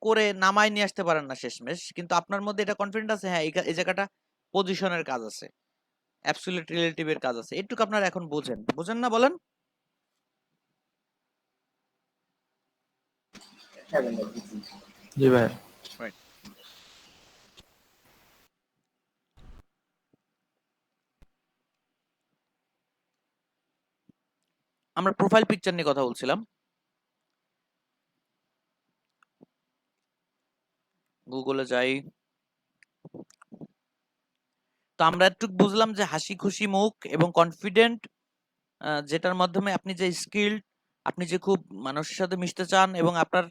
করে নামায় নিয়ে আসতে পারেন না শেষমেশ, কিন্তু আপনার মধ্যে এটা কনফিডেন্ট আছে, হ্যাঁ এই জায়গাটা পজিশনের কাজ আছে, অ্যাবসলিউট রিলেটিভের কাজ আছে, এটুকু আপনারা এখন বুঝেন না বলেন? জি ভাই। রাইট। আমরা প্রোফাইল পিকচার নিয়ে কথা বলছিলাম। গুগলে যাই। তো আমরা একটু বুঝলাম যে হাসি খুশি মুখ এবং কনফিডেন্ট, যেটার মাধ্যমে আপনি যে স্কিল, আপনি যে খুব মানুষের সাথে মিশতে চান এবং আপনার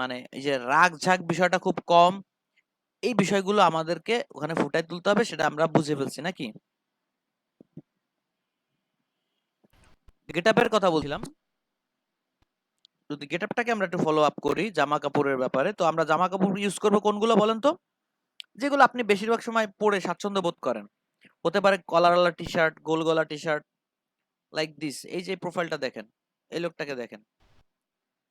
মানে এই যে রাগ ঝাগ বিষয়টা খুব কম, এই বিষয়গুলো আমাদেরকে ওখানে ফুটাই তুলতে হবে, সেটা আমরা বুঝে ফেলছি নাকি? গেটআপের কথা বলছিলাম। যদি গেটআপটাকে আমরা একটু ফলো আপ করি জামা কাপড়ের ব্যাপারে, তো আমরা জামা কাপড় ইউজ করবো কোনগুলো বলেন তো? যেগুলো আপনি বেশিরভাগ সময় পরে স্বাচ্ছন্দ্য বোধ করেন। হতে পারে কলারওয়ালা টি শার্ট, গোল গলা টি শার্ট, লাইক দিস। এই যে প্রোফাইলটা দেখেন, এই লোকটাকে দেখেন,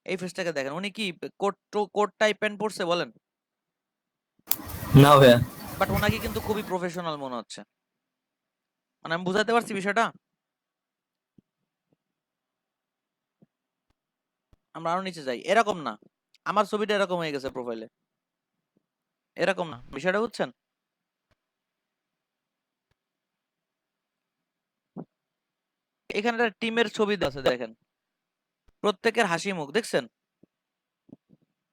এই ফেসটাকে দেখেন, উনি কি কোট কোট টাইপ প্যান্ট পরছে বলেন? না ভাইয়া। বাট ওনাকে কিন্তু খুবই প্রফেশনাল মনে হচ্ছে। মানে আমি বুঝাতে পারছি বিষয়টা? আমরা আরো নিচে যাই, এরকম না, আমার ছবিটা এরকম হয়ে গেছে প্রোফাইলে, এরকম না, বিষয়টা বুঝছেন? এখানে একটা টিমের ছবি দেওয়া আছে দেখেন, প্রত্যেকের হাসি মুখ দেখছেন,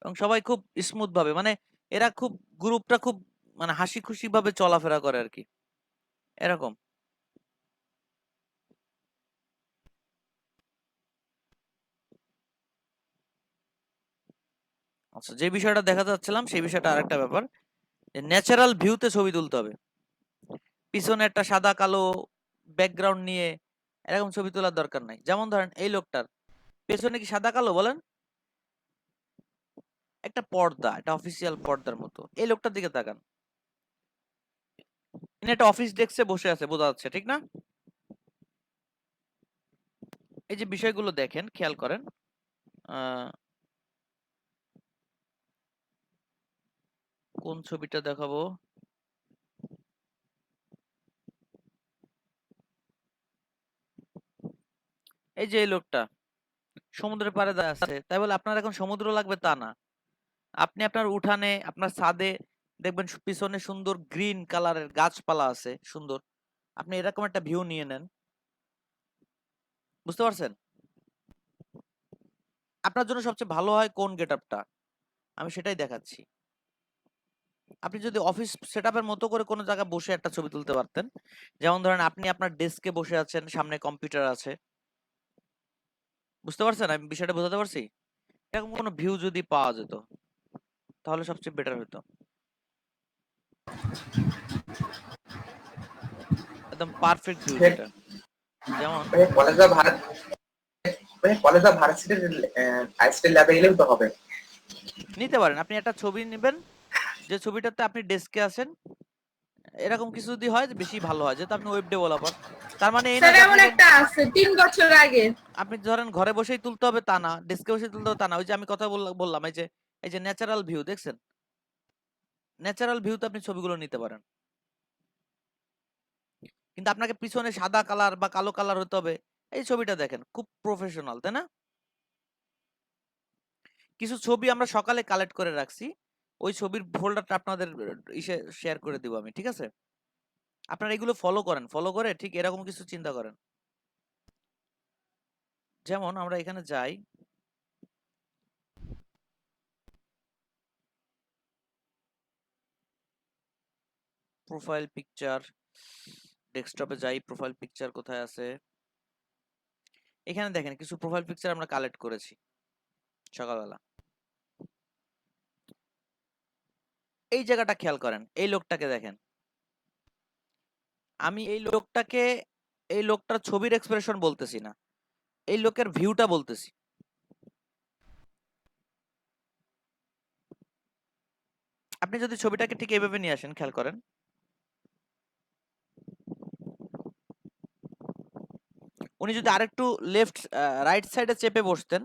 এবং সবাই খুব স্মুথ ভাবে, মানে এরা খুব, গ্রুপটা খুব মানে হাসি খুশি ভাবে চলাফেরা করে আর কি, এরকম। আচ্ছা, যে বিষয়টা দেখাতে যাচ্ছিলাম সেই বিষয়টা আরেকটা ব্যাপার, যে ন্যাচারাল ভিউতে ছবি তুলতে হবে। পিছনে একটা সাদা কালো ব্যাকগ্রাউন্ড নিয়ে এরকম ছবি তোলার দরকার নাই। যেমন ধরেন এই লোকটার পেছনে কি সাদা কালো বলেন? একটা পর্দা, একটা অফিসিয়াল পর্দার মতো। এই লোকটার দিকে তাকান, ইনি একটা অফিস ডেস্কে বসে আছে বোঝা যাচ্ছে, ঠিক না? এই যে বিষয়গুলো দেখেন, খেয়াল করেন। আহ, কোন ছবিটা দেখাবো? এই যে এই লোকটা সমুদ্রের পাড়ে দাঁড়ায় আছে, তাই বলে আপনার এখন সমুদ্র লাগবে তা না। আপনি আপনার উঠানে, আপনার ছাদে দেখবেন পিছনে সুন্দর গ্রিন কালারের গাছপালা আছে সুন্দর, আপনি এরকম একটা ভিউ নিয়ে নেন। বুঝতে পারছেন? আপনার জন্য সবচেয়ে ভালো হয় কোন গেটআপটা, আমি সেটাই দেখাচ্ছি। আপনি যদি অফিস সেটআপের মতো করে কোনো জায়গায় বসে একটা ছবি তুলতে পারতেন, যেমন ধরেন আপনি আপনার ডেস্কে বসে আছেন, সামনে কম্পিউটার আছে। বুঝতে পারছেন আমি বিষয়টা বোঝাতে পারছি? এরকম কোনো ভিউ যদি পাওয়া যেত তাহলে সবচেয়ে বেটার হতো। একদম পারফেক্ট ভিউ যেটা, যেমন কলেজ বা ভার্সিটির 5 স্টার ল্যাবে গেলেও তো হবে। নিতে পারেন। আপনি একটা ছবি নেবেন, যে ছবিটাতে আপনি ডেস্কে আছেন, এরকম কিছু যদি হয় বেশি ভালো হয়, যেহেতু আপনি ওয়েব ডেভেলপার। তার মানে এই না স্যার যে এমন আপনাকে, একটা আছে 3 বছর আগে। আপনি ধরেন ঘরে বসেই তুলতে হবে তা না, ডেস্কে বসে তুলতে হবে তা না। ওই যে আমি কথা বললাম, এই যে ন্যাচারাল ভিউ দেখছেন, ন্যাচারাল ভিউতে আপনি ছবিগুলো নিতে পারেন। কিন্তু আপনাকে পিছনে সাদা কালার বা কালো কালার হতে হবে। এই ছবিটা দেখেন, খুব প্রফেশনাল, তাই না? কিছু ছবি আমরা সকালে কালেক্ট করে রাখছি, ওই ছবির ফোল্ডারটা আপনাদের ইসে শেয়ার করে দিব আমি, ঠিক আছে? আপনারা এগুলো ফলো করেন, ফলো করে ঠিক এরকম কিছু চিন্তা করেন। যেমন আমরা এখানে যাই, প্রোফাইল পিকচার, ডেস্কটপে যাই, প্রোফাইল পিকচার কোথায় আছে? এখানে দেখেন কিছু প্রোফাইল পিকচার আমরা কালেক্ট করেছি সকালবেলা। এই জায়গাটা খেয়াল করেন, এই লোকটাকে দেখেন। আমি এই লোকটার ছবির এক্সপ্রেশন বলতেছি না, এই লোকের ভিউটা বলতেছি। আপনি যদি ছবিটাকে ঠিক এইভাবে নিয়ে আসেন, খেয়াল করেন, উনি যদি আরেকটু লেফট রাইট সাইডে চেপে বসতেন,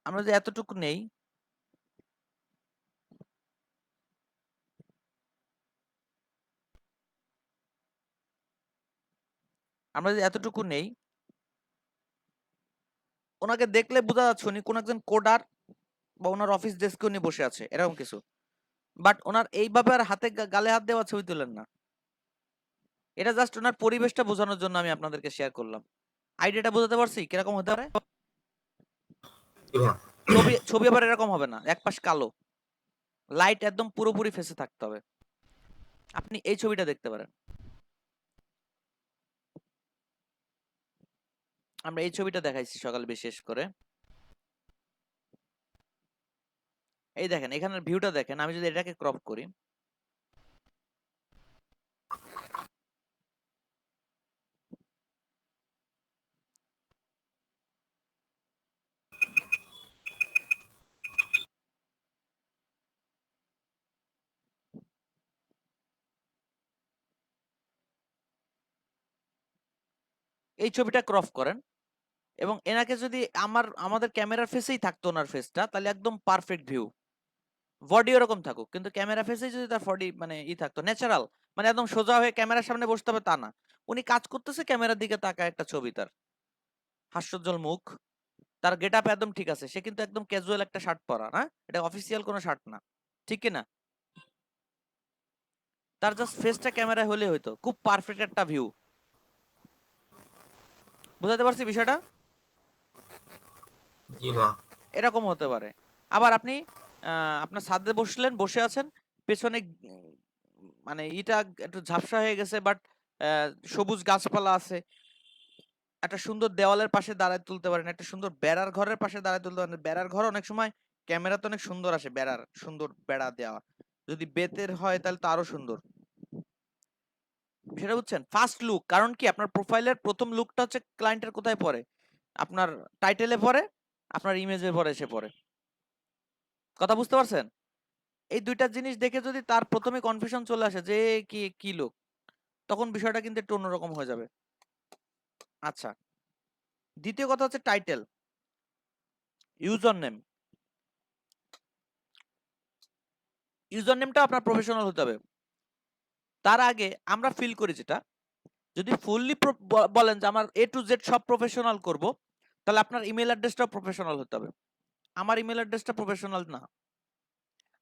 আমরা যদি এতটুকু নেই, আমরা যদি এতটুকু নেই, ওনাকে দেখলে বোঝা যাচ্ছে উনি কোন একজন কোডার বা ওনার অফিস ডেস্কে উনি বসে আছে এরকম কিছু। বাট ওনার এইভাবে আর হাতে গালে হাত দেওয়া ছবি তুলেন না। এটা জাস্ট ওনার পরিবেশটা বোঝানোর জন্য আমি আপনাদেরকে শেয়ার করলাম। আইডিয়াটা বোঝাতে পারছি কিরকম হতে পারে? ছবি ছবি আবার এরকম হবে না, এক পাশ কালো, লাইট একদম পুরোপুরি ফেসে থাকতে হবে। আপনি এই ছবিটা দেখতে পারেন। আমরা এই ছবিটা দেখাইছি সকাল বিশেষ করে। এই দেখেন এখানের ভিউটা দেখেন, আমি যদি এটাকে ক্রপ করি, এই ছবিটা ক্রপ করেন এবং এনাকে যদি আমাদের ক্যামেরার ফেসেই থাকতো ওনার ফেসটা, তাহলে একদম পারফেক্ট ভিউ। বডি ওরকম থাকুক কিন্তু ক্যামেরা ফেসেই যদি তার বডি মানে থাকতো ন্যাচারাল, মানে একদম সোজা হয়ে ক্যামেরার সামনে বসতে হবে তা না, উনি কাজ করতেছে ক্যামেরার দিকে তাকায় একটা ছবি, তার হাস্যোজ্জ্বল মুখ, তার গেট আপ একদম ঠিক আছে, সে কিন্তু একদম ক্যাজুয়াল একটা শার্ট পরা না, এটা অফিসিয়াল কোনো শার্ট না, ঠিক কি না? তার জাস্ট ফেসটা ক্যামেরায় হলে হইতো, খুব পারফেক্ট একটা ভিউ। বুঝাতে পারছি বিষয়টা? জি না। এরকম হতে পারে। আবার আপনি আপনার ছাদে বসলেন, বসে আছেন, পেছনে মানে ইটা একটু ঝাপসা হয়ে গেছে, বাট সবুজ গাছপালা আছে, একটা সুন্দর দেওয়ালের পাশে দাঁড়ায় তুলতে পারেন, একটা সুন্দর বেড়ার ঘরের পাশে দাঁড়ায় তুলতে পারেন। বেড়ার ঘর অনেক সময় ক্যামেরা তো অনেক সুন্দর আসে, বেড়ার সুন্দর বেড়া দেওয়া, যদি বেতের হয় তাহলে তো আরো সুন্দর। সেটা বুঝছেন? ফার্স্ট লুক, কারণ কি আপনার প্রোফাইলের প্রথম লুকটা হচ্ছে ক্লায়েন্টের কোথায় পড়ে, আপনার টাইটেলে পড়ে, আপনার ইমেজে পড়ে, এসে পড়ে। কথা বুঝতে পারছেন? এই দুইটা জিনিস দেখে যদি তার প্রথমে কনফিউশন চলে আসে যে কি কি লোক, তখন বিষয়টা কিন্তু একটু অন্যরকম হয়ে যাবে। আচ্ছা, দ্বিতীয় কথা হচ্ছে টাইটেল, ইউজার নেম। ইউজার নেমটা আপনার প্রফেশনাল হতে হবে। তার আগে আমরা ফিল করি যেটা, যদি ফুললি বলেন যে আমার এ টু জেড সব প্রফেশনাল করব, তাহলে আপনার ইমেল অ্যাড্রেসটাও প্রফেশনাল হতে হবে। আমার ইমেল অ্যাড্রেসটা প্রফেশনাল না,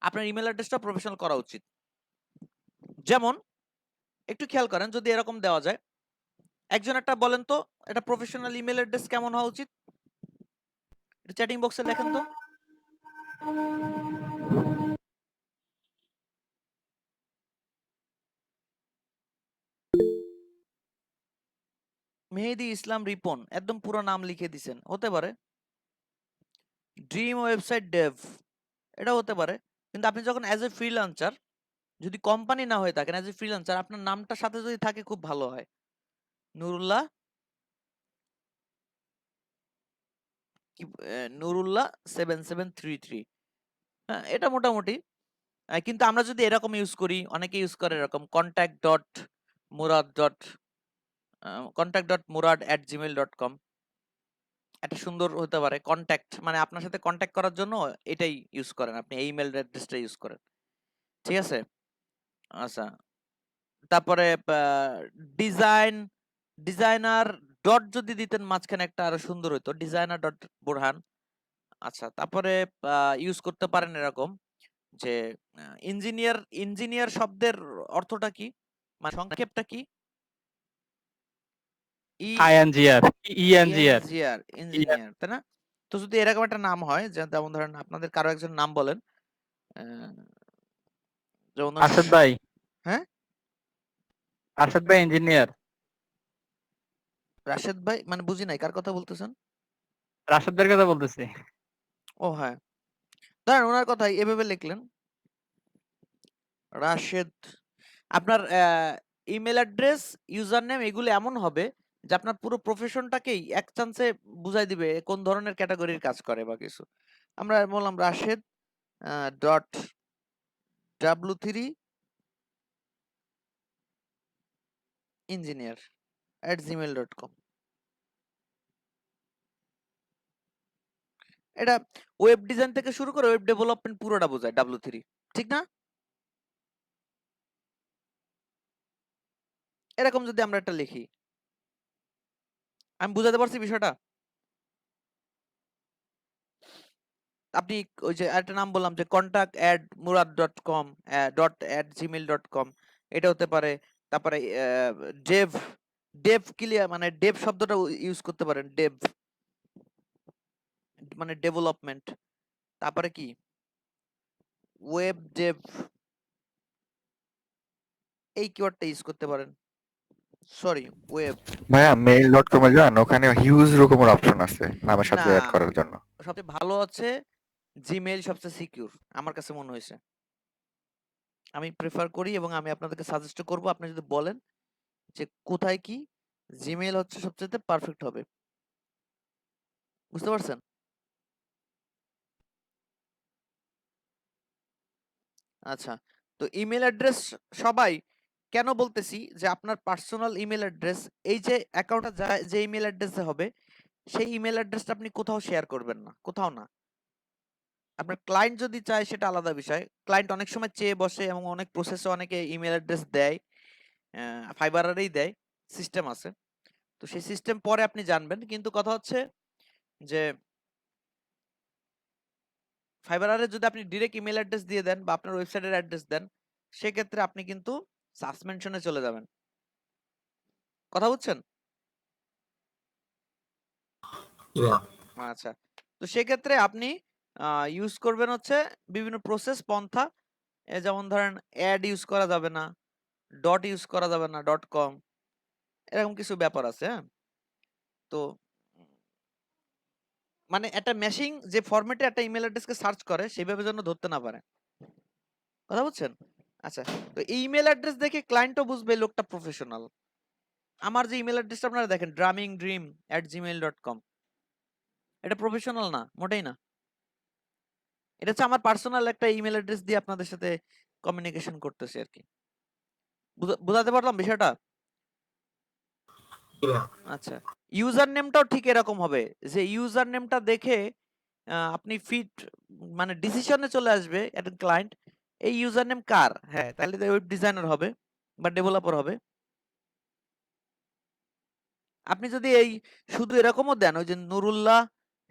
আপনার ইমেল অ্যাড্রেসটা প্রফেশনাল করা উচিত। যেমন একটু খেয়াল করেন, যদি এরকম দেওয়া যায়, একজন একটা বলেন তো এটা প্রফেশনাল ইমেল অ্যাড্রেস কেমন হওয়া উচিত, চ্যাটিং বক্সে লেখেন তো। মেহেদি ইসলাম রিপন, একদম পুরো নাম লিখে দিছেন, হতে পারে। ড্রিম ওয়েবসাইট ডেভ, এটা হতে পারে। কিন্তু আপনি যখন অ্যাজ এ ফ্রিল্যান্সার, যদি কোম্পানি না হয়ে থাকেন, অ্যাজ এ ফ্রিল্যান্সার, আপনার নামটার সাথে যদি থাকে খুব ভালো হয়। নুরুল্লাহ, কি নুরুল্লাহ 7733, হ্যাঁ এটা মোটামুটি। কিন্তু আমরা যদি এরকম ইউজ করি, অনেকে ইউজ করে এরকম contact.murad@gmail.com, একটা সুন্দর হতে পারে। কন্ট্যাক্ট মানে আপনার সাথে কন্ট্যাক্ট করার জন্য এটাই ইউজ করেন, আপনি এই ইমেল অ্যাড্রেসটা ইউজ করেন, ঠিক আছে? আচ্ছা, তারপরে ডিজাইনার ডট যদি দিতেন মাঝখানে একটা, আরো সুন্দর হতো, ডিজাইনার ডট বোরহান। আচ্ছা, তারপরে ইউজ করতে পারেন এরকম যে ইঞ্জিনিয়ার শব্দের অর্থটা কি, মানে সংক্ষেপটা কি? আইএনজিআর ইএনজিআর ইঞ্জিনিয়ার, তাই না? তো যদি এরকম একটা নাম হয়, যেমন ধরেন আপনাদের কারো একজন নাম বলেন, আহ, যেমন ধরেন আরশাদ ভাই হ্যাঁ, আরশাদ ভাই ইঞ্জিনিয়ার রাশেদ ভাই, মানে বুঝি নাই কার কথা বলতেছেন। রাশাদ ভাইয়ের কথা বলতেছি। ও হ্যাঁ, ধরেন ওনার কথাই এভাবে লিখলেন, রাশেদ। আপনার ইমেল অ্যাড্রেস, ইউজার নেম এগুলো এমন হবে যে আপনার পুরো প্রফেশনটাকেই এক চান্সে বুঝাই দিবে কোন ধরনের ক্যাটাগরির কাজ করে বা কিছু। আমরা বললাম রাশেদ ডট w3engineer@gmail.com। এটা ওয়েব ডিজাইন থেকে শুরু করে ওয়েব ডেভেলপমেন্ট পুরোটা বোঝায় W3, ঠিক না? এরকম যদি আমরা একটা লিখি, আমি বুঝাতে পারছি বিষয়টা? আপনি ওই যে একটা নাম বললাম যে contact@murad.com .@gmail.com এটা হতে পারে। তারপরে dev dev ক্লিয়ার মানে dev শব্দটা ইউজ করতে পারেন। dev মানে ডেভেলপমেন্ট। তারপরে কি ওয়েব ডেভ এই কিওয়ার্ডটা ইউজ করতে পারেন। সরি ওয়েব ভাইয়া mail.com এ যান, ওখানে হিউজ রকমের অপশন আছে নামের না সাথে অ্যাড করার জন্য। সবচেয়ে ভালো হচ্ছে জিমেইল সবচেয়ে সিকিউর আমার কাছে মনে হয়েছে। আমি প্রেফার করি এবং আমি আপনাদেরকে সাজেস্ট করব আপনি যদি বলেন যে কোথায় কি জিমেইল হচ্ছে সবচেয়ে পারফেক্ট হবে। বুঝতে পারছেন? আচ্ছা, তো ইমেল অ্যাড্রেস সবাই কেন বলতেছি যে আপনার পার্সোনাল ইমেল অ্যাড্রেস এই যে অ্যাকাউন্টটা যে ইমেল অ্যাড্রেসে হবে সেই ইমেল অ্যাড্রেসটা আপনি কোথাও শেয়ার করবেন না, কোথাও না। আপনার ক্লায়েন্ট যদি চায় সেটা আলাদা বিষয়। ক্লায়েন্ট অনেক সময় চেয়ে বসে এবং অনেক প্রসেসে অনেকে ইমেল অ্যাড্রেস দেয়, ফাইবারেরই দেয়, সিস্টেম আছে। তো সেই সিস্টেম পরে আপনি জানবেন। কিন্তু কথা হচ্ছে যে ফাইবারে যদি আপনি ডিরেক্ট ইমেল অ্যাড্রেস দিয়ে দেন বা আপনার ওয়েবসাইটের অ্যাড্রেস দেন সেক্ষেত্রে আপনি কিন্তু সাসপেনশনে চলে যাবেন। কথা বুঝছেন? Yeah. আচ্ছা, তো সেক্ষেত্রে আপনি ইউজ করবেন হচ্ছে বিভিন্ন প্রসেস পন্থা, যেমন ধরেন অ্যাড ইউজ করা যাবে না, ডট ইউজ করা যাবে না, .com এরকম কিছু ব্যাপার আছে। হ্যাঁ, তো মানে একটা মেশিং যে ফরম্যাটে একটা ইমেল অ্যাড্রেসকে সার্চ করে সেভাবে যেন ধরতে না পারে। কথা বুঝছেন? আচ্ছা, তো এই ইমেল অ্যাড্রেস দেখে ক্লায়েন্টও বুঝবে এই লোকটা প্রফেশনাল। আমার যে ইমেল অ্যাড্রেসটা আপনারা দেখেন drummingdream@gmail.com এটা প্রফেশনাল না, মোটেই না। এটা হচ্ছে আমার পার্সোনাল একটা ইমেল অ্যাড্রেস দিয়ে আপনাদের সাথে কমিউনিকেশন করতেছি আর কি। বুঝাতে পারলাম বিষয়টা? Yeah. আচ্ছা, ইউজার নেমটাও ঠিক এরকম হবে যে ইউজার নেমটা দেখে আপনি ফিট মানে ডিসিশনে চলে আসবে একটা ক্লায়েন্ট এই ইউজার নেম কার। হ্যাঁ, তাহলে তো ওয়েব ডিজাইনার হবে বা ডেভেলপার হবে। আপনি যদি এই শুধু এরকমও দেন ওই যে নুরুল্লাহ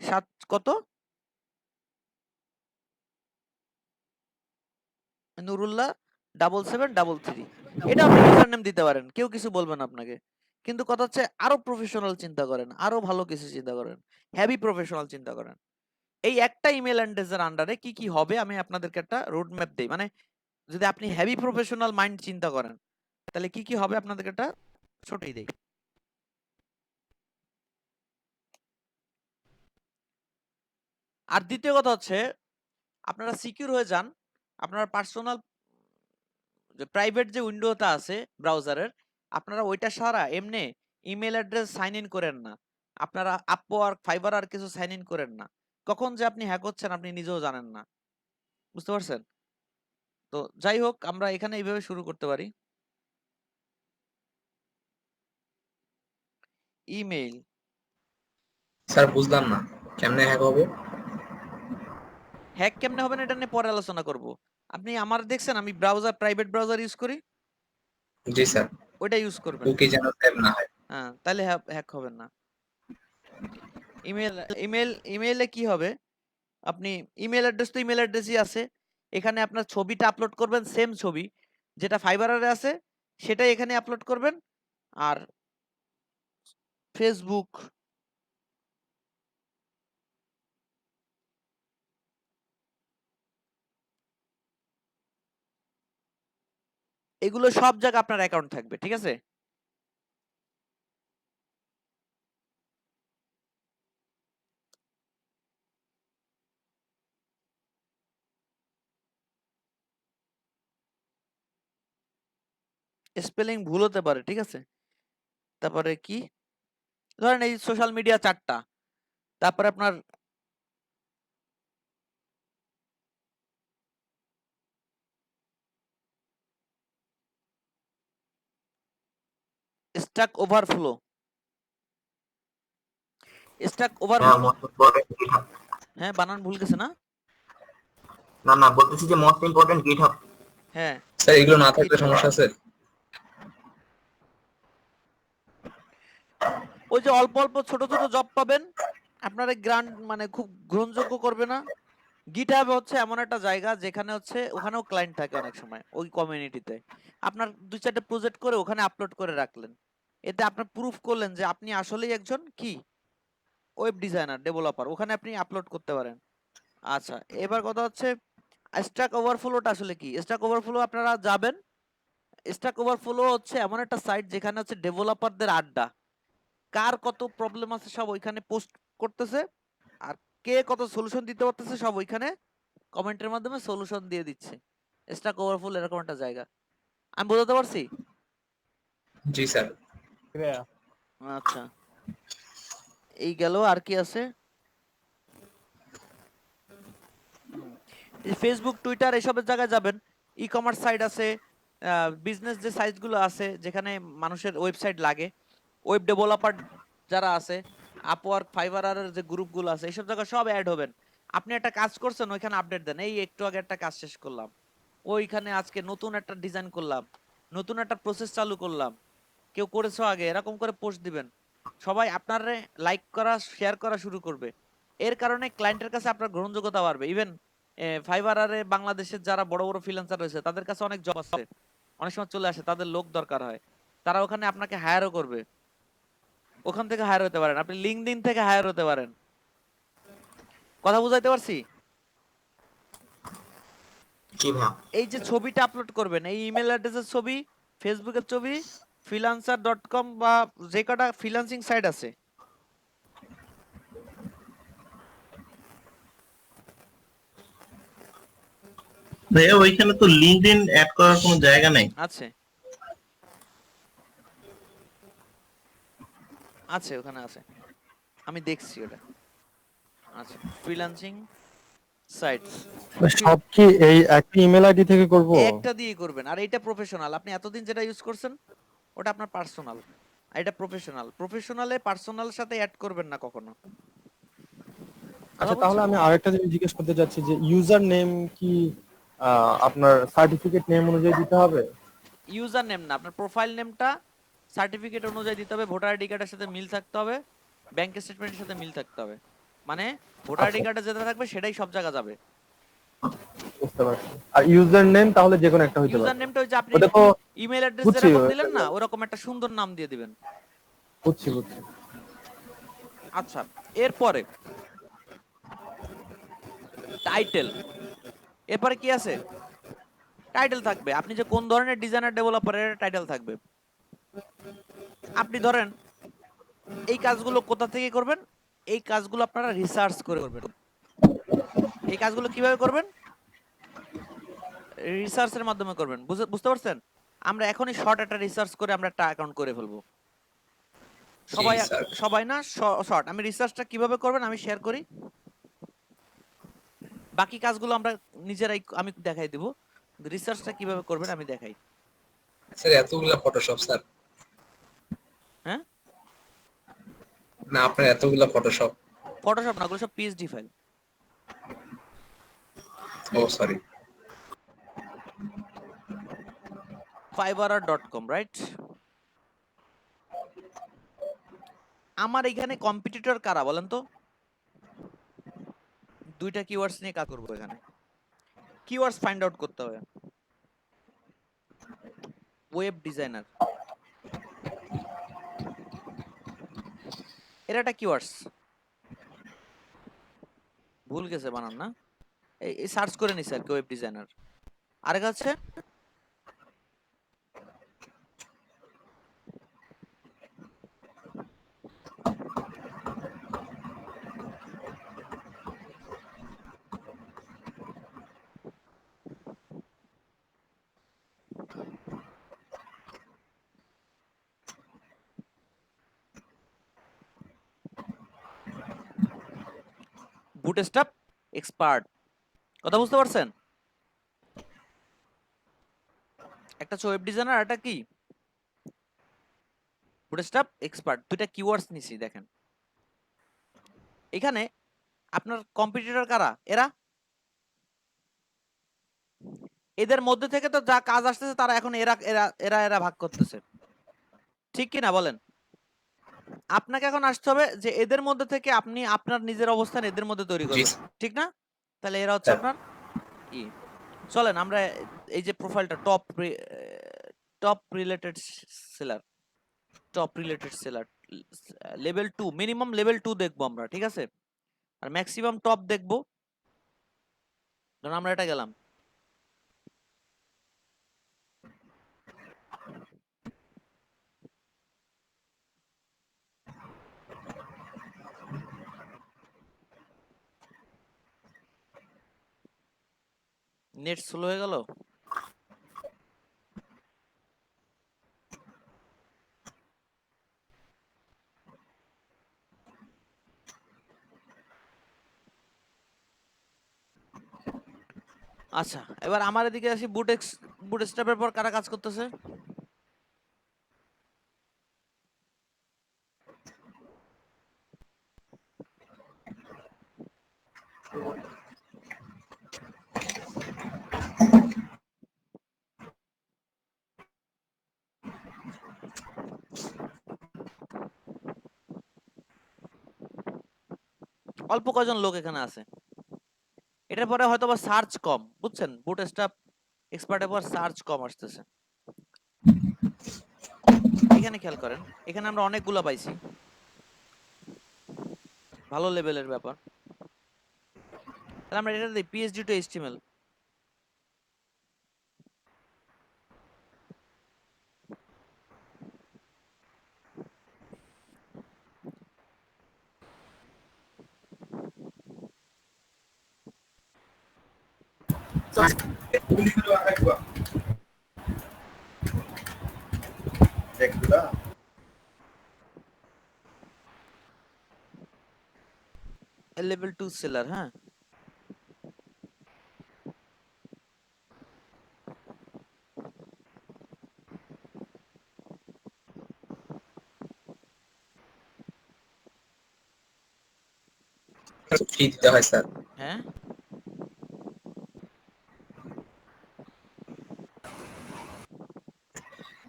সাত কত নুরুল্লাহ 7733 এটা আপনি ইউজার নেম দিতে পারেন, কেউ কিছু বলবে না আপনাকে। কিন্তু কথা হচ্ছে আরো প্রফেশনাল চিন্তা করেন, আরো ভালো কিছু চিন্তা করেন, হেভি প্রফেশনাল চিন্তা করেন। এই একটা ইমেল অ্যাড্রেসের আন্ডারে কি কি হবে আমি আপনাদেরকে একটা রোড ম্যাপ দেই। মানে যদি আপনি হেভি প্রফেশনাল মাইন্ড চিন্তা করেন তাহলে কি কি হবে আপনাদেরকে একটা ছোটই দেই। আর দ্বিতীয় কথা হচ্ছে আপনারা সিকিউর হয়ে যান। আপনার পার্সোনাল যে প্রাইভেট যে উইন্ডোটা আছে ব্রাউজারের আপনারা ওইটা সারা এমনি ইমেল অ্যাড্রেস সাইন ইন করেন না। আপনারা আপওয়ার্ক ফাইবার আর কিছু সাইন ইন করেন না। কখন যে আপনি হ্যাক হচ্ছেন আপনি নিজেও জানেন না। বুঝতে পারছেন? তো যাই হোক আমরা এখানে এইভাবে শুরু করতে পারি। ইমেইল স্যার বুঝলাম না কেমনে হ্যাক হবে? হ্যাক কেমনে হবে না এটা নিয়ে পরে আলোচনা করব। আপনি আমার দেখছেন আমি ব্রাউজার প্রাইভেট ব্রাউজার ইউজ করি, জি স্যার, ওইটা ইউজ করবেন। কুকি যেন সেভ না হয়। হ্যাঁ, তাহলে হ্যাক হবেন না। ইমেল ইমেল ইমেইলে কি হবে আপনি ইমেল অ্যাড্রেস তো ইমেল অ্যাড্রেসই আছে। এখানে আপনার ছবিটা আপলোড করবেন, সেম ছবি যেটা ফাইবারে আছে সেটাই এখানে আপলোড করবেন। আর ফেসবুক এগুলো সব জায়গায় আপনার অ্যাকাউন্ট থাকবে, ঠিক আছে? স্পেলিং ভুল হতে পারে, ঠিক আছে? তারপরে কি ধরেন এই সোশ্যাল মিডিয়া 4টা, তারপরে আপনার stack overflow stack Yeah, overflow most important GitHub. হ্যাঁ, বানান ভুল গেছে না? না বলতেছি যে মোস্ট ইম্পর্টেন্ট GitHub. হ্যাঁ, স্যার এগুলো না থাকলে সমস্যা আছে? ওই ওই যে অল্প অল্প ছোট ছোট জব পাবেন, আপনার গ্রান্ট মানে খুব গ্রহণযোগ্য করবে না। গিটহাব হচ্ছে এমন একটা জায়গা যেখানে হচ্ছে ওখানেও ক্লায়েন্ট থাকে অনেক সময় ওই কমিউনিটিতে। আপনার 2-4টা প্রজেক্ট করে ওখানে আপলোড করে রাখলেন, এতে আপনি প্রুফ করলেন যে আপনি আসলেই একজন কি ওয়েব ডিজাইনার ডেভেলপার, ওখানে আপনি আপলোড করতে পারেন। আচ্ছা, এবার কথা হচ্ছে স্ট্যাক ওভারফ্লোটা আসলে কি। স্ট্যাক ওভারফ্লো আপনারা যাবেন, স্ট্যাক ওভারফ্লো হচ্ছে এমন একটা সাইট যেখানে হচ্ছে ডেভেলপারদের আড্ডা, কার কত প্রবলেম আছে সব ওইখানে পোস্ট করতেছে, আর কে কত সলিউশন দিতে পারতেছে সব ওইখানে কমেন্টের মাধ্যমে সলিউশন দিয়ে দিচ্ছে। স্ট্যাক ওভারফ্লো এরকম একটা জায়গা। আমি বোঝাতে পারছি? জি স্যার। আচ্ছা, এই গেল। আর কি আছে? ফেসবুক টুইটার এসবের জায়গায় যাবেন, ই কমার্স সাইট আছে, বিজনেস যে সাইটগুলো আছে যেখানে মানুষের ওয়েবসাইট লাগে, ওয়েব ডেভেলপার যারা আছে, আপওয়ার্ক ফাইবারের যে গ্রুপগুলো আছে, এইসব জায়গায় সব অ্যাড হবেন। আপনি একটা কাজ করছেন ওইখানে আপডেট দেন, এই একটু আগে একটা কাজ শেষ করলাম, ওইখানে আজকে নতুন একটা ডিজাইন করলাম, নতুন একটা প্রসেস চালু করলাম, কেউ করেছো আগে, এরকম করে পোস্ট দিবেন। সবাই আপনার লাইক করা শেয়ার করা শুরু করবে। এর কারণে ক্লায়েন্টের কাছে আপনার গ্রহণযোগ্যতা বাড়বে। ইভেন ফাইবারে বাংলাদেশের যারা বড় বড় ফ্রিল্যান্সার রয়েছে তাদের কাছে অনেক জব আছে, অনেক সময় চলে আসে, তাদের লোক দরকার হয়, তারা ওখানে আপনাকে হায়ারও করবে। ওখান থেকে হায়ার হতে পারেন, আপনি লিঙ্কডইন থেকে হায়ার হতে পারেন। কথা বুঝাইতে পারছি? জি ভাইয়া। এই যে ছবিটা আপলোড করবেন, এই ইমেল অ্যাড্রেসের ছবি, ফেসবুকের ছবি, freelancer.com বা যে কটা ফ্রিল্যান্সিং সাইট আছে, ভাইয়া ওইখানে তো লিঙ্কডইন অ্যাড করার কোনো জায়গা নাই। আছে আছে ওখানে আছে, আমি দেখছি ওটা। আচ্ছা, ফ্রিল্যান্সিং সাইটস সব কি এই একই ইমেল আইডি থেকে করব? একটা দিয়ে করবেন, আর এটা প্রফেশনাল। আপনি এতদিন যেটা ইউজ করছেন ওটা আপনার পার্সোনাল, আর এটা প্রফেশনাল। প্রফেশনালে পার্সোনালের সাথে অ্যাড করবেন না কখনো। আচ্ছা, তাহলে আমি আরেকটা জিনিস জিজ্ঞেস করতে যাচ্ছি যে ইউজার নেম কি আপনার সার্টিফিকেট নেম অনুযায়ী দিতে হবে? ইউজার নেম না, আপনার প্রোফাইল নেমটা সার্টিফিকেট অনুযায়ী দিতে হবে, ভোটার আইডি কার্ডের সাথে মিল থাকতে হবে, ব্যাংক স্টেটমেন্টের সাথে মিল থাকতে হবে। মানে ভোটার আইডি আচ্ছা, কার্ডে যেটা থাকবে সেটাই সব জায়গা যাবে। বুঝতে পারছি। আর ইউজার নেম তাহলে যে কোনো একটা হইতে ইউজার পারে? নেমটা ওই যে আপনি ওটা তো ইমেল অ্যাড্রেস বুঝছি, যেরকম দিলেন না ওরকম একটা সুন্দর নাম দিয়ে দিবেন। বুঝছি বুঝছি। আচ্ছা, এরপরে টাইটেল। এরপরে কি আছে? টাইটেল থাকবে, আপনি যে কোন ধরনের ডিজাইনার ডেভেলপারের টাইটেল থাকবে। আপনি ধরেন এই কাজগুলো কোথা থেকে করবেন, এই কাজগুলো আপনারা রিসার্চ করে করবেন। এই কাজগুলো কিভাবে করবেন? রিসার্চের মাধ্যমে করবেন। বুঝতে পারছেন? আমরা এখনই শর্ট একটা রিসার্চ করে আমরা একটা অ্যাকাউন্ট করে ফেলবো। সবাই জি স্যার। সবাই না, শর্ট। আমি রিসার্চটা কিভাবে করবেন আমি শেয়ার করি, বাকি কাজগুলো আমরা নিজেরাই আমি দেখাই দেব। রিসার্চটা কিভাবে করবেন আমি দেখাই। স্যার এতগুলা ফটোশপ স্যার? হ্যাঁ, না আপনার এতগুলা ফটোশপ? ফটোশপ না, ওগুলো সব পিএইচডি ফাইল। ও সরি। fiverr.com, right? আমার এখানে কম্পিটিটর কারা বলেন তো? দুইটা কিওয়ার্ডস নিয়ে কাজ করব এখানে। কিওয়ার্ডস ফাইন্ড আউট করতে হবে। ওয়েব ডিজাইনার, এর একটা কিওয়ার্ডস ভুল গেছে বানান না, এই সার্চ করে নিছি আর কি, ওয়েব ডিজাইনার। আরেক আছে বুটস্ট্র্যাপ এক্সপার্ট। কথা বুঝতে পারছেন? একটা হচ্ছে ওয়েব ডিজাইনার, আর একটা কি বুটস্ট্র্যাপ এক্সপার্ট। দুইটা কিওয়ার্ডস নিছি দেখেন। এখানে আপনার কম্পিটিটর কারা? এরা, এদের মধ্যে থেকে তো যা কাজ আসতেছে তারা এখন এরা এরা এরা এরা ভাগ করতেছে, ঠিক কি না বলেন? আপনাকে এখন আসতে হবে যে এদের মধ্যে থেকে আপনি আপনার নিজের অবস্থান এদের মধ্যে তৈরি জি করবেন, ঠিক না? তাহলে এরা হচ্ছে স্যার। আপনার ই চলেন আমরা এই যে প্রোফাইলটা top related seller, top related seller level 2, minimum level 2 দেখবো আমরা, ঠিক আছে? আর ম্যাক্সিমাম টপ দেখবো। ধরুন আমরা এটা গেলাম, নেট স্লো হয়ে গেল। আচ্ছা, এবার আমার এদিকে আসি। বুট স্ট্র্যাপের পর কারা কাজ করতেছে? অল্প কয়জন লোক এখানে আছে। এটার পরে হয়তো বা সার্চ কম, বুঝছেন? বুট স্ট্র্যাপ এক্সপার্টের পর সার্চ কম আসতেছে। এখানে খেয়াল করেন, এখানে আমরা অনেকগুলো পাইছি, ভালো লেভেলের ব্যাপার। তাহলে আমরা এটা দিই PhD to HTML. Level 2 seller, হ্যাঁ। ফি দিতে হয় স্যার। হ্যাঁ,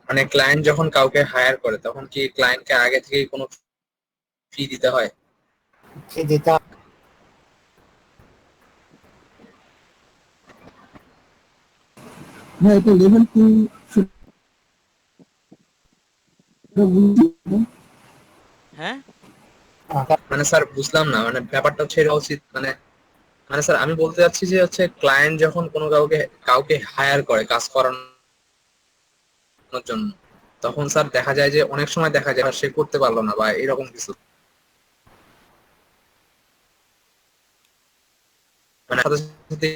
মানে ক্লায়েন্ট যখন কাউকে হায়ার করে তখন কি ক্লায়েন্টকে আগে থেকেই কোনো ফি দিতে হয়? হ্যাঁ, মানে স্যার বুঝলাম না, মানে ব্যাপারটা হচ্ছে এটা উচিত মানে, মানে স্যার আমি বলতে চাচ্ছি যে হচ্ছে ক্লায়েন্ট যখন কোনো কাউকে কাউকে হায়ার করে কাজ করানোর জন্য, তখন স্যার দেখা যায় যে অনেক সময় দেখা যায় সে করতে পারলো না বা এরকম কিছু, মানে সাথে সাথে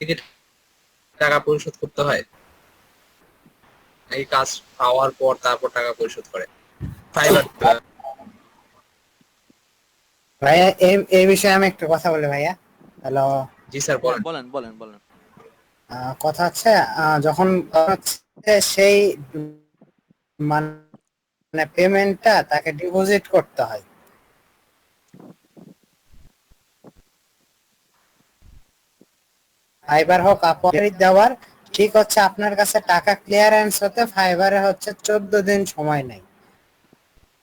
কি টাকা পরিশোধ করতে হয় এই কাজ পাওয়ার পর, তারপর টাকা পরিশোধ করে ফাইবার। ভাইয়া এই বিষয়ে আমি একটু কথা বলি ভাইয়া। হ্যালো। জি স্যার হ্যাঁ, বলেন। বলেন বলেন বলেন। কথা হচ্ছে যখন হচ্ছে সেই মানে পেমেন্টটা তাকে ডিপোজিট করতে হয়, ফাইবার হোক আপওয়ার্ক দেওয়ার, ঠিক হচ্ছে আপনার কাছে টাকা ক্লিয়ারেন্স হতে ফাইবারে হচ্ছে 14 দিন সময় নেই,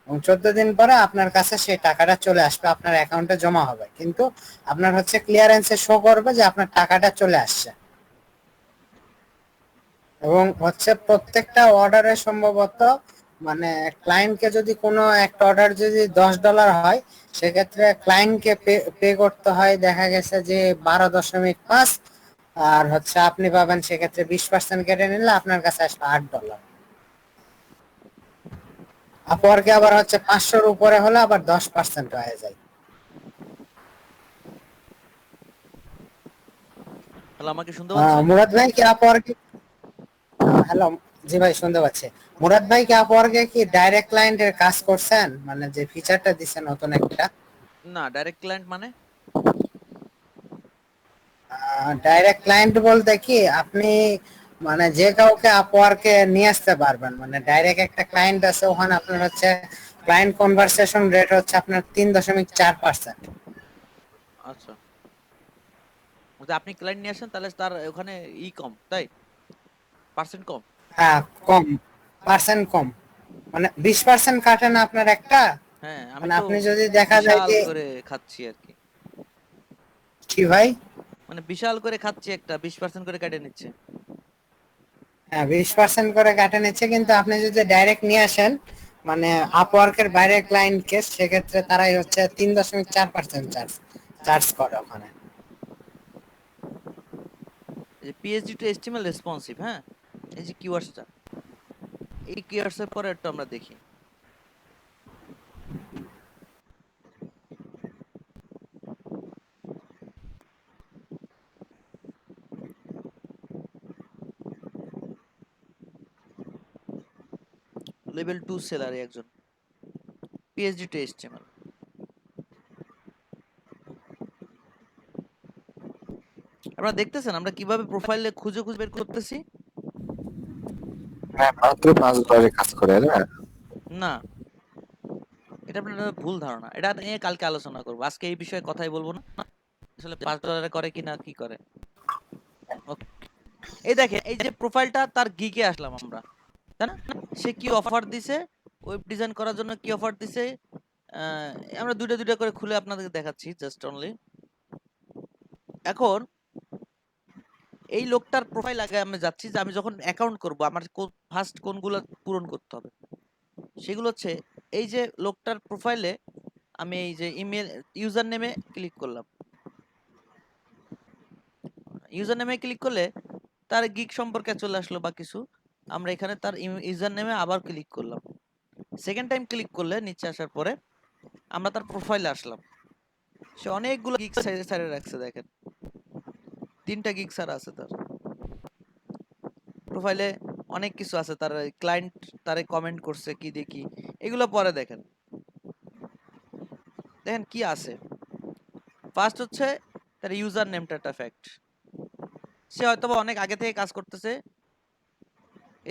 এবং 14 দিন পরে আপনার কাছে সেই টাকাটা চলে আসবে, আপনার অ্যাকাউন্টে জমা হবে, কিন্তু আপনার হচ্ছে ক্লিয়ারেন্সে শো করবে যে আপনার টাকাটা চলে আসছে। এবং হচ্ছে প্রত্যেকটা অর্ডারে সম্ভবত মানে ক্লায়েন্টকে যদি কোনো একটা অর্ডার যদি $10 হয়, সেক্ষেত্রে ক্লায়েন্টকে পে করতে হয় দেখা গেছে যে 12.5, আর হচ্ছে আপনি পাবেন সেক্ষেত্রে 20% কেটে নিলে আপনার কাছে আসবে $8। আপওয়ার্কে আবার হচ্ছে 500-র উপরে হলে আবার 10% হয়ে যায়। হ্যালো, আমাকে শুনতে পাচ্ছেন? মুরাদ ভাই কি আপওয়ার্কে, হ্যালো, জি ভাই শুনতে পাচ্ছি। মুরাদ ভাই কি আপওয়ার্কে কি ডাইরেক্ট ক্লায়েন্টের কাজ করছেন, মানে যে ফিচারটা দিছেন নতুন একটা? না, ডাইরেক্ট ক্লায়েন্ট মানে? ডাইরেক্ট ক্লায়েন্ট বলতে কি আপনি মানে যে কাউকে আপওয়ার্কে নিয়ে আসতে পারবেন, মানে ডাইরেক্ট একটা ক্লায়েন্ট আছে ওখানে আপনার হচ্ছে ক্লায়েন্ট কনভারসেশন রেট হচ্ছে আপনার 3.4%। আচ্ছা, যদি আপনি ক্লায়েন্ট নিয়ে আসেন তাহলে তার ওখানে কম, তাই পার্সেন্ট কম। হ্যাঁ, কম, পার্সেন্ট কম। মানে 20% কাটে না আপনার একটা? হ্যাঁ, আমি মানে তো আপনি যদি দেখা যায় বিশাল যে করে খাচ্ছি আর কি। কি ভাই? মানে বিশাল করে খাচ্ছি, একটা 20% করে কেটে নিচ্ছে। হ্যাঁ 20% করে কাটে নিচ্ছে, কিন্তু আপনি যদি ডাইরেক্ট নিয়ে আসেন মানে আপওয়ার্কের বাইরে ক্লায়েন্টকে, সেক্ষেত্রে তারাই হচ্ছে 3.4% চার্জ করে ওখানে। এই যে পিএইচডি টু এইচটিএমএল রেসপন্সিভ, হ্যাঁ, এই যে কিওয়ার্ডসটা, এই কিওয়ার্ডস এর পরে একটু আমরা দেখি। লেভেল 2 সেলারে একজন, পিএইচডি টু এইচটিএমএল। আপনারা দেখতেছেন আমরা কিভাবে প্রোফাইলে খুঁজে খুঁজে বের করতেছি? হ্যাঁ, মাত্র $5 কাজ করে না? না, এটা আপনার ভুল ধারণা। এটা নিয়ে কালকে আলোচনা করব, আজকে এই বিষয়ে কথাই বলবো না। আসলে $5 করে কিনা কি করে। Okay. এই দেখেন, এই যে প্রোফাইলটা, তার গিগে আসলাম আমরা, তাই না? সে কি অফার দিছে, ওয়েব ডিজাইন করার জন্য কি অফার দিছে, আমরা দুইটা দুইটা করে খুলে আপনাদের দেখাচ্ছি জাস্ট অনলি। এখন এই লোকটার প্রোফাইল আগে আমি যাচ্ছি, যে আমি যখন অ্যাকাউন্ট করব আমার ফার্স্ট কোনগুলো পূরণ করতে হবে, সেগুলো হচ্ছে এই যে লোকটার প্রোফাইলে আমি এই যে ইমেল ইউজার নেমে ক্লিক করলাম। ইউজার নেমে ক্লিক করলে তার গিগ সম্পর্কে চলে আসলো বা কিছু। আমরা এখানে তার ইউজার নেমে আবার ক্লিক করলাম। সেকেন্ড টাইম ক্লিক করলে নিচে আসার পরে আমরা তার প্রোফাইলে আসলাম। সে অনেকগুলো গিগ সাইডে রাখছে, দেখেন 3টা গিগ সারা আছে তার প্রোফাইলে, অনেক কিছু আছে। তার ক্লায়েন্ট তারে কমেন্ট করছে কি দেখি, এগুলো পরে দেখেন। দেখেন কি আছে। ফার্স্ট হচ্ছে তার ইউজার নেমটা একটা ফ্যাক্ট। সে হয়তোবা অনেক আগে থেকে কাজ করতেছে,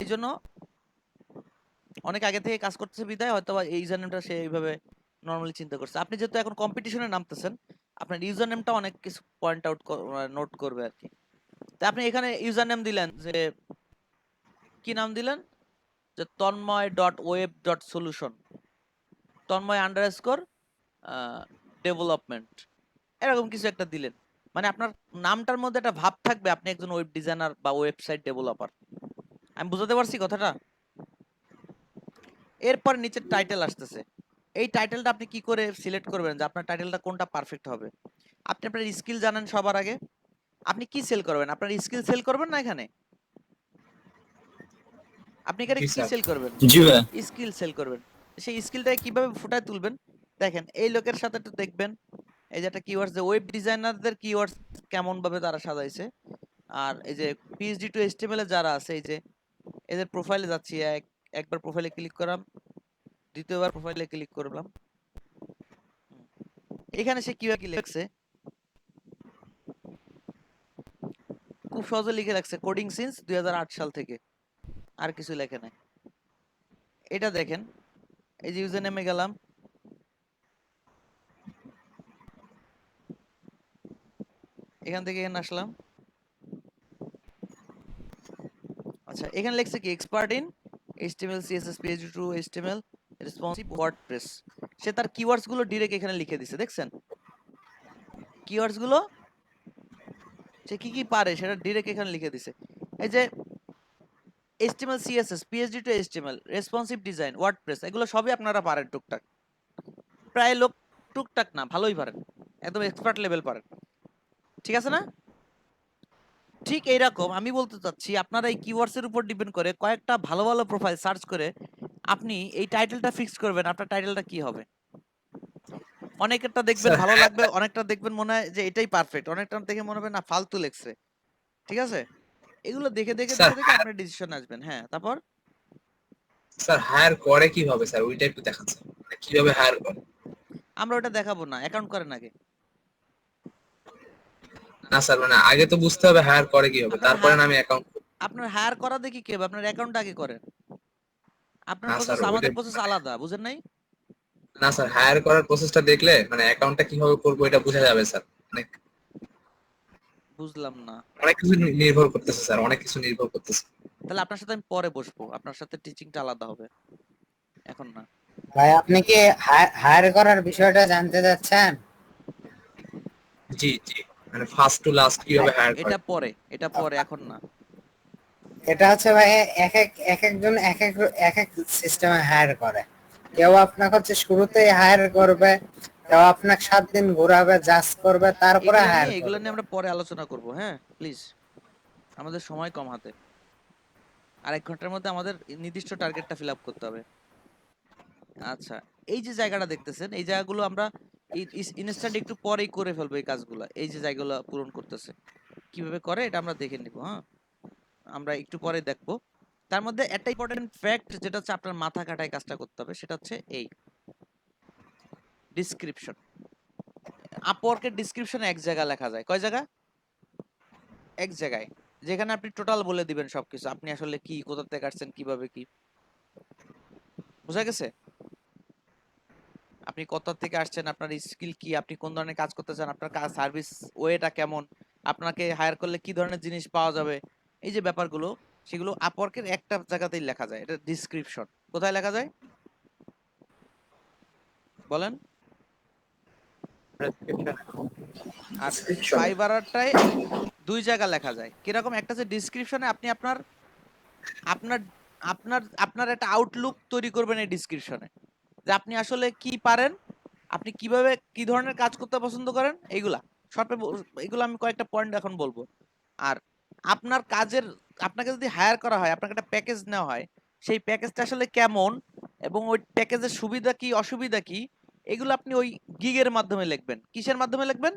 এই জন্য অনেক আগে থেকে কাজ করতেছে বিধায় হয়তোবা এই ইউজার নেমটা সে এইভাবে নরমালি চিন্তা করছে। আপনি যেহেতু এখন কম্পিটিশনে নামতেছেন, আপনার ইউজার নেমটা অনেক কিছু পয়েন্ট আউট নোট করবে আর কি। তো আপনি এখানে ইউজার নেম দিলেন, যে কি নাম দিলেন, যে তন্ময়.web.solution, তন্ময় আন্ডারস্কোর ডেভেলপমেন্ট, এরকম কিছু একটা দিলেন। মানে আপনার নামটার মধ্যে একটা ভাব থাকবে আপনি একজন ওয়েব ডিজাইনার বা ওয়েবসাইট ডেভেলপার। আমি বুঝাতে পারছি কথাটা? এরপর নিচে টাইটেল আসতেছে। এই টাইটেলটা আপনি কি করে সিলেক্ট করবেন যে আপনার টাইটেলটা কোনটা পারফেক্ট হবে? আপনি আপনার স্কিল জানেন সবার আগে। আপনি কি সেল করবেন? আপনার স্কিল সেল করবেন না এখানে? আপনি এখানে জি কি স্যার। সেল করবেন? জি ভাই। স্কিল সেল করবেন। সেই স্কিলটাকে কিভাবে ফুটায় তুলবেন? দেখেন এই লোকের সাথে একটু দেখবেন, এই যে একটা কিওয়ার্ডস, যে ওয়েব ডিজাইনারদের কিওয়ার্ডস কেমন ভাবে তারা সাজাইছে। আর এই যে পিএইচডি টু এইচটিএমএল এ যারা আছে, এই যে এদের প্রোফাইলে যাচ্ছি, একবার প্রোফাইলে ক্লিক করলাম, দ্বিতীয়বার প্রোফাইলে ক্লিক করলাম। এখানে সে কিভাবে কি লিখছে, খুব সহজে লিখে রাখছে, কোডিং সিন্স 2008 সাল থেকে, আর কিছু লেখে নাই। এটা দেখেন, এই যে ইউজার নেমে গেলাম, এখান থেকে এখানে আসলাম। আচ্ছা, এখানে লেখছে কি, expert in HTML CSS PHP to HTML responsive WordPress. সে তার কিওয়ার্ডস গুলো ডাইরেক্ট এখানে লিখে দিছে, দেখছেন কিওয়ার্ডস গুলো সে কি কি পারে সেটা ডাইরেক্ট এখানে লিখে দিছে। এই যে HTML CSS PHP to HTML responsive design WordPress, এগুলো সবই আপনারা পারেন টুকটাক, প্রায় লোক টুকটাক না ভালোই পারেন, একদম এক্সপার্ট লেভেল পারেন, ঠিক আছে না? ঠিক এইরকম আমি বলতে চাচ্ছি, আপনারা এই কিওয়ার্ডস এর উপর ডিপেন্ড করে কয়েকটা ভালো ভালো প্রোফাইল সার্চ করে আপনি এই টাইটেলটা ফিক্স করবেন, আপনার টাইটেলটা কি হবে। অনেকটা দেখবেন স্যার ভালো লাগবে, অনেকটা দেখবেন মনে হয় যে এটাই পারফেক্ট, অনেকটা দেখে মনে হবে না ফালতু লেখছে, ঠিক আছে? এগুলো দেখে দেখে স্যার দেখে দেখে আপনি ডিসিশন আসবেন। হ্যাঁ, তারপর স্যার হায়ার করে কিভাবে স্যার, ওইটা একটু দেখাচ্ছেন, মানে কিভাবে হায়ার করে? আমরা ওটা দেখাবো না, অ্যাকাউন্ট করেন আগে। না স্যার, মানে আগে তো বুঝতে হবে হায়ার করে কিভাবে, আপনার তারপরে না আমি অ্যাকাউন্ট। আপনার হায়ার করা দেখি কি হবে, আপনার অ্যাকাউন্ট আগে করেন। আপনার না প্রসেস স্যার, আমাদের ওইটা প্রসেস আলাদা, বুঝেন নাই? না স্যার, হায়ার করার প্রসেসটা দেখলে মানে অ্যাকাউন্টটা কিভাবে করবো এটা বোঝা যাবে স্যার। অনেক বুঝলাম না। অনেক কিছু নির্ভর করতেছে স্যার, অনেক কিছু নির্ভর করতেছে। তাহলে আপনার সাথে আমি পরে বসবো, আপনার সাথে টিচিংটা আলাদা হবে। এখন না। ভাই আপনি কি হায়ার করার বিষয়টা জানতে চাচ্ছেন? জি জি, মানে ফার্স্ট টু লাস্ট কিভাবে হায়ার করে। এটা পরে, এখন না। এটা হচ্ছে ভাই একজন এক এক সিস্টেমে হায়ার করে। কেউ আপনাকে হচ্ছে শুরুতেই হায়ার করবে, কেউ আপনাকে 7 দিন ঘোরাবে, জাজ করবে, তারপরে হায়ার এগুলো নিয়ে করবে। আমরা পরে আলোচনা করব, হ্যাঁ প্লিজ, আমাদের সময় কম হাতে, আর 1 ঘন্টার মধ্যে আমাদের নির্দিষ্ট টার্গেটটা ফিল আপ করতে হবে। আচ্ছা, এই যে জায়গাটা দেখতেছেন, এই জায়গাগুলো আমরা ইনস্ট্যান্ট একটু পরেই করে ফেলবো এই কাজগুলো। এই যে জায়গাগুলো পূরণ করতেছে কিভাবে করে এটা আমরা দেখে নিব, হ্যাঁ আমরা একটু পরে দেখবো। তার মধ্যে একটা ইম্পর্টেন্ট ফ্যাক্ট যেটা হচ্ছে আপনার মাথা কাটায় কাজটা করতে হবে, সেটা হচ্ছে এই ডিসক্রিপশন। আপওয়ার্কের ডিসক্রিপশনে এক জায়গায় লেখা যায়, কয় জায়গা? এক জায়গায়, যেখানে আপনি টোটাল বলে দিবেন সবকিছু, আপনি আসলে কি, কোথা থেকে আসছেন, কিভাবে কি, বুঝা গেছে? আপনি কোথা থেকে আসছেন, আপনার স্কিল কি, আপনি কোন ধরনের কাজ করতে চান, আপনার কাজ সার্ভিস ওয়েটা কেমন, আপনাকে হায়ার করলে কি ধরনের জিনিস পাওয়া যাবে, এই যে ব্যাপারগুলো, সেগুলো আপওয়ার্কের একটা জায়গাতেই লেখা যায়। এটা ডিসক্রিপশন। কোথায় লেখা যায় বলেন? আর ফাইবারটায় 2 জায়গা লেখা যায়। কিরকম? একটা হচ্ছে ডিসক্রিপশনে আপনি আপনার আপনার আপনার আপনার একটা আউটলুক তৈরি করবেন এই ডিসক্রিপশনে, যে আপনি আসলে কি পারেন, আপনি কিভাবে কি ধরনের কাজ করতে পছন্দ করেন, এইগুলা শর্টে, এগুলো আমি কয়েকটা পয়েন্ট এখন বলবো। আর আপনার কাজের, আপনাকে যদি হায়ার করা হয়, আপনাকে একটা প্যাকেজ নেওয়া হয়, সেই প্যাকেজটা আসলে কেমন এবং ওই প্যাকেজের সুবিধা কি অসুবিধা কি, এগুলো আপনি ওই গিগের মাধ্যমে লিখবেন। কিসের মাধ্যমে লিখবেন?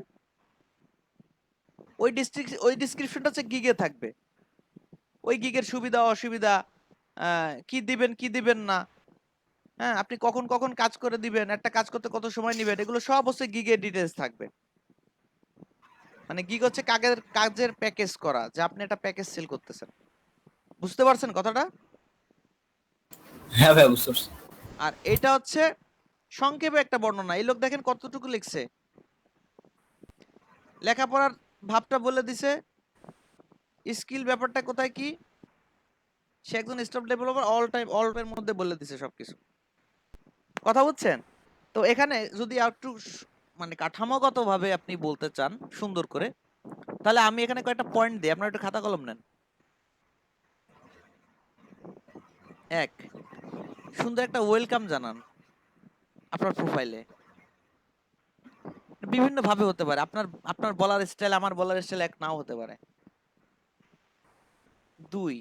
ওই ডিসক্রিপশনটা হচ্ছে গিগে থাকবে। ওই গিগের সুবিধা অসুবিধা, কি দিবেন কি দিবেন না, হ্যাঁ আপনি কখন কখন কাজ করে দিবেন, একটা কাজ করতে কত সময় নেবেন, এগুলো সব হচ্ছে গিগের ডিটেলস থাকবে। মানে গিগ হচ্ছে কাজের প্যাকেজ করা, যে আপনি একটা প্যাকেজ সেল করতেছেন। বুঝতে পারছেন কথাটা? হ্যাঁ ভাই, বুঝতে পারছি। আর এটা হচ্ছে সংক্ষেপে একটা বর্ণনা। এই লোক দেখেন কতটুকু লিখছে, লেখাপড়ার ভাবটা বলে দিছে, স্কিল ব্যাপারটা কোথায় কি, সে একজন স্টাফ ডেভেলপার, অল টাইম মধ্যে বলে দিছে সবকিছু। কথা বুঝছেন? তো এখানে যদি একটু মানে কাঠামোগত ভাবে আপনি বলতে চান সুন্দর করে, তাহলে আমি এখানে কয়েকটা পয়েন্ট দিই, আপনারা একটু খাতা কলম নেন। 1, সুন্দর একটা ওয়েলকাম জানান আপনার প্রোফাইলে। বিভিন্ন ভাবে হতে পারে, আপনার আপনার বলার স্টাইল আমার বলার স্টাইল এক নাও হতে পারে। 2,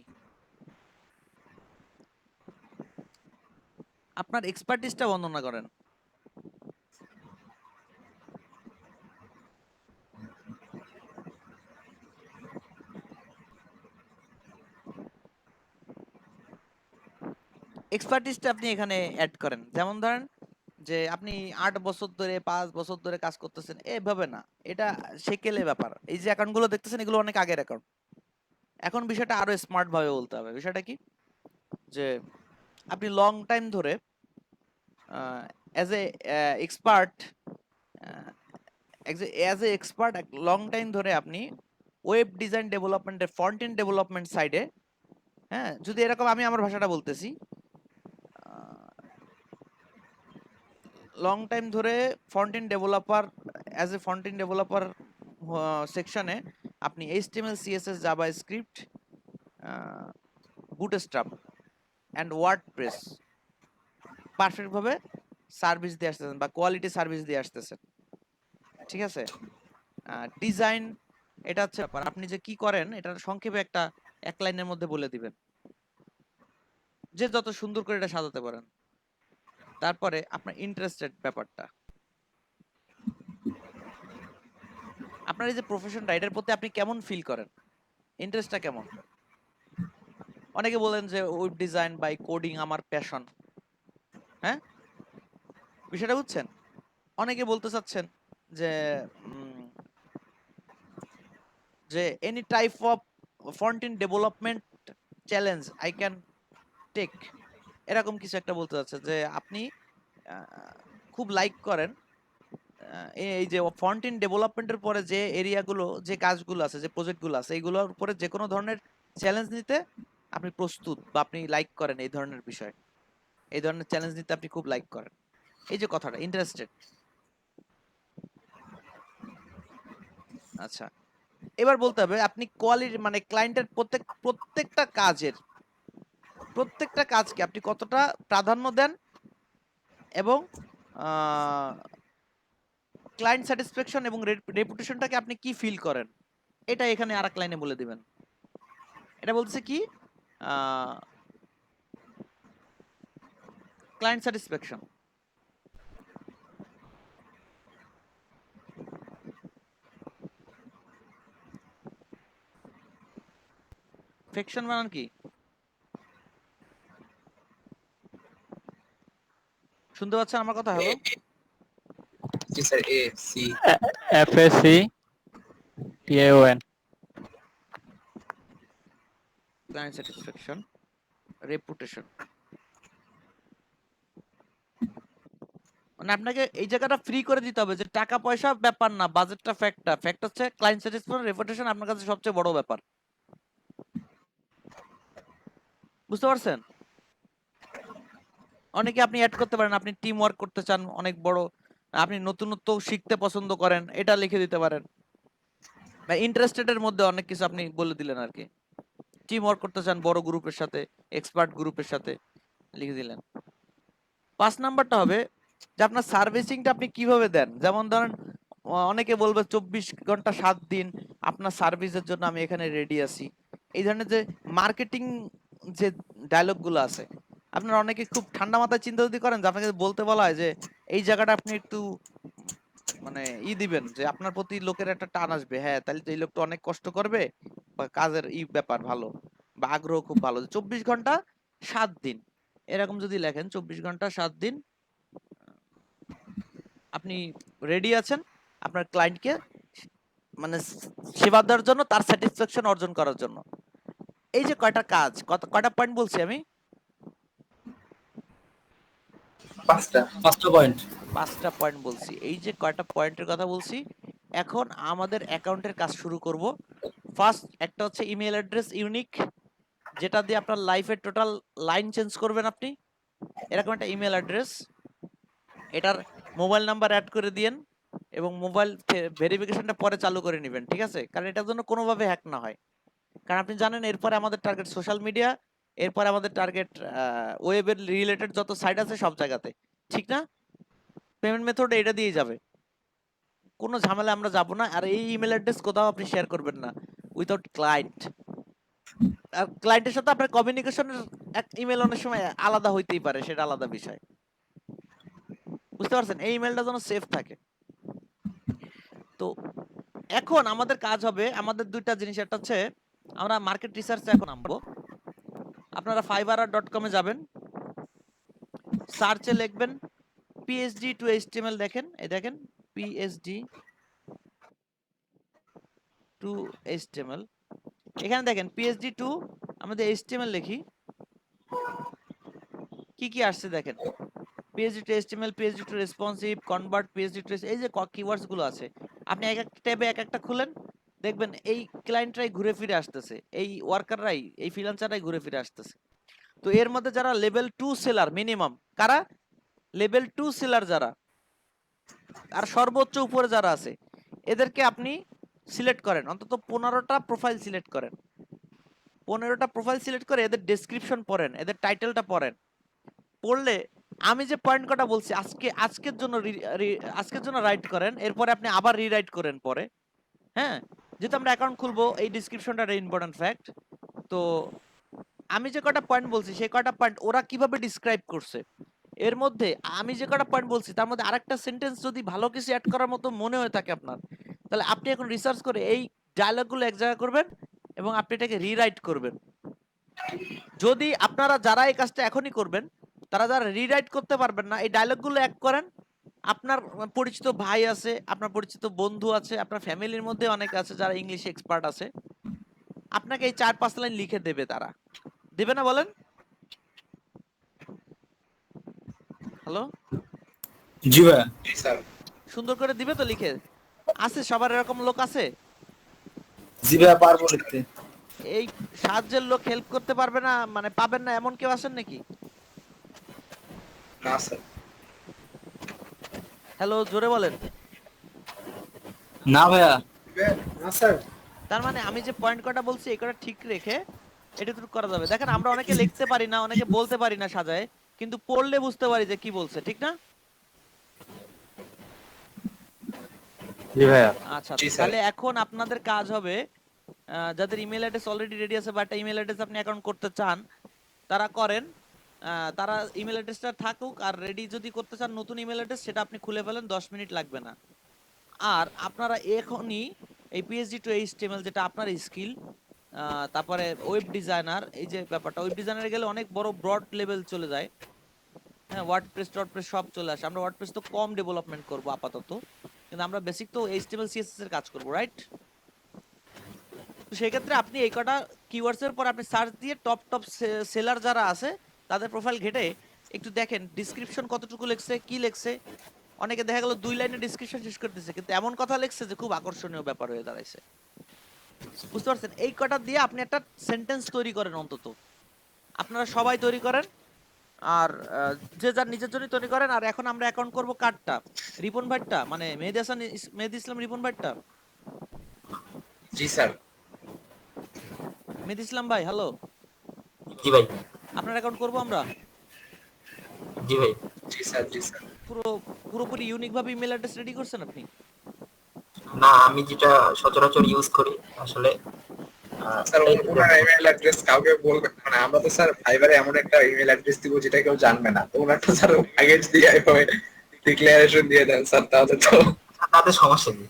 আপনার এক্সপার্টিসটা বর্ণনা করেন। এক্সপার্টিসটা আপনি এখানে অ্যাড করেন। যেমন ধরেন যে আপনি 8 বছর ধরে 5 বছর ধরে কাজ করতেছেন, এভাবে না, এটা সেকেলে ব্যাপার। এই যে অ্যাকাউন্টগুলো দেখতেছেন, এগুলো অনেক আগের অ্যাকাউন্ট। এখন বিষয়টা আরো স্মার্ট ভাবে বলতে হবে। বিষয়টা কি, যে আপনি লং টাইম ধরে as a expert as a expert long time ধরে আপনি ওয়েব ডিজাইন ডেভেলপমেন্টের ফ্রন্ট এন্ড ডেভেলপমেন্ট সাইডে, হ্যাঁ যদি এরকম, আমি আমার ভাষাটা বলতেছি, লং টাইম ধরে front end developer, as a front end developer সেকশনে আপনি HTML CSS JavaScript bootstrap and WordPress perfect ভাবে সার্ভিস দিয়ে আসতেছেন বা কোয়ালিটি সার্ভিস দিয়ে আসতেছেন, ঠিক আছে? ডিজাইন, এটা হচ্ছে ব্যাপার, আপনি যে কি করেন এটা সংক্ষেপে একটা 1 লাইনের মধ্যে বলে দিবেন, যে যত সুন্দর করে এটা সাজাতে পারেন। তারপরে আপনার ইন্টারেস্টেড ব্যাপারটা, আপনার এই যে প্রফেশনটা, এটার প্রতি আপনি কেমন ফিল করেন, ইন্টারেস্টটা কেমন। অনেকে বলেন যে ওয়েব ডিজাইন বাই কোডিং আমার প্যাশন, হ্যাঁ বিষয়টা বুঝছেন? অনেকে বলতে চাচ্ছেন যে যে any type of front end development challenge I can take, এরকম কিছু একটা বলতে চাচ্ছে, যে আপনি খুব লাইক করেন এই যে ফ্রন্ট এন্ড ডেভেলপমেন্টের পরে যে এরিয়াগুলো, যে কাজগুলো আছে, যে প্রজেক্টগুলো আছে, এইগুলোর উপরে যে কোনো ধরনের চ্যালেঞ্জ নিতে আপনি প্রস্তুত, বা আপনি লাইক করেন এই ধরনের বিষয়। এই ধরনের চ্যালেঞ্জ নিতে আপনি খুব লাইক করেন। এই যে কথাটা ইন্টারেস্টেড। আচ্ছা, এবার বলতে হবে আপনি কোয়ালিটি মানে ক্লায়েন্টের প্রত্যেকটা কাজকে আপনি কতটা প্রাধান্য দেন এবং ক্লায়েন্ট স্যাটিসফ্যাকশন এবং রেপুটেশনটাকে আপনি কি ফিল করেন, এটা এখানে আরেক লাইনে বলে দিবেন। এটা বলছে কি ক্লায়েন্ট স্যাটিসফ্যাকশন। ফ্যাকশন মানে কি? শুনতে পাচ্ছেন আমার কথা? হ্যালো, জি sir, A C FAC TAON। Client satisfaction, reputation. মানে আপনাকে এই জায়গাটা ফ্রি করে দিতে হবে যে টাকা পয়সা ব্যাপার না, বাজেটটা ফ্যাক্ট হচ্ছে ক্লায়েন্ট স্যাটিসফ্যাকশন, রেপুটেশন আপনার কাছে সবচেয়ে বড় ব্যাপার। বুঝতে পারছেন? অনেকে আপনি অ্যাড করতে পারেন, আপনি টিম ওয়ার্ক করতে চান অনেক বড়, আপনি নতুনত্ব শিখতে পছন্দ করেন, এটা লিখে দিতে পারেন। বা ইন্টারেস্টেড এর মধ্যে অনেক কিছু আপনি বলে দিলেন আর কি। টিম ওয়ার্ক করতে চান বড় গ্রুপের সাথে, এক্সপার্ট গ্রুপের সাথে, লিখে দিলেন। 5 নাম্বারটা হবে যে আপনার সার্ভিসিংটা আপনি কিভাবে দেন। যেমন ধরেন অনেকে বলবে 24 ঘন্টা 7 দিন আপনার সার্ভিসের জন্য আমি এখানে রেডি আছি। এই ধরনের যে মার্কেটিং যে ডায়লগ গুলো আছে, আপনারা অনেকে খুব ঠান্ডা মাথায় চিন্তা যদি করেন যে আপনাকে বলতে বলা হয় যে এই জায়গাটা আপনি একটু মানে দিবেন যে আপনার প্রতি লোকের একটা টান আসবে, হ্যাঁ তাহলে তো এই লোকটা অনেক কষ্ট করবে বা কাজের ব্যাপার ভালো বা আগ্রহ খুব ভালো। 24 ঘন্টা 7 দিন এরকম যদি লেখেন, 24 ঘন্টা 7 দিন আপনি রেডি আছেন আপনার ক্লায়েন্টকে মানে সেবা দেওয়ার জন্য, তার স্যাটিসফ্যাকশন অর্জন করার জন্য। এই যে কয়টা কাজ, কয়টা পয়েন্ট বলছি আমি? 5টা পয়েন্ট। 5টা পয়েন্ট বলছি। এই যে কয়টা পয়েন্টের কথা বলছি, এখন আমাদের অ্যাকাউন্টের কাজ শুরু করব। ফার্স্ট একটা হচ্ছে ইমেল অ্যাড্রেস ইউনিক, যেটা দিয়ে আপনার লাইফের টোটাল লাইন চেঞ্জ করবেন আপনি। এরকম একটা ইমেল অ্যাড্রেস, এটার মোবাইল নাম্বার অ্যাড করে দিয়েন এবং মোবাইল ভেরিফিকেশনটা পরে চালু করে নেবেন, ঠিক আছে? কারণ এটার জন্য কোনোভাবে হ্যাক না হয়। কারণ আপনি জানেন এরপরে আমাদের টার্গেট সোশ্যাল মিডিয়া, এরপরে আমাদের টার্গেট ওয়েবের রিলেটেড যত সাইট আছে সব জায়গাতে, ঠিক না? পেমেন্ট মেথড এটা দিয়ে যাবে, কোনো ঝামেলা আমরা যাব না। আর এই ইমেল অ্যাড্রেস কোথাও আপনি শেয়ার করবেন না উইদাউট ক্লায়েন্ট। আর ক্লায়েন্টের সাথে আপনার কমিউনিকেশনের এক ইমেল অনেক সময় আলাদা হইতেই পারে, সেটা আলাদা বিষয়। বুঝতে পারছেন? এই ইমেলটা যেন সেফ থাকে। তো এখন আমাদের কাজ হবে, আমাদের দুইটা জিনিস, একটা হচ্ছে আমরা মার্কেট রিসার্চে এখন নামবো। আপনারা fiverr.com এ যাবেন, সার্চে লিখবেন PhD to HTML, দেখেন এই দেখেন PhD to HTML, এখানে দেখেন PhD to আমাদের HTML লিখি, কি কি আসছে দেখেন। PhD to HTML, PhD to responsive, convert, PhD to এই যে কিওয়ার্ডস গুলো আছে, আপনি এক এক ট্যাবে এক একটা খুলেন, দেখবেন এই ক্লায়েন্টরাই ঘুরে ফিরে আসতেছে, এই ওয়ার্কাররাই, এই ফ্রিল্যান্সাররাই ঘুরে ফিরে আসতেছে। তো এর মধ্যে যারা লেভেল 2 সেলার মিনিমাম, কারা লেভেল 2 সেলার যারা, আর সর্বোচ্চ উপরে যারা আছে, এদেরকে আপনি সিলেক্ট করেন, অন্তত 15টা প্রোফাইল সিলেক্ট করেন। 15টা প্রোফাইল সিলেক্ট করে এদের ডেসক্রিপশন পড়েন, এদের টাইটেলটা পড়েন। পড়লে আমি যে পয়েন্ট কটা বলছি আজকের জন্য রাইট করেন, এরপরে আপনি আবার রিরাইট করেন পরে। হ্যাঁ, যেহেতু আমরা অ্যাকাউন্ট খুলবো, এই ডিসক্রিপশনটা ইম্পর্টেন্ট ফ্যাক্ট। তো আমি যে কটা পয়েন্ট বলছি সেই কটা পয়েন্ট ওরা কিভাবে ডিসক্রাইব করছে, এর মধ্যে আমি যে কটা পয়েন্ট বলছি তার মধ্যে আরেকটা সেন্টেন্স যদি ভালো কিছু অ্যাড করার মতো মনে হয়ে থাকে আপনার, তাহলে আপনি এখন রিসার্চ করে এই ডায়লগগুলো এক জায়গায় করবেন এবং আপনি এটাকে রিরাইট করবেন। যদি আপনারা যারা এই কাজটা এখনই করবেন, তারা যারা রিরাইট করতে পারবেন না, এই ডায়লগগুলো এক করেন। আপনার পরিচিত ভাই আছে, আপনার পরিচিত বন্ধু আছে, আপনার ফ্যামিলির মধ্যে অনেক আছে যারা ইংলিশ এক্সপার্ট আছে, আপনাকে এই 4-5 লাইন লিখে দেবে। তারা দেবে না বলেন? হ্যালো, জি ভাই। জি স্যার। সুন্দর করে দিবে তো লিখে? আছে সবার এরকম লোক আছে? জি ভাই, পারবো লিখতে। এই সাহায্যের লোক হেল্প করতে পারবে না মানে পাবেন না এমন কেউ আছেন নাকি? না স্যার। হ্যালো, জোরে বলেন। না ভাইয়া। না স্যার। তার মানে আমি যে পয়েন্ট কটা বলছি এই কটা ঠিক রেখে এটুকু করা যাবে। দেখেন আমরা অনেকে লিখতে পারি না, অনেকে বলতে পারি না সাজায়, কিন্তু পড়লে বুঝতে পারি যে কি বলছে, ঠিক না? জি ভাইয়া। আচ্ছা, জি স্যার। তাহলে এখন আপনাদের কাজ হবে, যাদের ইমেল অ্যাড্রেস অলরেডি রেডি আছে বা একটা ইমেল অ্যাড্রেস আপনি অ্যাকাউন্ট করতে চান তারা করেন। তারা ইমেল অ্যাড্রেসটা থাকুক, আর রেডি যদি করতে চান নতুন ইমেল অ্যাড্রেস সেটা আপনি খুলে ফেলেন, 10 মিনিট লাগবে না। আর আপনারা এখনই এই পিএইচডি টু এইচটিএমএল যেটা আপনার স্কিল, তারপরে ওয়েব ডিজাইনার, এই যে ব্যাপারটা ওয়েব ডিজাইনারে গেলে অনেক বড় ব্রড লেভেল চলে যায়। হ্যাঁ, ওয়ার্ডপ্রেস সব চলে আসে। আমরা ওয়ার্ডপ্রেস তো কম ডেভেলপমেন্ট করব আপাতত, কিন্তু আমরা বেসিক তো এইচটিএমএল সিএসএস এর কাজ করব, রাইট? তো সেই ক্ষেত্রে আপনি এই কটা কিওয়ার্ডস এর পর আপনি সার্চ দিয়ে টপ টপ সেলার যারা আছে তাদের প্রোফাইল ঘেটে একটু দেখেন ডেসক্রিপশন কতটুকু লেখছে, কি লেখছে। অনেকে দেখা গেল 2 লাইনের ডেসক্রিপশন শেষ করে দিয়েছে, কিন্তু এমন কথা লেখছে যে খুব আকর্ষণীয় ব্যাপার হয়ে দাঁড়াইছে। বুঝতে পারছেন? এই কটা দিয়ে আপনি একটা সেন্টেন্স তৈরি করেন অন্তত। আপনারা সবাই তৈরি করেন, আর যে যার নিজের জন্য তৈরি করেন। আর এখন আমরা অ্যাকাউন্ট করব কার্ডটা, রিপন ভাইটা, মানে মেহেদী ইসলাম রিপন ভাইটা। জি স্যার। মেহেদী ইসলাম ভাই, হ্যালো, জি ভাই। আপনার অ্যাকাউন্ট করব আমরা। জি ভাই। জি স্যার। জি স্যার। পুরোপুরি ইউনিক ভাবে ইমেল অ্যাড্রেস রেডি করছেন আপনি? না, আমি যেটা সচরাচর ইউজ করি আসলে স্যার ওনার ইমেল অ্যাড্রেস কাউকে বলবেন, মানে আমরা তো স্যার ফাইবারে এমন একটা ইমেল অ্যাড্রেস দিব যেটা কেউ জানবে না, তো ওনার তো স্যার আগে দিয়ে এভাবে ডিক্লারেশন দিয়ে দেন স্যার, তাহলে তো তাতে সমস্যা নেই।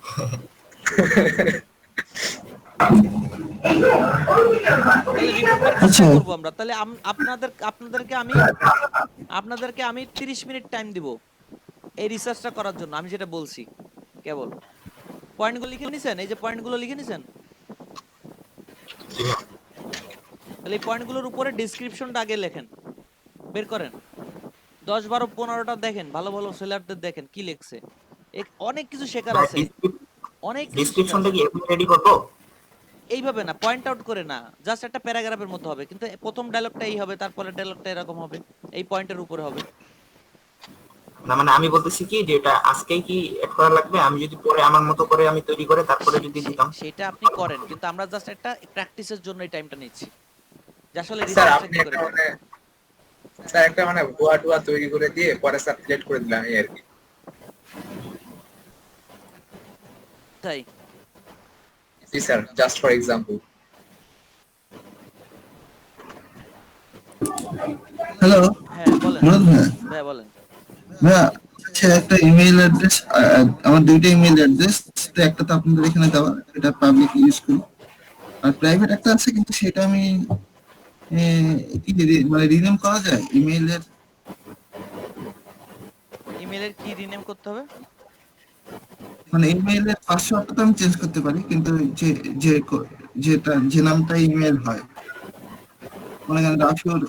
তাহলে রিপন ভাইয়ের কাজটা করব আমরা। তাহলে আপনাদেরকে আমি 30 মিনিট টাইম দিব এই রিসার্চটা করার জন্য। আমি যেটা বলছি কেবল পয়েন্টগুলো লিখে নিছেন, এই যে পয়েন্টগুলো লিখে নিছেন, তাহলে এই পয়েন্টগুলোর উপরে ডেসক্রিপশনটা আগে লেখেন, বের করেন, 10 12 15টা দেখেন, ভালো ভালো সেলারদের দেখেন কি লিখছে। অনেক কিছু শেখার আছে, অনেক কিছু শেখার ডেসক্রিপশনটা আছে। কি এখনই রেডি করব? এইভাবে না, পয়েন্ট আউট করে না, জাস্ট একটা প্যারাগ্রাফের মতো হবে, কিন্তু প্রথম ডায়লগটা এই হবে, তারপরে ডায়লগটা এরকম হবে, এই পয়েন্টের উপরে হবে। না মানে আমি বলতেছি কি যে এটা আজকেই কি এড করা লাগবে? আমি যদি পরে আমার মতো করে আমি তৈরি করে তারপরে যদি দিতাম। সেটা আপনি করেন, কিন্তু আমরা জাস্ট একটা প্র্যাকটিসের জন্য এই টাইমটা নিচ্ছি, যে আসলে স্যার রিসার্চটা আপনি কি করে একটা করব। মানে স্যার একটা মানে ভুয়া টুয়া তৈরি করে দিয়ে পরে স্যার সিলেক্ট করে দিলাম এই আর কি। তাই জি sir, just for example. Hello হ্যাঁ বলেন, মুরাদ ভাইয়া। ভাইয়া বলেন। ভাইয়া আচ্ছা, একটা ইমেল অ্যাড্রেস, আমার দুইটা ইমেল অ্যাড্রেস, একটা তো আপনাদের এখানে দেওয়া, এটা পাবলিক ইউজ করি, আর প্রাইভেট একটা আছে, কিন্তু সেটা আমি মানে রিনেম করা যায় ইমেইলের? ইমেলের কি রিনেম করতে হবে? মানে ইমেইলের পাসওয়ার্ডটা তো আমি চেঞ্জ করতে পারি, কিন্তু যে যে যে নামটা ইমেল হয়, মনে করেন রাফিউর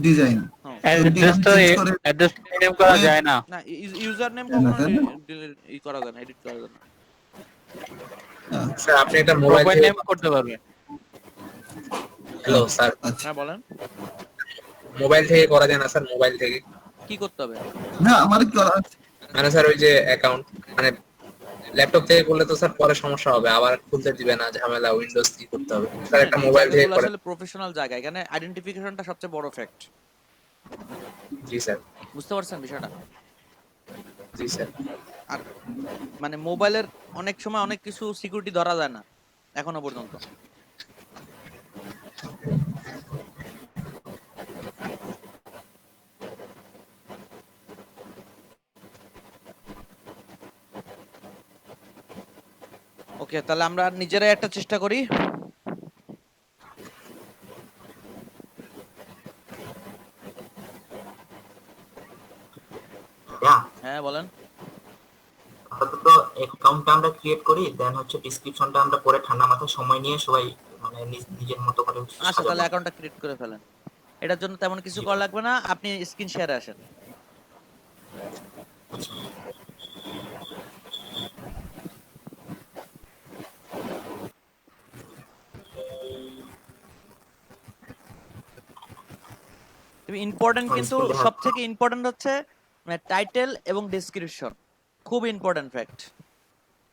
ডিজাইন, অ্যাড্রেস তো অ্যাড্রেস রিনেম করা যায় না। না, ইউজার নেম না, কখনো তাই না? করা যায় না, এডিট করা যায় না। স্যার আপনি এটা মোবাইল প্রোফাইল থেকে নেম করতে পারবে। হ্যালো স্যার, আচ্ছা, হ্যাঁ বলেন, মোবাইল থেকে করা যায় না স্যার? মোবাইল থেকে কি করতে হবে? না আমার করা আছে। মানে স্যার ওই যে অ্যাকাউন্ট, মানে ল্যাপটপ থেকে করলে তো স্যার পরে সমস্যা হবে, আবার খুলতে দিবে না, ঝামেলা, উইন্ডোজ কি করতে হবে স্যার? একটা এই মোবাইল থেকে জায়গাগুলো করে। আসলে প্রফেশনাল জায়গা, এখানে আইডেন্টিফিকেশনটা সবচেয়ে বড় ফ্যাক্ট। জি স্যার। বুঝতে পারছেন বিষয়টা? জি স্যার। আর মানে মোবাইলের অনেক সময় অনেক কিছু সিকিউরিটি ধরা যায় না এখনো পর্যন্ত। ওকে, তাহলে আমরা নিজেরাই একটা চেষ্টা করি। হ্যাঁ বলেন। আপাতত অ্যাকাউন্টটা আমরা ক্রিয়েট করি, দেন হচ্ছে ডেসক্রিপশনটা আমরা পরে ঠান্ডা মাথায় সময় নিয়ে সবাই মানে নিজের মতো করে আচ্ছা, তাহলে সাজাবো। অ্যাকাউন্টটা ক্রিয়েট করে ফেলেন। এটার জন্য তেমন কিছু করা লাগবে না, আপনি স্ক্রিন শেয়ারে আসেন। তুমি ইম্পর্টেন্ট, ওই কিন্তু স্কিল দেখা সব থেকে ইম্পর্টেন্ট হচ্ছে মানে টাইটেল এবং ডেসক্রিপশন, খুব ইম্পর্টেন্ট ফ্যাক্ট।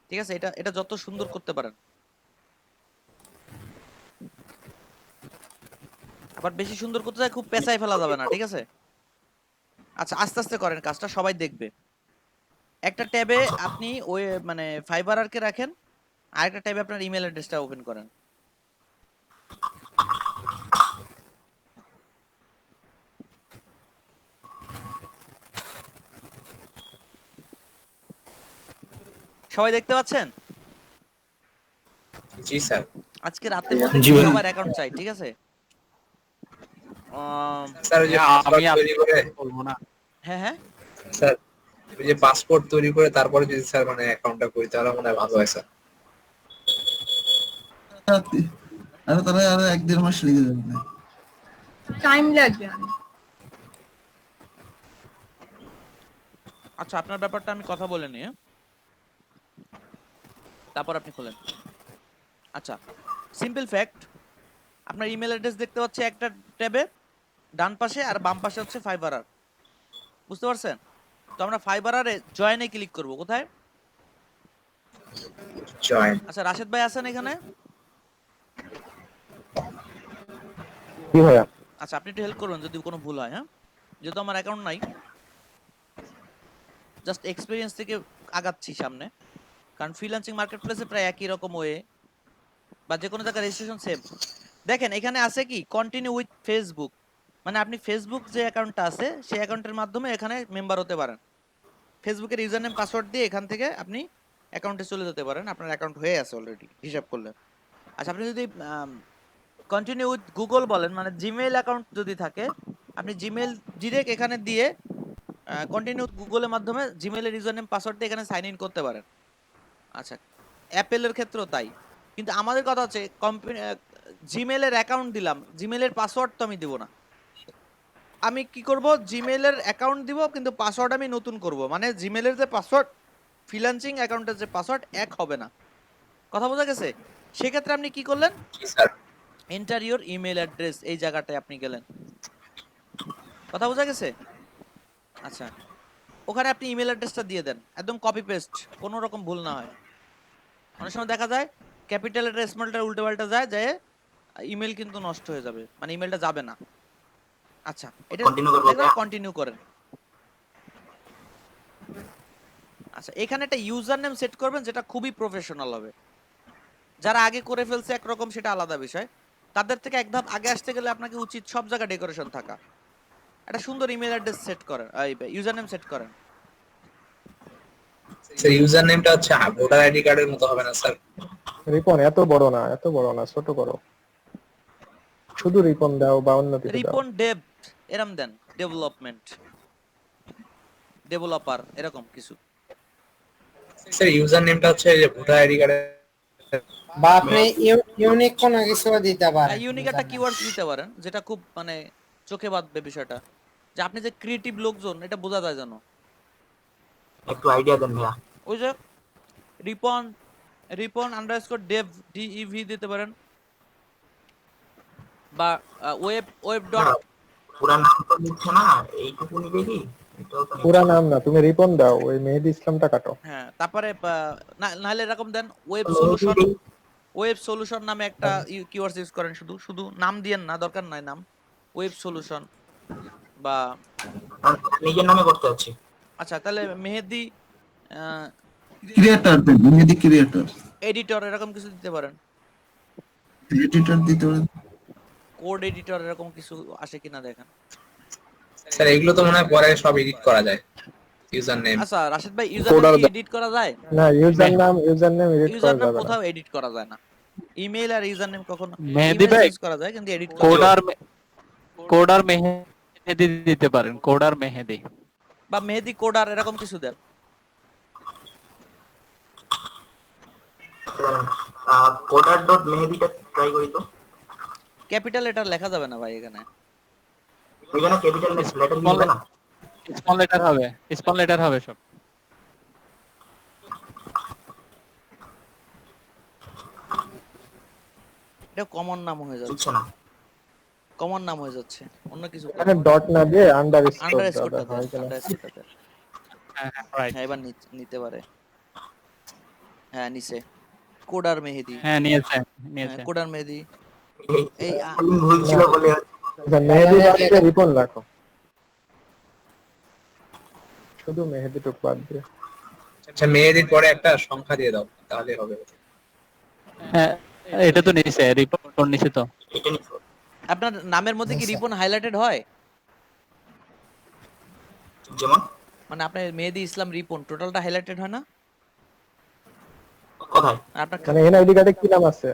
ঠিক আছে, এটা এটা যত সুন্দর করতে পারেন। আবার বেশি সুন্দর করতে যায় খুব পেঁচাই ফেলা যাবে না, ঠিক আছে? আচ্ছা, আস্তে আস্তে করেন কাজটা, সবাই দেখবে। একটা ট্যাবে আচ্ছা। আপনি ওই মানে ফাইবারারকে রাখেন, আরেকটা ট্যাবে আপনার ইমেল অ্যাড্রেসটা ওপেন করেন। সবাই দেখতে পাচ্ছেন? জি স্যার। আজকে রাতের মধ্যে জি কিন্তু ভাই। সবার অ্যাকাউন্ট চাই, ঠিক আছে? স্যার ওই যে হ্যাঁ, আমি পাসওয়ার্ড তৈরি করে, বলবো না। হ্যাঁ হ্যাঁ, স্যার ওই যে পাসপোর্ট তৈরি করে তারপরে যদি স্যার মানে অ্যাকাউন্টটা করি তাহলে মনে হয় ভালো হয় স্যার। আরে তারা আরো 1-1.5 মাস লেগে যাবে না? টাইম লাগবে অনেক। আচ্ছা আপনার ব্যাপারটা আমি কথা বলে নিয়ে তারপর আপনি খোলেন। আচ্ছা, সিম্পল ফ্যাক্ট, আপনার ইমেল অ্যাড্রেস দেখতে পাচ্ছি একটা ট্যাবে ডান পাশে, আর বাম পাশে হচ্ছে ফাইবারার। বুঝতে পারছেন? তো আমরা ফাইবারারে জয়েনে ক্লিক করব। কোথায়? জয়েন। আচ্ছা, রাশেদ ভাই আছেন এখানে? কি ভাইয়া? আচ্ছা, আপনি একটু হেল্প করবেন যদি কোনো ভুল হয়। হ্যাঁ, যেহেতু আমার অ্যাকাউন্ট নাই, জাস্ট এক্সপিরিয়েন্স থেকে আগাচ্ছি সামনে, কারণ ফ্রিল্যান্সিং মার্কেট প্লেসে প্রায় একই রকম ওয়ে বা যে কোনো জায়গায় রেজিস্ট্রেশন সেম। দেখেন এখানে আছে কি কন্টিনিউ উইথ ফেসবুক, মানে আপনি ফেসবুক যে অ্যাকাউন্টটা আছে সেই অ্যাকাউন্টের মাধ্যমে এখানে মেম্বার হতে পারেন। ফেসবুকের ইউজার নেম পাসওয়ার্ড দিয়ে এখান থেকে আপনি অ্যাকাউন্টে চলে যেতে পারেন, আপনার অ্যাকাউন্ট হয়ে আছে অলরেডি হিসাব করলে। আচ্ছা, আপনি যদি কন্টিনিউ উইথ গুগল বলেন, মানে জিমেইল অ্যাকাউন্ট যদি থাকে, আপনি জিমেইল ডিরেক্ট এখানে দিয়ে কন্টিনিউ গুগলের মাধ্যমে জিমেইলের ইউজার নেম পাসওয়ার্ড দিয়ে এখানে সাইন ইন করতে পারেন। আচ্ছা, অ্যাপেলের ক্ষেত্রেও তাই। কিন্তু আমাদের কথা হচ্ছে জিমেইলের অ্যাকাউন্ট দিলাম, জিমেইলের পাসওয়ার্ড তো আমি দিব না। আমি কি করব, জিমেইলের অ্যাকাউন্ট দিব কিন্তু পাসওয়ার্ড আমি নতুন করব, মানে জিমেইলের যে পাসওয়ার্ড ফ্রিল্যান্সিং অ্যাকাউন্টের যে পাসওয়ার্ড এক হবে না। কথা বোঝা গেছে? সেক্ষেত্রে আপনি কি করলেন, জি sir. Enter your email address, এই জায়গাটায় আপনি গেলেন। কথা বোঝা গেছে? আচ্ছা, ওখানে আপনি ইমেল অ্যাড্রেসটা দিয়ে দেন, একদম কপি পেস্ট, কোনো রকম ভুল না হয়। অনেক সময় দেখা যায় ক্যাপিটাল লেটার স্মল লেটার উল্টো পাল্টা যায় ইমেল কিন্তু নষ্ট হয়ে যাবে, মানে ইমেলটা যাবে না। আচ্ছা, এটা কন্টিনিউ করবো একবার ভাইয়া? কন্টিনিউ করেন। আচ্ছা, এখানে একটা ইউজার নেম সেট করবেন যেটা খুবই প্রফেশনাল হবে। যারা আগে করে ফেলছে একরকম, সেটা আলাদা বিষয়। তাদের থেকে এক ধাপ আগে আসতে গেলে আপনাকে উচিত সব জায়গায় ডেকোরেশন থাকা। একটা সুন্দর ইমেল অ্যাড্রেস সেট করেন, ইউজার নেম সেট করেন। স্যার ইউজার নেমটা হচ্ছে ভোটার আইডি কার্ডের মতো হবে না স্যার? রিপন এত বড় না, এত বড় না, ছোট করো। শুধু রিপন দাও বা অন্য কিছু দাও। রিপন ডেভ এরম দেন, ডেভেলপমেন্ট, ডেভেলপার, এরকম কিছু। স্যার ইউজার নেমটা হচ্ছে যে ভোটার আইডি কার্ডের। বা আপনি ইউনিক কোনো কিছু দিতে পারেন। ইউনিক একটা কিওয়ার্ডস দিতে পারেন যেটা খুব মানে চোখে বাঁধবে বিষয়টা, যে আপনি যে ক্রিয়েটিভ লোকজন এটা বোঝা যায় জানো। একটু আইডিয়া দেন ভাইয়া। ওই যে Ripon Ripon underscore Dave DEV দিতে পারেন, বা ওয়েব ডট। হ্যাঁ, পুরা নাম তো দিচ্ছে না, এইটুকুনি দেখি। এটাও তো পুরা নাম না, তুমি রিপন দাও, ওই মেহেদি ইসলামটা কাটো। হ্যাঁ, তারপরে নাহলে এরকম দেন ওয়েব নিচ্ছে। সলিউশন। ওয়েব সলিউশন নামে একটা কিওয়ার্ডস ইউজ করেন, শুধু শুধু নাম দিয়েন না, দরকার নাই নাম। ওয়েব সলিউশন বা নিজের নামে করতে যাচ্ছি। আচ্ছা তাহলে মেহেদি ক্রিয়েটর দেন, মেহেদি ক্রিয়েটর। এডিটর, এরকম কিছু দিতে পারেন। এডিটর দিতে পারেন। কোড এডিটর এরকম কিছু আসে কিনা দেখেন। স্যার এগুলো তো মনে হয় পরে সব এডিট করা যায়, ইউজার নেম। আচ্ছা রাশিদ ভাই, ইউজার নেম কি এডিট করা যায়? না, ইউজার নাম এডিট ইউজার করা নাম যাবে না। কোথাও এডিট করা যায় না। ইমেল আর ইউজার নেম কখনো মেহেদি ভাই, ইউজ করা যায় কিন্তু এডিট করা যায় না। কোডার মেহেদি দিতে পারেন, কোডার মেহেদি বা মেহেদি কোডার এরকম কিছু দেন। কোডার ডট মেহেদিটা ট্রাই করি তো। ক্যাপিটাল লেটার লেখা যাবে না ভাই এখানে। এখানে ক্যাপিটাল লেটার কি হবে না? স্মল লেটার হবে, স্মল লেটার হবে সব। এটা কমন নাম হয়ে যাচ্ছে। বুঝছো না? কমন নাম হয়ে যাচ্ছে, অন্য কিছু এখানে ডট না দিয়ে আন্ডারস্কোর আন্ডারস্কোরটা দেওয়া দেন, হয় কিনা? আন্ডারস্কোরটা দেন। হ্যাঁ রাইট, হ্যাঁ এবার নিতে পারে। হ্যাঁ নিচে কোডার মেহেদি। হ্যাঁ নিয়েছে হ্যাঁ নিয়েছে। কোডার মেহেদি। এই ভুল ছিল না। বলে আচ্ছা, মেহেদি বাদ দিয়ে রিপন রাখো, শুধু মেহেদি টুক বাদ দিয়ে। আচ্ছা মেহেদির পরে একটা সংখ্যা দিয়ে দাও তাহলে হবে। হ্যাঁ এটা তো নিচে, রিপোর্ট নিচে তো। এটা নিতে হবে। আপনার নামের মধ্যে কি রিপন হাইলাইটেড হয়? যেমন মানে আপনার মেহেদি ইসলাম রিপন টোটালটা হাইলাইটেড হয় না? কোথায় আপনার মানে এনআইডি কার্ডে কি নাম আছে?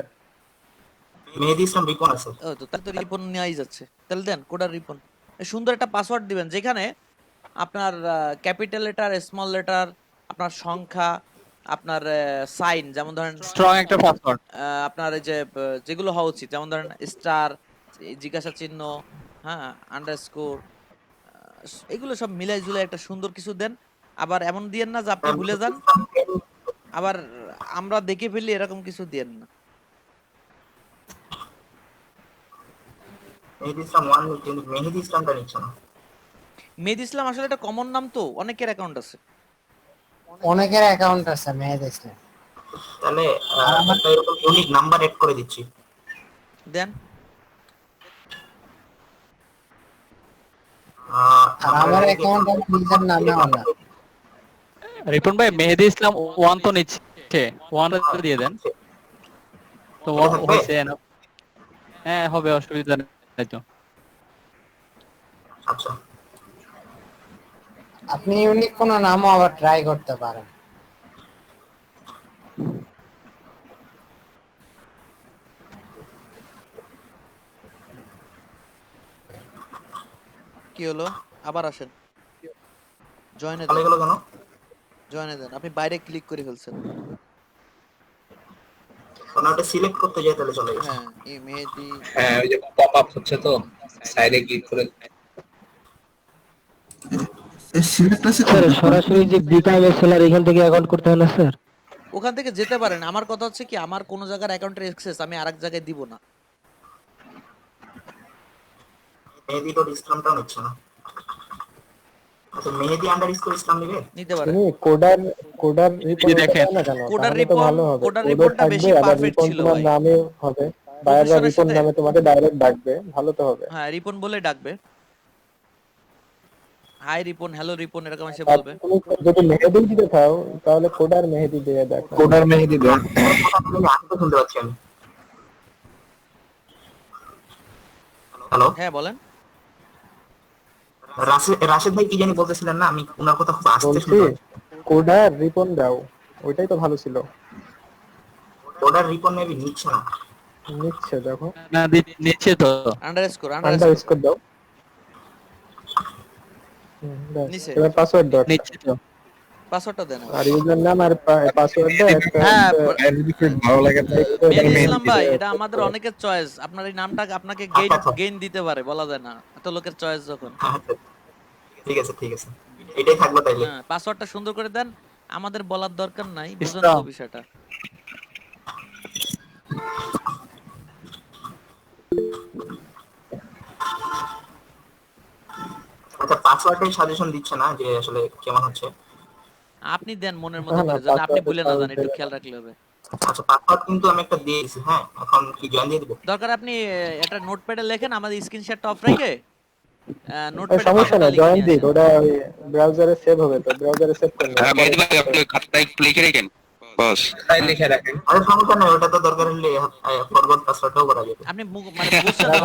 মেহেদি ইসলাম রিপন আছে। ও তো তাহলে তো রিপন নেওয়াই যাচ্ছে, তাহলে দেন কোডার রিপন। সুন্দর একটা পাসওয়ার্ড দিবেন যেখানে আপনার ক্যাপিটাল লেটার, স্মল লেটার, আপনার সংখ্যা, আপনার সাইন, যেমন ধরেন স্ট্রং একটা পাসওয়ার্ড। আপনার এই যে যেগুলো হওয়া উচিত, যেমন ধরেন স্টার, জিজ্ঞাসা চিহ্ন, হ্যাঁ আন্ডারস্কোর, এগুলো সব মিলাই ঝুলাই একটা সুন্দর কিছু দেন। আবার এমন দিয়েন না যে আপনি ভুলে যান, আবার আমরা দেখে ফেললি এরকম কিছু দিয়েন না। মেহেদি ইসলাম ওয়ান কিন্তু মেহেদি ইসলামটা নিচ্ছে না। মেহেদি ইসলাম আসলে একটা কমন নাম, তো অনেকের অ্যাকাউন্ট আছে। অনেকের অ্যাকাউন্ট আছে মেহেদি ইসলাম। তাহলে একটা এরকম ইউনিক নাম্বার এড করে দিচ্ছি। দেন আর আমার অ্যাকাউন্ট আমার নিজের নামে হলো। রিপন ভাই মেহেদি ইসলাম ওয়ান তো নিচ্ছে, ওয়ান দিয়ে দেন তো। হয়েছে না? হ্যাঁ হবে, অসুবিধা নেই তো। আচ্ছা আপনি ইউনিক কোনো নামও আবার ট্রাই করতে পারেন। কি হলো, আবার আসেন, জয়েনে চলে দেন, গেল কেন? জয়েনে দেন। আপনি বাইরে ক্লিক করে ফেলছেন। কারণ ওটা সিলেক্ট করতে যাই তাহলে চলে গেছে। হ্যাঁ এই মেহেদি, হ্যাঁ ওই যে পপ আপ হচ্ছে তো, সাইডে ক্লিক করে। সিলেক্ট আছে স্যার সরাসরি যে বিকাম এক্সেলার এখান থেকে অ্যাকাউন্ট করতে হয় না স্যার? ওখান থেকে যেতে পারেন। আমার কথা হচ্ছে কি, আমার কোনো জায়গার অ্যাকাউন্টের অ্যাক্সেস আমি আরেক জায়গায় দিব না। মেহেদি ডট ইসলামটাও নিচ্ছে না। আচ্ছা মেহেদি আন্ডারস্কোর ইসলাম নিবে? নিতে পারেন। তুমি কোডার রিপন দেখেন। না কেন? কোডার তাহলে তো রিপন, ভালো হবে। কোডার কোডও রিপনটা বেশি থাকবে, আবার পারফেক্ট রিপন ছিল তোমার ভাই। নামে হবে, বাইরের প্রফেসরের রিপন সাথে, নামে তোমাকে ডাইরেক্ট ডাকবে, ভালো তো হবে। হ্যাঁ রিপন বলে ডাকবে, হাই রিপন, হ্যালো রিপন, এরকম এসে আর বলবে। তুমি যদি মেহেদি দিতে চাও তাহলে কোডার মেহেদি দিয়ে দেখো। কোডার মেহেদি দেন। আজকে শুনতে পাচ্ছি আমি। হ্যালো হ্যাঁ বলেন। রাশেদ ভাই কি জানি বলতেছিলেন না, আমি ওনার কথা খুব আস্তে বলছি শুনতে পাচ্ছি। কোডার রিপন দাও, ওইটাই তো ভালো ছিল। ওটার রিপন মেবি নিচ্ছে না। নিচ্ছে দেখো, না নিচ্ছে তো। আন্ডারস্কোর, আন্ডারস্কোর দাও। ব্যাস, নিচে এবার পাসওয়ার্ড দাও। নিচ্ছে তো। পাসওয়ার্ডটা দেন। আর ইউজার নাম আর পাসওয়ার্ড দাও একটা। হ্যাঁ ভালো লাগে না। মেহেদি ইসলাম ভাই, এটা আমাদের অনেকের চয়েস। আপনার এই নামটা আপনাকে গেইন দিতে পারে, বলা যায় না, এত লোকের চয়েস যখন। আচ্ছা, ঠিক আছে ঠিক আছে, এটাই থাকলো তাইলে। হ্যাঁ পাসওয়ার্ডটা সুন্দর করে দেন, আমাদের বলার দরকার নাই, বুঝুন তো বিষয়টা। আচ্ছা পাসওয়ার্ডের সাজেশন দিচ্ছে না যে আসলে কেমন হচ্ছে। আপনি দেন মনের মতো করে, যাতে আপনি ভুলে না যান, একটু খেয়াল রাখলে হবে। আচ্ছা পাসওয়ার্ড কিন্তু আমি একটা দিয়েছি। হ্যাঁ এখন কি জয়েন দিয়ে দিব? দরকার আপনি একটা নোটপ্যাডে লেখেন, আমাদের স্ক্রিনশটটা অফ রেখে নোটপ্যাডে সমস্যা পাসওয়ার্ডটা নাই, লিখে জয়েন নিয়ে দিক, আসেন। ওটা ব্রাউজারে সেভ হবে, তো ব্রাউজারে সেভ করে হ্যাঁ মেহেদি ভাই নাও। আপনি খাতায় লিখে রাখেন বস। তাই লিখে রাখেন। আরে সমস্যা নাই, ওটা তো দরকার হলে ফরওয়ার্ড পাসওয়ার্ডটাও করা যাবে। আপনি মানে বুঝছেন না?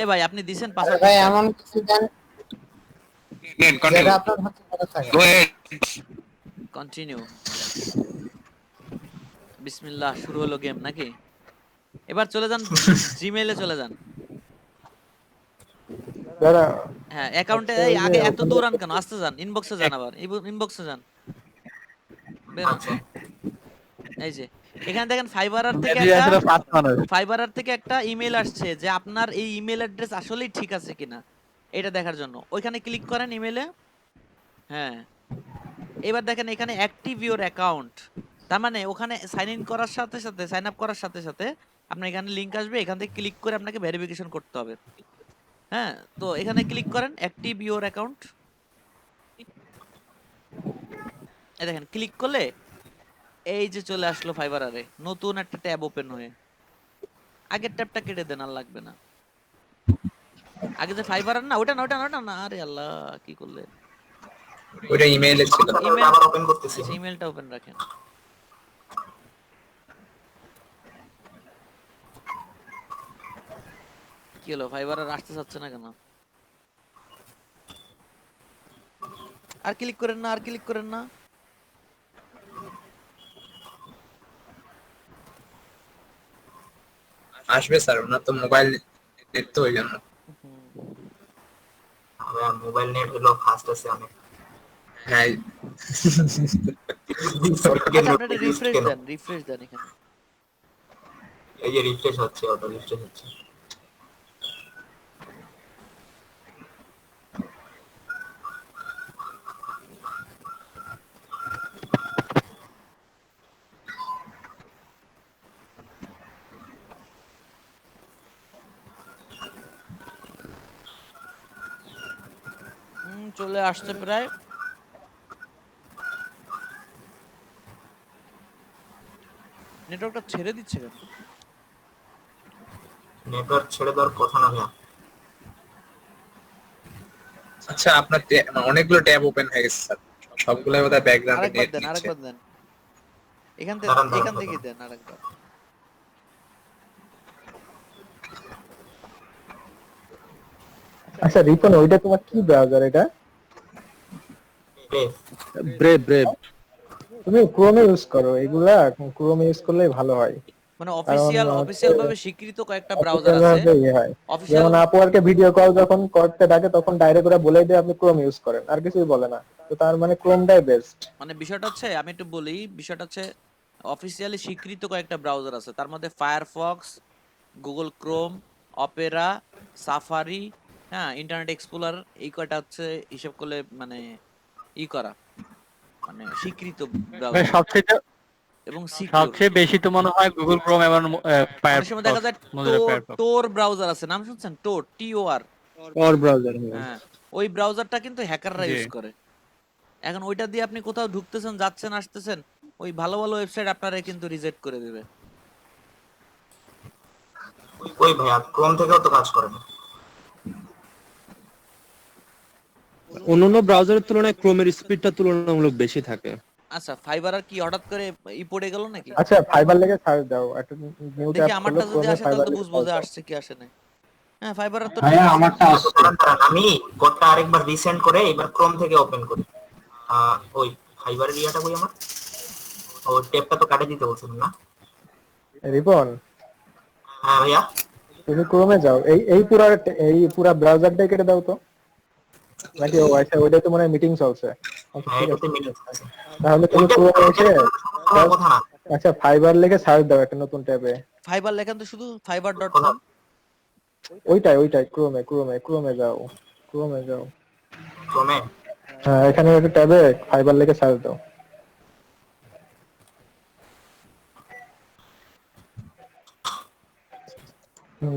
এই ভাই আপনি দিবেন আর পাসওয়ার্ড। ভাই এমন কিছু দেন নেন যেটা কন্টিনিউ। আপনার হাতে মনে থাকে। গো হেড। কন্টিনিউ। বিসমিল্লাহ, শুরু হলো গেম নাকি? এবার চলে যান জিমেইলে চলে যান। দাদা হ্যাঁ অ্যাকাউন্টে আচ্ছা, এই যে আগে এত ওখানে- দৌড়ান কেন? আস্তে যান, ইনবক্সে যান, আবার ইনবক্সে যান। বের হন। আচ্ছা এই যে এখানে দেখেন ফাইবারার থেকে মেহেদি আসলে একটা, ফার্স্ট মানুষ। ফাইবারার থেকে একটা ইমেল আসছে যে আপনার এই ইমেল অ্যাড্রেস আসলেই ঠিক আছে কিনা এটা দেখার জন্য ওইখানে ক্লিক করেন ইমেলে। হ্যাঁ এবার দেখেন এখানে অ্যাক্টিভ ইওর অ্যাকাউন্ট, তার মানে ওখানে সাইন ইন করার সাথে সাথে, সাইন আপ করার সাথে সাথে আপনার এখানে লিংক আসবে, এখান থেকে ক্লিক করে আপনাকে ভেরিফিকেশন করতে হবে। হ্যাঁ, তো এখানে ক্লিক করেন অ্যাক্টিভ ইওর অ্যাকাউন্ট। এই দেখেন ক্লিক করলে এই যে চলে আসলো ফাইবার আরে নতুন একটা ট্যাব ওপেন হয়ে। আগের ট্যাবটা কেটে দেন, আর লাগবে না। আগে যে ফাইবার আর না, ওটা না, ওটা না, ওটা না, আরে আল্লাহ কি করলেন। ওইটা ইমেইলে ছিল। ইমেল আবার ওপেন করতেছি। আচ্ছা, ইমেলটা ওপেন রাখেন। কি হলো, ফাইবার আর আসতে চাচ্ছে না কেন? আর ক্লিক করেন না, আর ক্লিক করেন না। আসবে স্যার, ওনার তো মোবাইল নেট তো ওই জন্য। মোবাইল নেট হলো ফাস্ট আছে অনেক। হ্যাঁ আচ্ছা, আপনারা রিফ্রেশ দেন, রিফ্রেশ দেন এখানে। এই যে রিফ্রেশ হচ্ছে, অটো রিফ্রেশ হচ্ছে। চলে আসছে প্রায়। নেটওয়ার্কটা ছেড়ে দিচ্ছে কেন? নেটওয়ার্ক ছেড়ে দেওয়ার কথা না ভাইয়া। আচ্ছা, আপনার অনেকগুলো ট্যাব ওপেন হয়ে গেছে স্যার, সবগুলো বোধহয় ব্যাকগ্রাউন্ডে আরেকবার নেট দেন, নিচ্ছে। আরেকবার দেন। এখান দাঁড়ান, থেকে, এখান দাঁড়ান, থেকে দেন আরেকবার। আচ্ছা রিপন, ওইটা তোমার কি ব্রাউজার? এটা ব্রেভ। ব্রেভ তুমি ক্রোমে ইউজ করো, এগুলা ক্রোমে ইউজ করলে ভালো হয়। মানে কারণ অফিসিয়াল ভাবে স্বীকৃত কয়েকটা ব্রাউজার আছে। ভাবে হয়, অফিসিয়াল যেমন আপওয়ার্কে ভিডিও কল যখন করতে ডাকে তখন ডাইরেক্ট করে বলে দেয় আপনি ক্রোম ইউজ করেন, আর কিছুই বলে না। তো তার মানে ক্রোমটাই বেস্ট। মানে বিষয়টা হচ্ছে, আমি একটু বলি, বিষয়টা হচ্ছে অফিসিয়ালি স্বীকৃত কয়েকটা ব্রাউজার আছে, তার মধ্যে Firefox, Google Chrome, Opera, safari, হ্যাঁ, ইন্টারনেট এক্সপ্লোরার, এই কয়টা হচ্ছে হিসাব করলে মানে ই করা, মানে স্বীকৃত ব্রাউজার এবং সিকিউর। সবচেয়ে বেশি তো মনে হয় গুগল ক্রোম এবং অনেক সময় দেখা যায় টোর ব্রাউজার আছে, নাম শুনছেন? টোর, TOR। ওর ব্রাউজার। হ্যাঁ, ওই ব্রাউজারটা কিন্তু হ্যাকাররা ইউজ করে। এখন ওইটা দিয়ে আপনি কোথাও ঢুকতেছেন, যাচ্ছেন, আসতেছেন, ওই ভালো ভালো ওয়েবসাইট আপনারা কিন্তু রিজেক্ট করে দেবে। ওই ভাইয়া ক্রোম থেকেও তো কাজ করে না। অন্যান্য ব্রাউজারের তুলনায় ক্রোমের স্পিডটা তুলনামূলক বেশি থাকে। আচ্ছা, ফাইবার আর কি হঠাৎ করে ই পড়ে গেল নাকি? আচ্ছা ফাইবার লেগে সার্চ দাও, একটা নিউ দেখি ট্যাব আমারটা খোলো, যদি ক্রোমে আসে তাহলে ফাইবার তো লেগে বুঝবো যে আসছে কি আসে নাই। হ্যাঁ, ফাইবার তো ভাইয়া ঠিক আছে। আমারটা আসছে। দাঁড়ান, আমি কোডটা আরেকবার রিসেন্ড করে এবার ক্রোম থেকে ওপেন করি। ওই ফাইবারের ইয়াটা কই আমার? ও ট্যাবটা তো কাটে দিতে বলছিলেন না? রিপন, হ্যাঁ ভাইয়া। তুমি ক্রোমে যাও, এই পুরা ব্রাউজারটাই কেটে দাও তো, নাকি ও আচ্ছা ওইটাই তো মনে হয় মিটিং চলছে। আচ্ছা হ্যাঁ, ঠিক এটাতে আছে, মিটিং আছে। তাহলে তুমি ওইটা ক্রোমে এসে কোনো কথা না। আচ্ছা ফাইবার লেগে সার্চ দাও একটা নতুন ট্যাবে। ফাইবার লেখেন তো শুধু fiber.com। ওইটাই ক্রোমে যাও, ক্রোমে হ্যাঁ এখানে একটা ট্যাবে ফাইবার লেগে সার্চ দাও।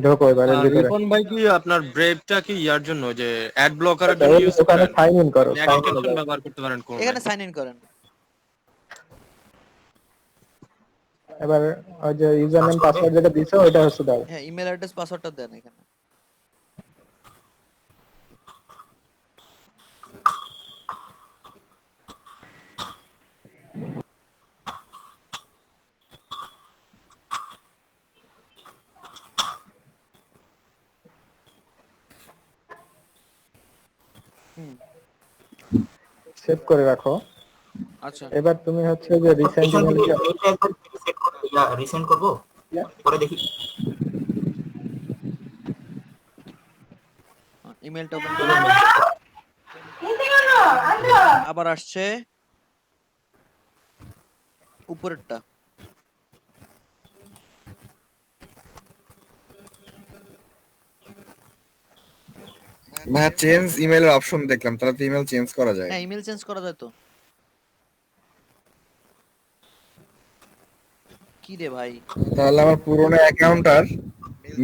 ঢোকো এবারে ভিতরে। রিপন ভাই কি আপনার ব্রেভটা কি ইয়ার জন্য যে অ্যাড ব্লকারের জন্য ইউজ ওখানে করেন? সাইন ইন করো, এক্সটেনশন ব্যবহার করতে পারেন কোন? এখানে সাইন ইন করেন। এবার ওই যে ইউজার নেম পাসওয়ার্ড যেটা দিছো ওইটা হচ্ছে দাও। হ্যাঁ, ইমেল অ্যাড্রেস পাসওয়ার্ডটা দেন এখানে। সেভ করে রাখো। আচ্ছা, এবার তুমি হচ্ছে যে রিসেন্ট এখান থেকে ইমেল এইটা একবার রিসেট করব, রিসেন্ড করব, পরে দেখি। ইমেলটা ওপেন করুন। আবার আসছে উপরেরটা। ভাইয়া চেঞ্জ ইমেলের অপশন দেখলাম, তাহলে তো ইমেল চেঞ্জ করা যায়। হ্যাঁ, ইমেল চেঞ্জ করা যায় তো। কি রে ভাই, তাহলে আমার পুরোনো অ্যাকাউন্ট আর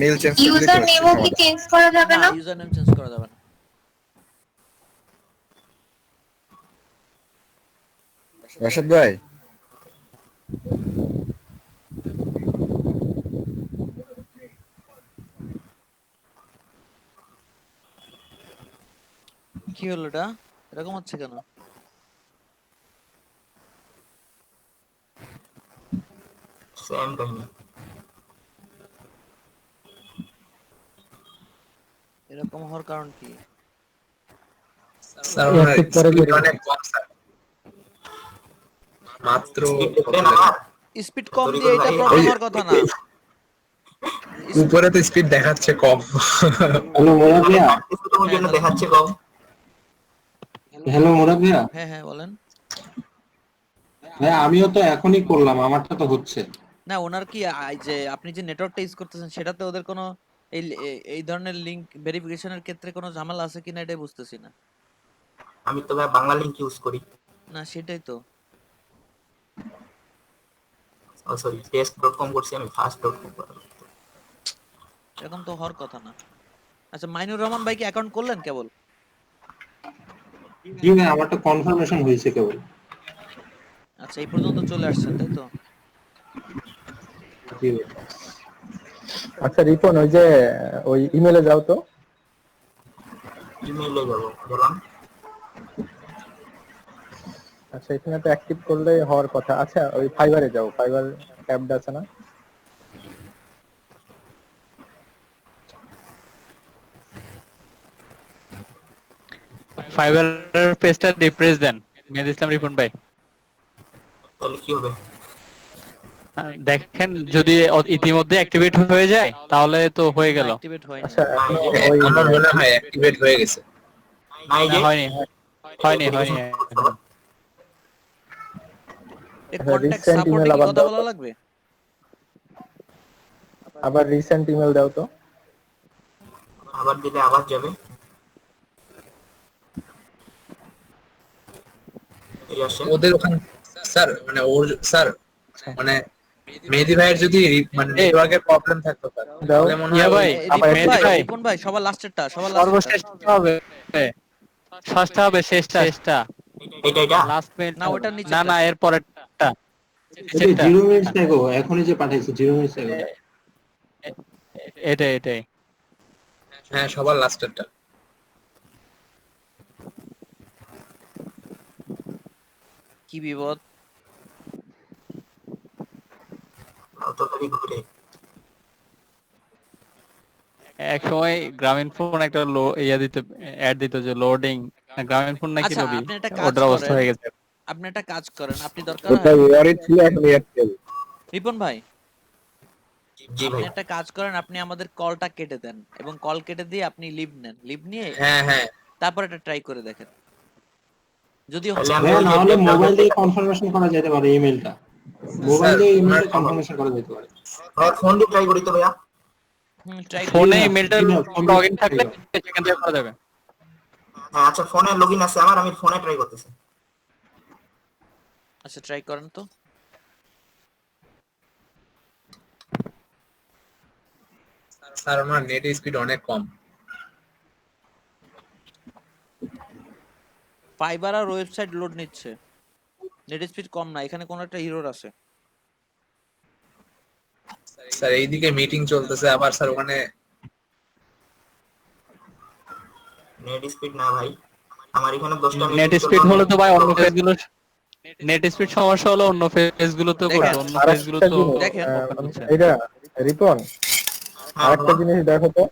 মেল চেঞ্জ করে দিলে ইউজার কি হচ্ছে নেমও কি সমাধান? চেঞ্জ করা যাবে না না? ইউজার নেম চেঞ্জ করা যাবে না। রাশেদ ভাই কি হলো এটা এরকম হচ্ছে কেন? সেম কাহিনী। এরকম হওয়ার কারণ কি? স্যার ওনার একটু পরে স্পিড বেরিয়ে অনেক কম স্যার, মাত্র স্পিড কত দেখবেন আমার স্পিড কম তরিকুল দিয়ে এটা ভাই, প্রবলেম ওই- হওয়ার কথা না। উপরে তো স্পিড দেখাচ্ছে কম। হ্যালো মোরাদ ভাইয়া, কাটতেছে তো ওই জন্য দেখাচ্ছে কম। হ্যালো মোরাদ ভাইয়া, হ্যাঁ হ্যাঁ বলেন। ভাইয়া আমিও তো এখনই করলাম, আমারটা তো হচ্ছে। না ওনার কি যে আপনি যে নেটওয়ার্কটা ইউজ করতেছেন সেটাতে ওদের কোনো এই ধরনের লিংক ভেরিফিকেশনের ক্ষেত্রে কোনো ঝামেলা আছে কিনা এটাই বুঝতেছি না। আমি তো ভাই বাংলা লিংক ইউজ করি। না সেটাই তো। ও সরি, test.com করছি আমি, fast.com করা। এরকম তো হওয়ার কথা না। আচ্ছা মাইনুর রহমান ভাই কি অ্যাকাউন্ট করলেন কেবল? জি ভাই, আমারটা কনফার্মেশন হয়েছে কেবল। আচ্ছা এই পর্যন্ত চলে আসছেন তাই তো? জি ভাই। আচ্ছা রিপন, ওই যে ওই ইমেলে যাও তো। ইমেইলে যাব, গেলাম। আচ্ছা এখানে তো অ্যাক্টিভ করলে হওয়ার কথা। আচ্ছা ওই ফাইবারে যাও, ফাইবার ট্যাবটা আছে না? ফাইবারের পেজটা রিফ্রেশ দেন মেহেদি ইসলাম রিপন ভাই। তাহলে কি হবে? দেখেন যদি ইতিমধ্যে অ্যাক্টিভেট হয়ে যায় তাহলে তো হয়ে গেল। অ্যাক্টিভেট হয়নি। আচ্ছা আমার মনে হয় অ্যাক্টিভেট হয়ে গেছে। নাই না যে হয়নি হয়নি হয়নি। এই কন্টাক্ট recent সাপোর্টে email কি আবার কথা দাও বলা তো। লাগবে? আবার রিসেন্ট ইমেল দাও তো। আবার দিলে আবার যাবে। এই আসে। ওদের ওখানে স্যার মানে ওর স্যার মানে মেহেদি ভাইয়ের যদি মানে নেটওয়ার্কের প্রবলেম থাকতো স্যার, দাও। তাহলে মনে ইয়া হয় ভাই মেহেদি ভাই রিপন ভাই সবার লাস্টেরটা, সবার লাস্টেরটা। সর্বশেষটা হবে, ষষ্ঠটা হবে, শেষটা এটা লাস্ট মেল। না ওটার নিচে না না এর পরেরটা। এটা 0 মিনিটস দেখো, এখনই যে পাঠাইছি 0 মিনিটস দেখো। এটাই। হ্যাঁ সবার লাস্টেরটা। কি বিপদ? ততটাই ঘুরে। এক সময় গ্রামীণ ফোন একটা অ্যাড দিত যে লোডিং, গ্রামীণ ফোন নাকি আচ্ছা নবী, আপনি একটা কাজ ওটার অবস্থা করেন, হয়ে গেছে। আপনি একটা কাজ করেন, আপনি দরকার ওটা হয় ওয়ারি ছিল, এখন এয়ারটেল। রিপন ভাই জি আপনি ভাই। একটা কাজ করেন, আপনি আমাদের কলটা কেটে দেন এবং কল কেটে দিয়ে আপনি লিভ নেন, লিভ নিয়ে হ্যাঁ হ্যাঁ তারপর এটা ট্রাই করে দেখেন যদি তাহলে আমি হ্যাঁ, ওই না যে হলে টেপটা মোবাইল দেখতে দিয়ে থাকি। কনফার্মেশন করা যেতে পারে ইমেলটা। মোবাইল স্যার দিয়ে ওনার ইমেলটা কনফার্মেশন করা যেতে পারে। ভাই ফোন দিয়ে ট্রাই করি তো ভাইয়া। ট্রাই ফোনে জি না, ইমেলটা জি না, ফোন দিয়ে লগইন থাকলে try করো। সেখান থেকে করা যাবে। হ্যাঁ আচ্ছা, ফোনে লগইন আছে আমার, আমি ফোনে ট্রাই করতেছি। আচ্ছা ট্রাই করেন তো। স্যার আমার নেট স্পিড অনেক কম। ফাইবার আর ওয়েবসাইট লোড নিচ্ছে, নেট স্পিড কম না, এখানে কোনো একটা এরর আছে। স্যার এইদিকে মিটিং চলতেছে আবার স্যার ওখানে। নেট স্পিড না ভাই, আমার এখানে 10টা নেট স্পিড হলে তো ভাই অন্য পেজগুলো, নেট স্পিড সমস্যা হলো অন্য পেজগুলো তো করছে, অন্য পেজগুলো তো দেখেন এটা রিপন আরেকটা জিনিস দেখো তো,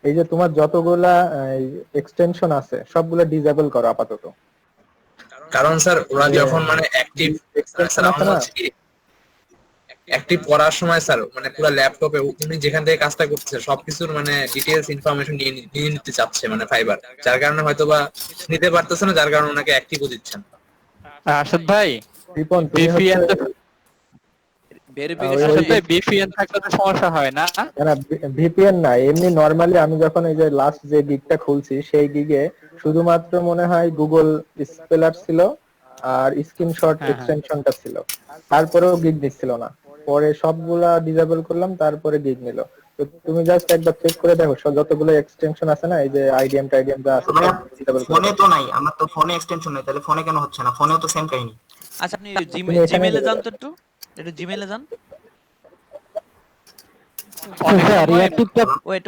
এই যে তোমার যতগুলা এক্সটেনশন আছে সবগুলা ডিসেবল করো আপাতত। কারণ স্যার ওরা যখন মানে অ্যাক্টিভ, স্যার আমার হচ্ছে কি অ্যাক্টিভ করার সময় স্যার মানে পুরো ল্যাপটপে উনি যেখান থেকে কাজটা করতেছে সবকিছুর মানে ডিটেইলস ইনফরমেশন নিয়ে নিতে চাচ্ছে মানে ফাইবার, যার কারণে হয়তোবা নিতে পারতেছে না, যার কারণে ওনাকে অ্যাক্টিভও দিচ্ছেন। আরশাদ ভাই রিপন তুমি VPN হচ্ছে ভেরিফিকেশনে VPN থাকলে তো সমস্যা হয় না। না ভিপিএন না, এমনি নরমালি আমি যখন এই যে লাস্ট যে গিগটা খুলছি সেই গিগে শুধুমাত্র মনে হয় গুগল স্পেলার ছিল আর স্ক্রিনশট এক্সটেনশনটা ছিল, তারপরেও গিগ নিচ্ছিল না। পরে সবগুলা ডিসেবল করলাম, তারপরে গিগ নিল। তো তুমি জাস্ট একবার চেক করে দেখো যতগুলো এক্সটেনশন আছে না, এই যে আইডিএম টাইডিএম যা আছে ভাইয়া available করে ফোনে দেখো। তো নাই, আমার তো ফোনে এক্সটেনশন নাই, তাহলে ফোনে কেন হচ্ছে না? ফোনেও তো সেম কাহিনী। আচ্ছা আপনি তুমি এখানে জিমেইলে যান তো একটু জিমেইলে যান। অনেক স্যার সময় রিঅ্যাক্টিভটা ওয়েট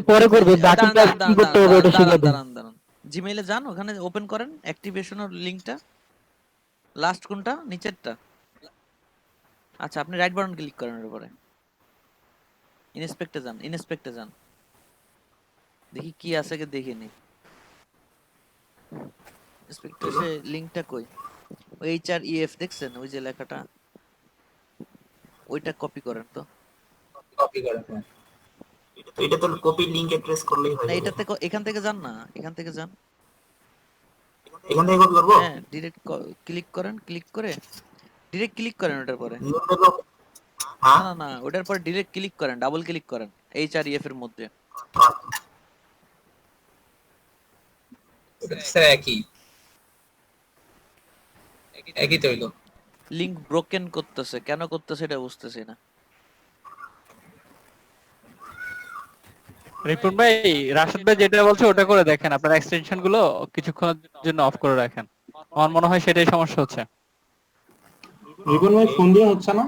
পরে করবে, বাকিটা কি করতে হবে ওটা শিখিয়ে দিন। দাঁড়ান। জিমেইলে যান, ওখানে ওপেন করেন অ্যাক্টিভেশনের লিংকটা। লাস্ট কোনটা? নিচেরটা। আচ্ছা আপনি রাইট বাটন ক্লিক করেন এর উপরে। ইনস্পেক্টে যান। দেখি কি আছে কি দেখে নি। ইনস্পেক্টে সে লিংকটা কই? ওই HREF দেখছেন ওই যে লেখাটা? ওইটা কপি করেন তো। কপি করেন। এটা তো কপি লিংকে প্রেস করলেই হয়। না এটাতে এখান থেকে যান না, এখান থেকে যান। এখান থেকে কপি করব? হ্যাঁ ডিরেক্ট ক্লিক করেন, ক্লিক করে ডিরেক্ট ক্লিক করেন ওটার পরে। হ্যাঁ না ওটার পরে ডিরেক্ট ক্লিক করেন, ডাবল ক্লিক করেন HREF এর মধ্যে। স্যার একই তো হইলো। লিংক ব্রোকেন করতেছে, কেন করতেছে এটা বুঝতেছি না। রিপন ভাই, রাশেদ ভাই যেটা বলছে ওটা করে দেখেন, আপনার এক্সটেনশন গুলো কিছুক্ষণের জন্য অফ করে রাখেন। আমার মনে হয় সেটাই সমস্যা হচ্ছে। রিপন ভাই ফোন দিয়ে হচ্ছে না?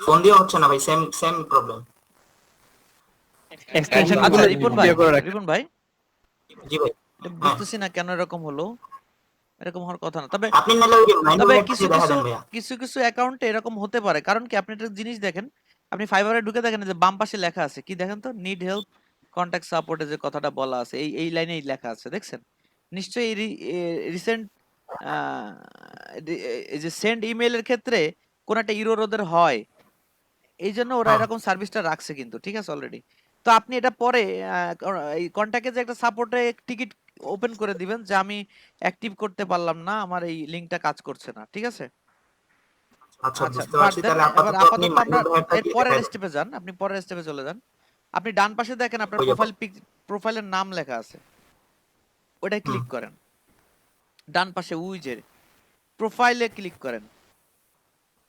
ফোন দিয়ে হচ্ছে না ভাই, সেম প্রবলেম। এক্সটেনশন আচ্ছা গুলো রিপন ভাই জি ভাই এটা বুঝতেছি না কেন এরকম হলো। এরকম হওয়ার কথা না। তবে আপনি নালে ওই মাইন্ড কিছু দেখা দেন ভাইয়া। কিছু অ্যাকাউন্টে এরকম হতে পারে, কারণ কি আপনি একটা জিনিস দেখেন, আপনি ফাইবারে ঢুকে দেখেন যে বাম পাশে লেখা আছে কি দেখেন তো, নিড হেল্প কন্টাক্ট সাপোর্টে যে কথাটা বলা আছে এই লাইনেই লেখা আছে দেখছেন? নিশ্চয়ই রিসেন্ট এই যে সেন্ড ইমেইলের ক্ষেত্রে কোন একটা ইরর ওদের হয়, এই জন্য ওরা এরকম সার্ভিসটা রাখছে কিন্তু, ঠিক আছে অলরেডি। তো আপনি এটা পরে এই কন্টাক্টে যে একটা সাপোর্টে টিকিট ওপেন করে দিবেন যে আমি অ্যাক্টিভ করতে পারলাম না, আমার এই লিংকটা কাজ করছে না, ঠিক আছে? আচ্ছা আচ্ছা বুঝতে পারছি। তাহলে এবার আপাতত আপনি আপাতত আমরা মাইন্ড এর পরের স্টেপে যান, আপনি পরের স্টেপে চলে যান। আপনি ডান পাশে দেখেন আপনার প্রোফাইলের নাম লেখা আছে, ওটাই ক্লিক করেন। ডান পাশে ওই যে প্রোফাইলে ক্লিক করেন,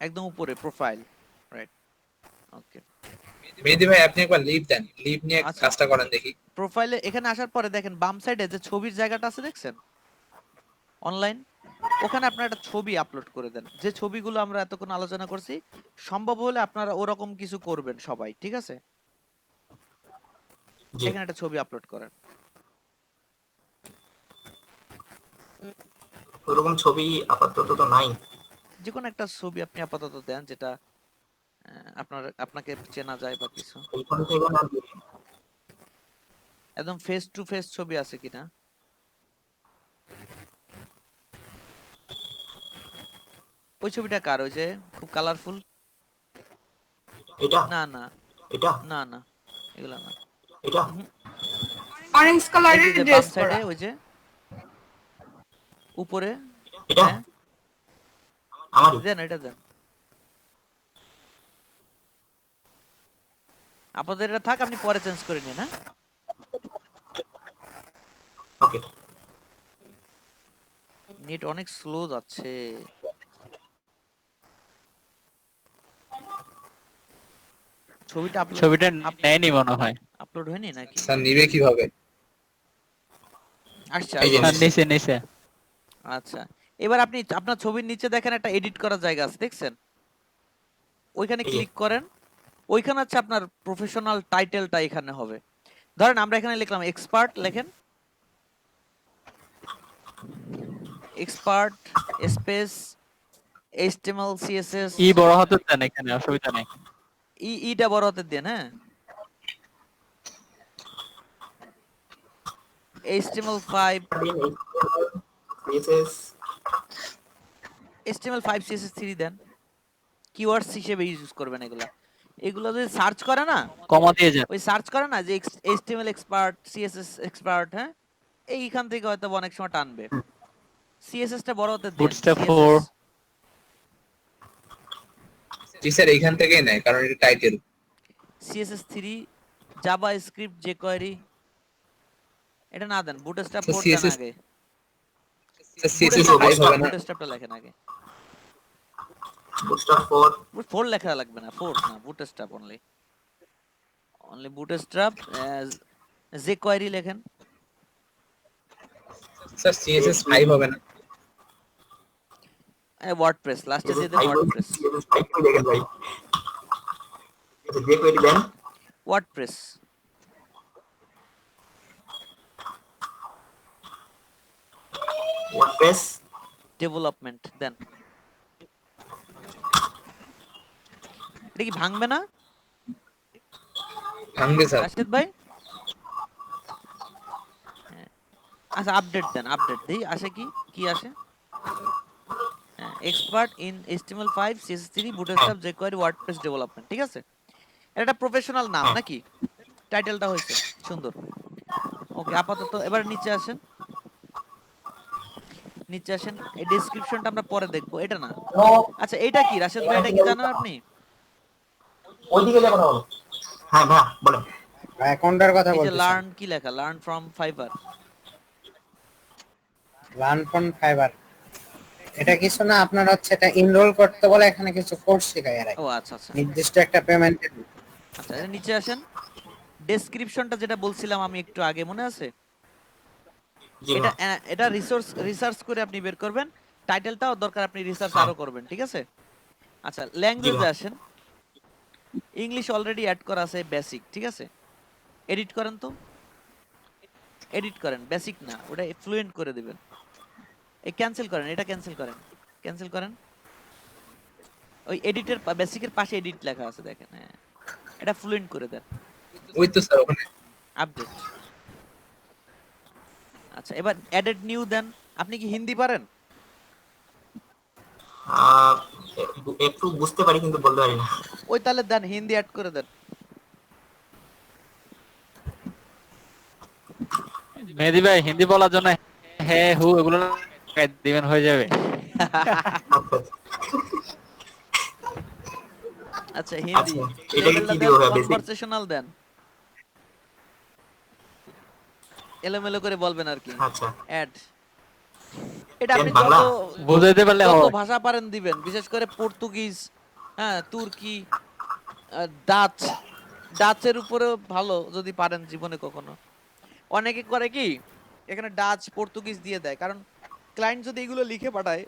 একদম উপরে প্রোফাইল, রাইট? ওকে মেহেদী ভাই আপনি একবার লিভ দেন, লিভ নিয়ে আচ্ছা। কাজটা করেন দেখি। প্রোফাইলে এখানে আসার পরে দেখেন বাম সাইডে যে ছবির জায়গাটা আছে দেখছেন অনলাইন, ওখানে আপনারা একটা ছবি আপলোড করে দেন। যে ছবিগুলো আমরা এতক্ষণ আলোচনা করছি, সম্ভব হলে আপনারা ওরকম কিছু করবেন সবাই, ঠিক আছে? এখানে একটা ছবি আপলোড করেন। ওরকম ছবি আপাতত তো নাই। যে কোনো একটা ছবি আপনি আপাতত দেন যেটা আপনাকে চেনা যায় বা কিছু। এইখান থেকে না একদম ফেস টু ফেস ছবি আছে কিনা। ওই ছবিটা কার? ওই যে খুব কালারফুল? এটা না এটা না এগুলা না। এটা অরেঞ্জ কালারের বাম ড্রেস সাইডে পরা। ওই যে উপরে এটা আমারই দেন, এটা দেন। আপনাদের এটা থাক, আপনি পরে চেঞ্জ করে নিন। হ্যাঁ ওকে। নেট অনেক স্লো যাচ্ছে। ছবিটা নেয়নি মনে হয়। আপলোড হয়নি নাকি? স্যার নিবে কিভাবে? আচ্ছা নিচে। আচ্ছা এবার আপনি আপনার ছবির নিচে দেখেন একটা এডিট করার জায়গা আছে দেখছেন? ওইখানে ক্লিক করেন। ওইখানে হচ্ছে আপনার প্রফেশনাল টাইটেলটা এখানে হবে। ধরেন আমরা এখানে লিখলাম এক্সপার্ট, লেখেন এক্সপার্ট স্পেস HTML CSS ই বড় হাতের দেন, এখানে অসুবিধা নেই। ইটা বড় হাতের দেন। হ্যাঁ HTML5 CSS3 দেন। কিওয়ার্ডস হিসেবে ইউজ করবেন এগুলো যদি সার্চ করে না, কমা দিয়ে যান। ওই সার্চ করে না যে HTML এক্সপার্ট CSS এক্সপার্ট, হ্যাঁ এইখান থেকে হয়তো অনেক সময় টানবে। CSS টা বড় হাতের দেন। বুটস্ট্র্যাপ 4 জি স্যার এইখান থেকেই নেয়, কারণ এটা টাইটেল। CSS3 জাভাস্ক্রিপ্ট jQuery এটা না দেন, বুটস্ট্র্যাপ 4 দেন আগে। CSS 5 হবে না? বুটস্ট্র্যাপটা লেখেন আগে। বুটস্ট্র্যাপ 4 4 লেখা লাগবে না, 4 না bootstrap only. Only bootstrap jQuery লেখেন। স্যার CSS 5 হবে না? ওয়ার্ডপ্রেস লাস্টে দিয়ে দেন, ওয়ার্ডপ্রেস। দেখেন ভাই, যে কোয়েরি দেন ওয়ার্ডপ্রেস ওয়ার্ডপ্রেস ডেভেলপমেন্ট দেন। এটা কি ভাঙবে না ভাঙবে স্যার। রাশিদ ভাই? আচ্ছা আপডেট দেন, আপডেট দেই। আসে কি কি আসে? Expert in HTML5 CSS3 bootstrap jQuery WordPress development, ঠিক আছে? এটা একটা প্রফেশনাল নাম নাকি? টাইটেলটা হয়েছে সুন্দর। ওকে, আপাতত এবার নিচে আসেন, নিচে আসেন। এই ডেসক্রিপশনটা আমরা পরে দেখবো, এটা না। আচ্ছা এটা কি রাশেদ ভাই, এটা কি জানেন আপনি? ওইদিকে যা কথা বলো। হ্যাঁ ভাই বলেন। অ্যাকাউন্টের কথা এই যে বলতেছেন। লার্ন কি লেখা, learn from fibre. Learn from fibre এটা কিছু না, আপনার হচ্ছে এটা এনরোল করতে বলে, এখানে কিছু কোর্স শেখায় এরা। ও আচ্ছা আচ্ছা নির্দিষ্ট একটা পেমেন্ট। আচ্ছা, এটা নিচে আসেন। ডেসক্রিপশনটা যেটা বলছিলাম আমি একটু আগে, মনে আছে? এটা এটা রিসার্চ করে আপনি বের করবেন। টাইটেলটাও দরকার আপনি রিসার্চ আরো করবেন, ঠিক আছে? আচ্ছা ল্যাঙ্গুয়েজে আসেন। ইংলিশ অলরেডি অ্যাড করা আছে, বেসিক, ঠিক আছে? এডিট করেন তো, এডিট করেন, বেসিক না, ওটা ফ্লুয়েন্ট করে দিবেন। এই ক্যান্সেল করেন, এটা ক্যান্সেল করেন, ক্যান্সেল করেন। ওই এডিটের বেসিকের পাশে এডিট লেখা আছে দেখেন, হ্যাঁ এটা ফ্লুয়েন্ট করে দেন। ওই তো স্যার ওখানে আপডেট। আচ্ছা এবার অ্যাডেড নিউ দেন। আপনি কি হিন্দি পারেন? একটু বুঝতে পারি কিন্তু বলতে পারি না। ওই তাহলে দেন, হিন্দি অ্যাড করে দেন। মেহেদি ভাই হিন্দি বলার জন্য হ্যাঁ হু এগুলো দিবেন, হয়ে যাবে। আচ্ছা হিন্দি এটা কি দিও হবে? কনভারসেশনাল দেন, এলোমেলো করে বলবেন আর কি। আচ্ছা অ্যাড। এটা আপনি বাংলা বুঝাইতে পারলে যত হয়। ভাষা পারেন দিবেন, বিশেষ করে পর্তুগিজ, হ্যাঁ তুর্কি, ডাচ। ডাচের উপরেও ভালো যদি পারেন জীবনে কখনো। অনেকে করে কি এখানে ডাচ পর্তুগিজ দিয়ে দেয়, কারণ ক্লায়েন্ট যদি এগুলো লিখে পাঠায়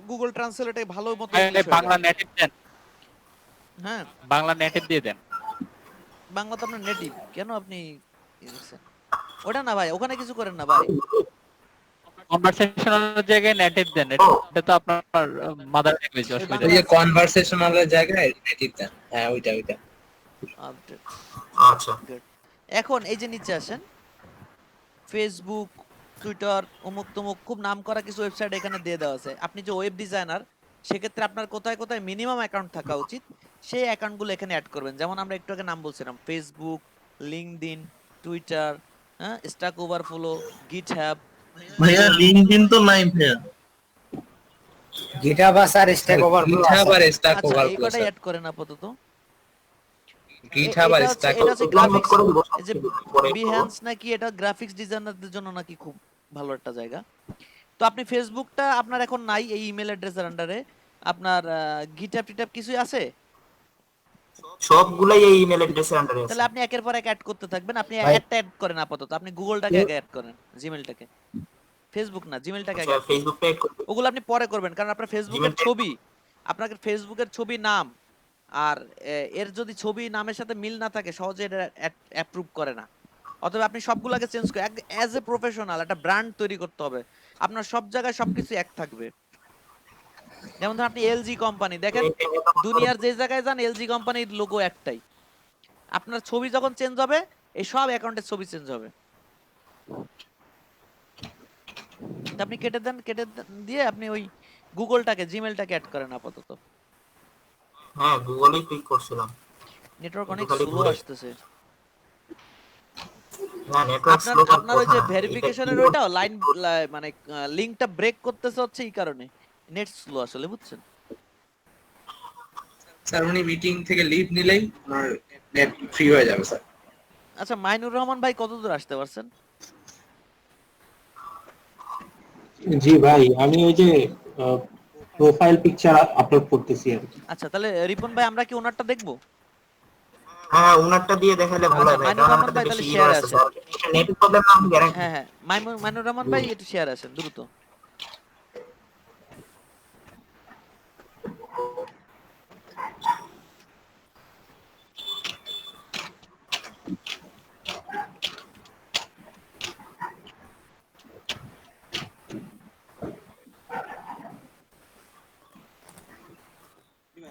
গুগল ট্রান্সলেটে ভালো মতো ইংলিশ হয়ে বাংলা যায়। নেটিভ দেন, হ্যাঁ বাংলা নেটিভ দিয়ে দেন। বাংলা তো আপনার নেটিভ, কেন আপনি ওটা না ভাই, ওখানে কিছু করেন না ভাই। কনভারসেশনাল জায়গায় নেটিভ দেন, এটা তো আপনার মাদার ল্যাঙ্গুয়েজ, অসুবিধা ওই যে কনভারসেশনালের জায়গায় নেটিভ দেন। হ্যাঁ ওইটা ওইটা। আপডেট। আচ্ছা এখন এই যে নিচে আসেন, ফেসবুক, টুইটার, অমুক তমুক খুব নাম করা কিছু ওয়েবসাইট এখানে দিয়ে দেওয়া আছে। আপনি যে ওয়েব ডিজাইনার, সেক্ষেত্রে আপনার কোথায় কোথায় মিনিমাম অ্যাকাউন্ট থাকা উচিত সেই অ্যাকাউন্টগুলো এখানে অ্যাড করবেন। যেমন আমরা একটু আগে নাম বলছিলাম, ফেসবুক, লিঙ্কডইন, টুইটার, হ্যাঁ স্ট্যাক ওভারফ্লো, গিটহাব। ভাইয়া লিঙ্কডইন তো নাই ভাইয়া। গিটহাব আর স্ট্যাক ওভারফ্লো গিটহাব আর স্ট্যাক আচ্ছা এই ওভারফ্লো কটাই অ্যাড করেন আপাতত। গিটহাব আর স্ট্যাক এটা হচ্ছে গ্রাফিক্স, করে দিব এই যে বিহ্যান্স নাকি এটা গ্রাফিক্স ডিজাইনারদের জন্য নাকি খুব ভালো একটা জায়গা। তো আপনি ফেসবুকটা আপনার এখন নাই এই ইমেল অ্যাড্রেসের আন্ডারে, আপনার গিটহাব টিটহাব কিছুই আছে? সবগুলাই এই ইমেল অ্যাড্রেসের আন্ডারে আছে। তাহলে আপনি একের পর এক অ্যাড করতে থাকবেন। আপনি ভাই- অ্যাডটা অ্যাড করেন আপাতত, আপনি গুগলটাকে আগে অ্যাড করেন, জিমেলটাকে। ফেসবুক না, জিমেলটাকে আগে আচ্ছা ফেসবুকটা এড করব। ওগুলো আপনি পরে করবেন, কারণ আপনার ফেসবুকের Gmail- ছবি, আপনাকে ফেসবুকের ছবি নাম আর এর যদি ছবি নামের সাথে মিল না থাকে সহজে এটা অ্যাপ্রুভ করে না। অথবা আপনি সবগুলোকে চেঞ্জ করে অ্যাজ এ প্রফেশনাল একটা ব্র্যান্ড তৈরি করতে হবে, আপনার সব জায়গায় সবকিছু এক থাকবে। যেমন ধরুন আপনি এলজি কোম্পানি দেখেন, দুনিয়ার যে জায়গায় যান এলজি কোম্পানির লোগো একটাই। আপনার ছবি যখন চেঞ্জ হবে এই সব অ্যাকাউন্টের ছবি চেঞ্জ হবে। তা আপনি কেটে দেন, দিয়ে আপনি ওই গুগলটাকে, জিমেলটাকে অ্যাড করেন আপাতত। হ্যাঁ গুগলেই ক্লিক করছিলাম। নেটওয়ার্ক অনেক খালি স্লো ঘুরে। আসতেছে। না নেটওয়ার্ক আপনার স্লো। আপনার ওই যে ভেরিফিকেশনের ওইটা লাইন মানে লিংকটা ব্রেক করতেছে হচ্ছে এই কারণে, নেট স্লো আসলে, বুঝছেন? স্যার উনি মিটিং থেকে লিভ নিলেই ওনার নেট ফ্রি হয়ে যাবে স্যার। আচ্ছা মাইনুর রহমান ভাই কতদূর আসতে পারছেন? জি ভাই, আমি ওই যে প্রোফাইল পিকচার আপলোড করতেছি আর কি। আচ্ছা তাহলে রিপন ভাই আমরা কি ওনারটা দেখবো? হ্যাঁ ওনারটা দিয়ে দেখালে ভালো হয় ভাই, মাইনুর কারণ রহমান আমারটা ভাই বেশি তাহলে ইরর শেয়ারে আছে আসেন। স্যার, এটা নেট প্রবলেম না, আমি গ্যারান্টি। হ্যাঁ হ্যাঁ মাইনুর রহমান ভাই একটু শেয়ারে আসেন দ্রুত।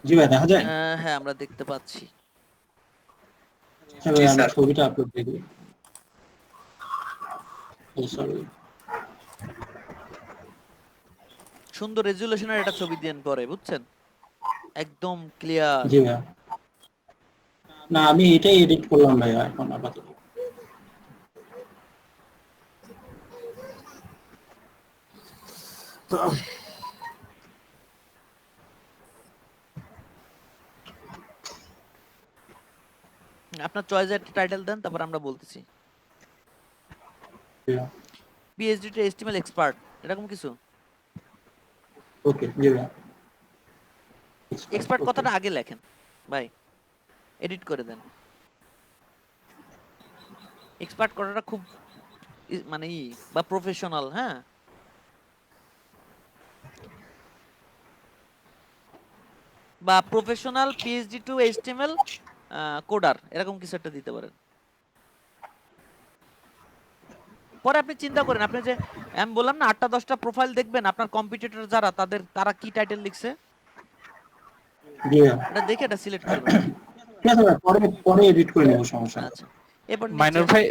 জি ভাই দেখা যায়? হ্যাঁ আমরা দেখতে পাচ্ছি। হ্যাঁ ভাই, আমি ছবিটা আপলোড দিয়ে দিই। সরি। সুন্দর রেজুলেশনের একটা ছবি দেন পরে, বুঝছেন, একদম ক্লিয়ার। জি ভাই, না আমি এটাই এডিট করলাম ভাই এখন আপাতত। আপনার চয়েসের টাইটেল দেন, তারপর আমরা বলতেছি। পিএইচডি টু এইচটিএমএল এক্সপার্ট, এরকম কিছু। ওকে জি ভাই। এক্সপার্ট কথাটা আগে লেখেন ভাই, এডিট করে দেন। এক্সপার্ট কথাটা খুব মানে বা প্রফেশনাল। হ্যাঁ বা professional PhD to HTML coder, এরকম কিছু একটা দিতে পারেন। পরে আপনি চিন্তা করেন, আপনি যে আমি বললাম না 8টা 10টা প্রোফাইল দেখবেন আপনার কম্পিটিটর যারা, তারা কি টাইটেল লিখছে, জি ভাই। এটা দেখে এটা সিলেক্ট করবেন। ঠিক আছে ভাই, পরে এডিট করে নেব, সমস্যা নেই। আচ্ছা এরপর মাইনুর ভাই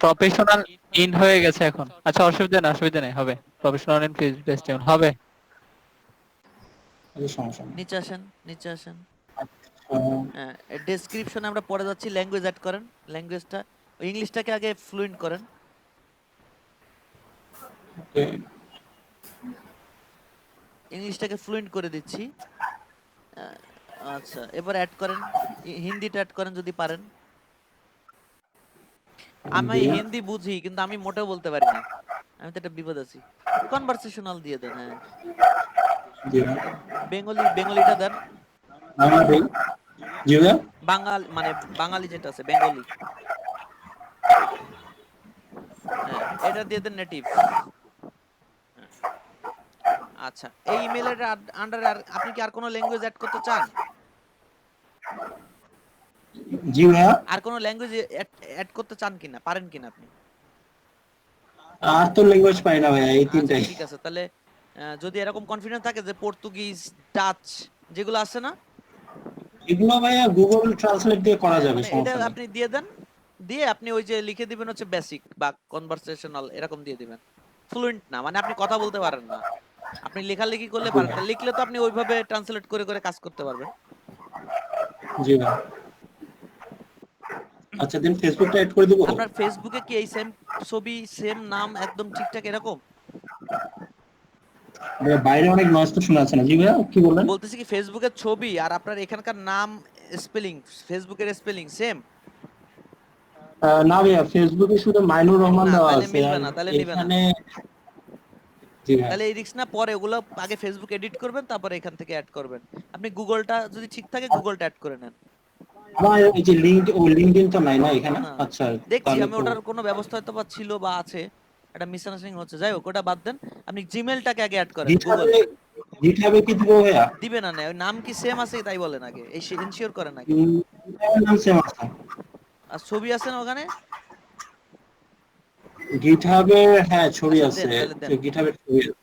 প্রফেশনাল ইন হয়ে গেছে এখন। আচ্ছা অসুবিধা নেই হবে, প্রফেশনাল ইন ফেস্টিভ্যাল হবে। সমস্যা নেই। নিচে আসেন। হ্যাঁ ডেসক্রিপশনে আমরা পড়ে যাচ্ছি, ল্যাঙ্গুয়েজ অ্যাড করেন। ল্যাঙ্গুয়েজটা ইংলিশটাকে আগে ফ্লুয়েন্ট করেন। ইংলিশটাকে ফ্লুয়েন্ট করে দিচ্ছি। আচ্ছা এবার অ্যাড করেন, হিন্দিটা অ্যাড করেন যদি পারেন। আমি হিন্দি বুঝি কিন্তু আমি মোটেও বলতে পারি না, আমি তো একটা বিপদ আছি। কনভারসেশনাল দিয়ে দেন। হ্যাঁ বেঙ্গলিটা দেন। মানে বাঙালি যেটা আছে বেঙ্গলি, হ্যাঁ এটা দিয়ে দেন নেটিভ। আচ্ছা এই ইমেলের আন্ডারে আপনি কি আর কোনো ল্যাঙ্গুয়েজ অ্যাড করতে চান? জি ভাইয়া। আর কোনো ল্যাঙ্গুয়েজ অ্যাড করতে চান কিনা, পারেন কিনা আপনি? আর তো ল্যাঙ্গুয়েজ পাই না ভাইয়া, এই তিনটাই। ঠিক আছে, তাহলে যদি এরকম কনফিডেন্স থাকে যে পর্তুগিজ, ডাচ যেগুলো আছে না, এগুলো ভাইয়া গুগল ট্রান্সলেট দিয়ে করা যাবে, এটা সমস্যা নেই। আপনি দিয়ে দেন। দিয়ে আপনি ওই যে লিখে দিবেন হচ্ছে বেসিক বা কনভারসেশনাল, এরকম দিয়ে দিবেন। ফ্লুয়েন্ট না মানে আপনি কথা বলতে পারেন না, আপনি লেখালেখি করলে পারেন। লিখলে তো আপনি ওইভাবে ট্রান্সলেট করে করে কাজ করতে পারবেন। জি ভাই। আচ্ছা দেন ফেসবুকটা অ্যাড করে দেব। আপনার ফেসবুকে কি এই সেম ছবি, সেম নাম, একদম ঠিকঠাক এরকম? ভাইয়া বাইরে অনেক নয়েজ তো শোনা যাচ্ছে না। জি ভাইয়া কি বললেন? বলতেছি কি ফেসবুকের ছবি আর আপনার এখানকার নাম, স্পেলিং, ফেসবুকের স্পেলিং সেম? না ভাইয়া, ফেসবুকে শুধু মাইনুর রহমান দেওয়া আছে, মিলবে আর না, তাহলে নিবে না। এখানে জি ভাই। তাহলে এই রিস্ক না, পরে ওগুলো আগে ফেসবুক এডিট করবেন, তারপরে এখান থেকে অ্যাড করবেন। আপনি গুগলটা যদি ঠিক থাকে গুগলটা অ্যাড করে নেন। আমার এই যে লিংকডইন তো নাই না এখানে। আচ্ছা দেখছি আমি ওটার কোনো ব্যবস্থা হয়তো বা ছিল বা আছে, এটা মিসআন্ডারস্ট্যান্ডিং হচ্ছে। যাই হোক ওটা বাদ দেন, আপনি জিমেইলটাকে আগে অ্যাড করেন। গুগল গিটহাবে কি দিব ভাইয়া? দিবে না, ওই নাম কি সেম আছে তাই বলেন আগে, এই এনশিওর করেন আগে। নাম সেম আছে। আর ছবি আছে না ওখানে? গিটহাবে হ্যাঁ ছবি আছে, গিটহাবে ছবি আছে।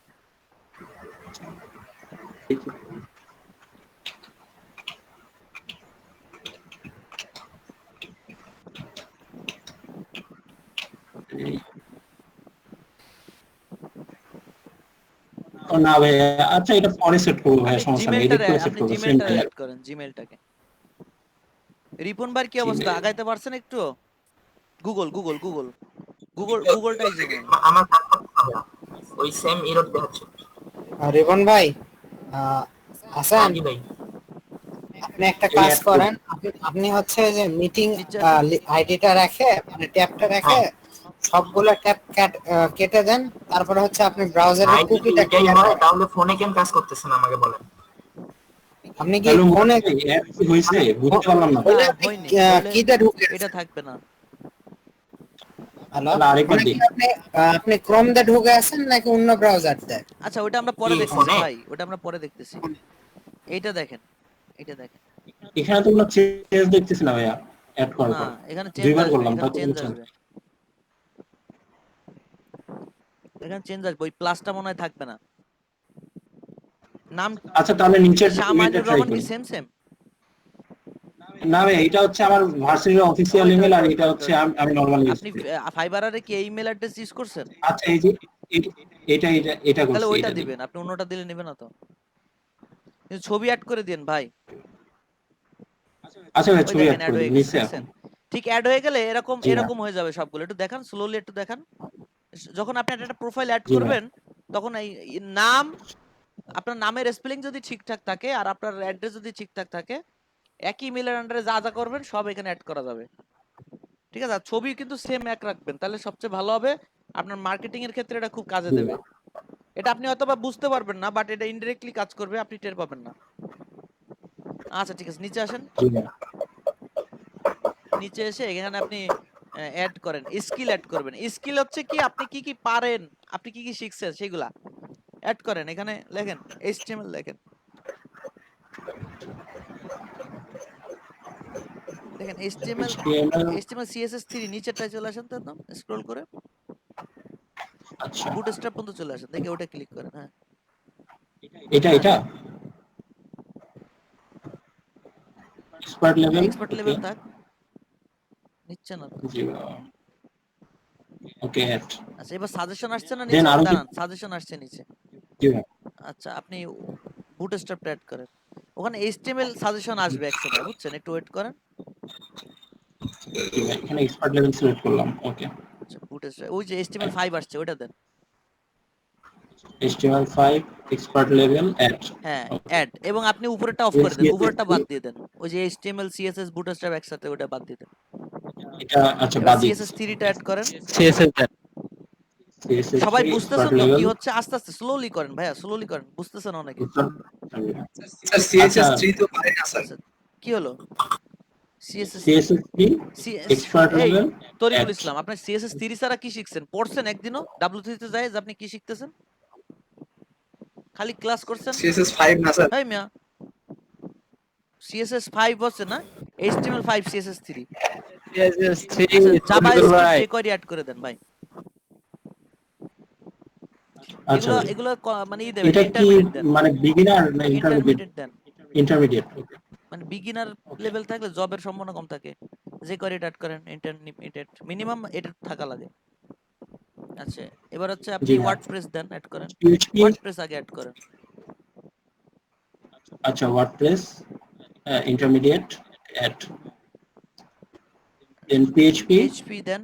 ও না ভাই, আচ্ছা এটা পরে সেট করব ভাই, সমস্যা নেই, এডিট করে সেট করব। জিমেইলটা অ্যাড করেন, জিমেইলটাকে। রিপন ভাই কি অবস্থা, আগাইতে পারছেন একটু? গুগলটাই জিমেইল। আমার ওই সেম এরর দেখাচ্ছে। রিপন ভাই হাসান ভাই, আপনি একটা কাজ করেন, আপনি হচ্ছে যে মিটিং আইডিটা রেখে মানে ট্যাবটা রেখে সবগুলো ট্যাব কেটে দেন, তারপরে হচ্ছে আপনি ব্রাউজারের কুকিটা তাহলে ফোনে কেন কাজ করতেছেন আমাকে বলেন। আপনি কি হ্যালো ফোনে অ্যাড কি হয়েছে বুঝতে পারলাম না ফোনে না আপনি হয়নি, কিতে ঢুকে এটা থাকবে না। হ্যালো তাহলে আরেকবার ফোনে দিই কি আপনি ক্রোম দিয়ে ঢুকে আছেন নাকি অন্য ব্রাউজার দিয়ে? আচ্ছা ওটা আমরা পরে কি দেখতেছি ফোনে? ভাই, ওটা আমরা পরে দেখতেছি। এইটা দেখেন, এটা দেখেন। এখানে তো কোনো চেঞ্জ দেখতেছি না ভাইয়া অ্যাড করার না পর এখানে চেঞ্জ দুইবার আসবে, করলাম এখানে তারপর চেঞ্জ বুঝছেন আসবে, এখানে চেঞ্জ আসবে। ওই প্লাসটা মনে হয় থাকবে না। নাম আচ্ছা তাহলে নিচের শাহ ইমেলটা মাইনুর ট্রাই রহমান কি করি সেম সেম? না ভাই এটা হচ্ছে আমার ভার্সিটির অফিসিয়াল ওইটা ইমেল ওইটা আর ওইটা এটা ওইটা হচ্ছে ওইটা। আমি নরমাল ইউজ আপনি করি ফাইবারারে কি এই ইমেল অ্যাড্রেস ইউজ করছেন? আচ্ছা এই যে এটা এটা এটা তাহলে করছি ওইটা এটা দিই দিবেন, আপনি অন্যটা দিলে নেবে না তো। কিন্তু ছবি অ্যাড করে দিন ভাই। আচ্ছা ভাই ওই ছবি দেখেন অ্যাড অ্যাড করে হয়ে দিই গেছে, নিচে দেখছেন? ঠিক অ্যাড হয়ে গেলে এরকম জি ভাই এরকম হয়ে যাবে সবগুলো। একটু দেখান, স্লোলি একটু দেখান। যখন আপনি একটা প্রোফাইল অ্যাড জি ভাই করবেন তখন এই নাম, আপনার নামের স্পেলিং যদি ঠিকঠাক থাকে আর আপনার অ্যাড্রেস যদি ঠিকঠাক থাকে, একই ইমেলের আন্ডারে যা যা করবেন সব এখানে অ্যাড করা যাবে। ঠিক আছে? আর ছবি কিন্তু সেম এক রাখবেন, তাহলে সবচেয়ে ভালো হবে। আপনার মার্কেটিং এর ক্ষেত্রে এটা খুব কাজে জি দেবে। ভাই এটা আপনি হয়তোবা বুঝতে পারবেন না, বাট এটা ইনডিরেক্টলি কাজ করবে, আপনি টের পাবেন না। আচ্ছা ঠিক আছে, নিচে আসেন। জি ভাই নিচে এসে এখানে আপনি অ্যাড করেন, স্কিল অ্যাড করবেন। স্কিল হচ্ছে কি, আপনি কি কি পারেন, আপনি কি কি শিখছেন সেগুলা অ্যাড করেন। এখানে লেখেন HTML, লেখেন, দেখেন HTML, HTML CSS3 নিচেরটায় চলে আসেন তো, একদম স্ক্রল করে আচ্ছা বুটস্ট্র্যাপ পর্যন্ত চলে আসেন, দেখে ওটা ক্লিক করেন। হ্যাঁ এটা হ্যাঁ এটা দেন। এক্সপার্ট হ্যাঁ লেভেল এক্সপার্ট ওকে লেভেল থাক, নিচ্ছে না তো। জি ওকে অ্যাড আচ্ছা এবার সাজেশন আসছে না দেন নিচে, আরো কি দাঁড়ান, সাজেশন আসছে নিচে। জি ভাই আচ্ছা আপনি বুটস্ট্র্যাপ অ্যাড করেন, ওখানে HTML সাজেশন আসবে এক সময়, বুঝছেন? একটু ওয়েট করেন। জি ভাই এখানে এক্সপার্ট লেভেল সিলেক্ট করলাম ওকে আচ্ছা বুটস্ট্র্যাপ, ওই যে HTML5 আসছে ওটা দেন। HTML5 এক্সপার্ট লেভেল অ্যাড হ্যাঁ ওকে অ্যাড, এবং আপনি উপরেরটা অফ করে দেন, উপরেরটা বাদ দিয়ে দেন। ওই যে HTML CSS বুটস্ট্র্যাপ একসাথে, ওটা বাদ দিয়ে দেন। এটা আচ্ছা এবার বাদ দিচ্ছি CSS3 টা অ্যাড করেন। CSS দেন। CSS3 সবাই এক্সপার্ট বুঝতেছেন তো কি লেভেল হচ্ছে? আস্তে আস্তে স্লোলি করেন ভাইয়া, স্লোলি করেন, বুঝতেছেন অনেকে। স্যার আচ্ছা CSS3 তো পারে না স্যার আচ্ছা কি হলো? CSS CSS3 এক্সপার্ট এই লেভেল তরিকুল অ্যাড ইসলাম, আপনার CSS3 ছাড়া কি শিখছেন? পড়ছেন একদিনও W3 তে যায় যে আপনি কি শিখতেছেন? খালি ক্লাস করছেন? CSS5 না স্যার এই মিয়া, CSS5 হচ্ছে না, HTML5 CSS3। CSS3 আচ্ছা জাভাস্ক্রিপ্ট ভাই jQuery অ্যাড করে দেন ভাই। আচ্ছা এগুলো ভাই এগুলো মানে ই দেবেন, এটা কি ইন্টারমিডিয়েট দেন, মানে বিগিনার না ইন্টারমিডিয়েট ইন্টারমিডিয়েট দেন। ইন্টারমিডিয়েট ওকে মানে বিগিনার লেভেল থাকলে জবের সম্ভাবনা কম থাকে। jQuery অ্যাড করেন, ইন্টারমিডিয়েট মিনিমাম এটা থাকা লাগে। আচ্ছা এবার হচ্ছে আপনি জি ভাই ওয়ার্ডপ্রেস দেন, অ্যাড করেন। PHP ওয়ার্ডপ্রেস আগে অ্যাড করেন। আচ্ছা ওয়ার্ডপ্রেস ইন্টারমিডিয়েট অ্যাড দেন PHP PHP দেন,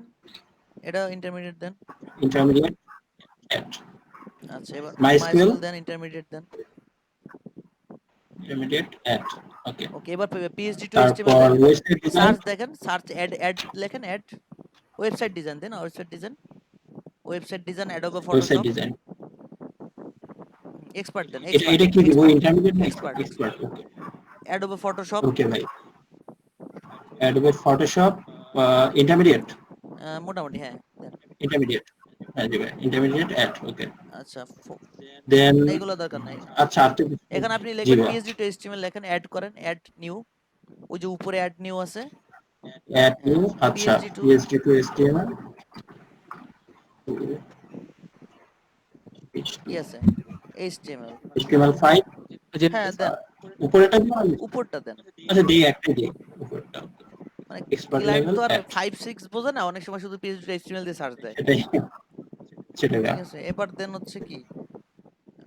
এটা ইন্টারমিডিয়েট দেন। ইন্টারমিডিয়েট অ্যাড আচ্ছা এবার MySQL MySQL দেন, ইন্টারমিডিয়েট দেন। ইন্টারমিডিয়েট অ্যাড ওকে ওকে এবার PHP টু HTML তারপর দেন। ওয়েবসাইট ডিজাইন সার্চ দেখেন, সার্চ অ্যাড লেখেন, অ্যাড ওয়েবসাইট ডিজাইন দেন, website design Adobe website Photoshop design expert দেন, এটা এটা কি দিব ইন্টারমিডিয়েট না expert expert okay Adobe Photoshop okay ভাই অ্যাডোবে ফটোশপ ইন্টারমিডিয়েট মোটামুটি হ্যাঁ দেন। ইন্টারমিডিয়েট হ্যাঁ জি ভাই ইন্টারমিডিয়েট অ্যাড ওকে আচ্ছা দেন এইগুলো দরকার নাই। আচ্ছা আর এখানে আপনি জি লিখবেন ভাই PHP টু HTML, লেখেন অ্যাড করেন, অ্যাড নিউ, ওই যে উপরে অ্যাড নিউ আছে, অ্যাড নিউ আচ্ছা PHP টু HTML কি আছে HTML, HTML5 হ্যাঁ দেন, উপরেটা দিব উপরটা দেন। আচ্ছা দিই একটা দিই উপরটা মানে এক্সপার্ট ক্লায়েন্ট লেভেল তো আর অ্যাড 5-6 বোঝে না, অনেক সময় শুধু PHP টু HTML দিয়ে সার্চ দেয়। সেটাই সেটাই ঠিক আছে এবার দেন হচ্ছে কি,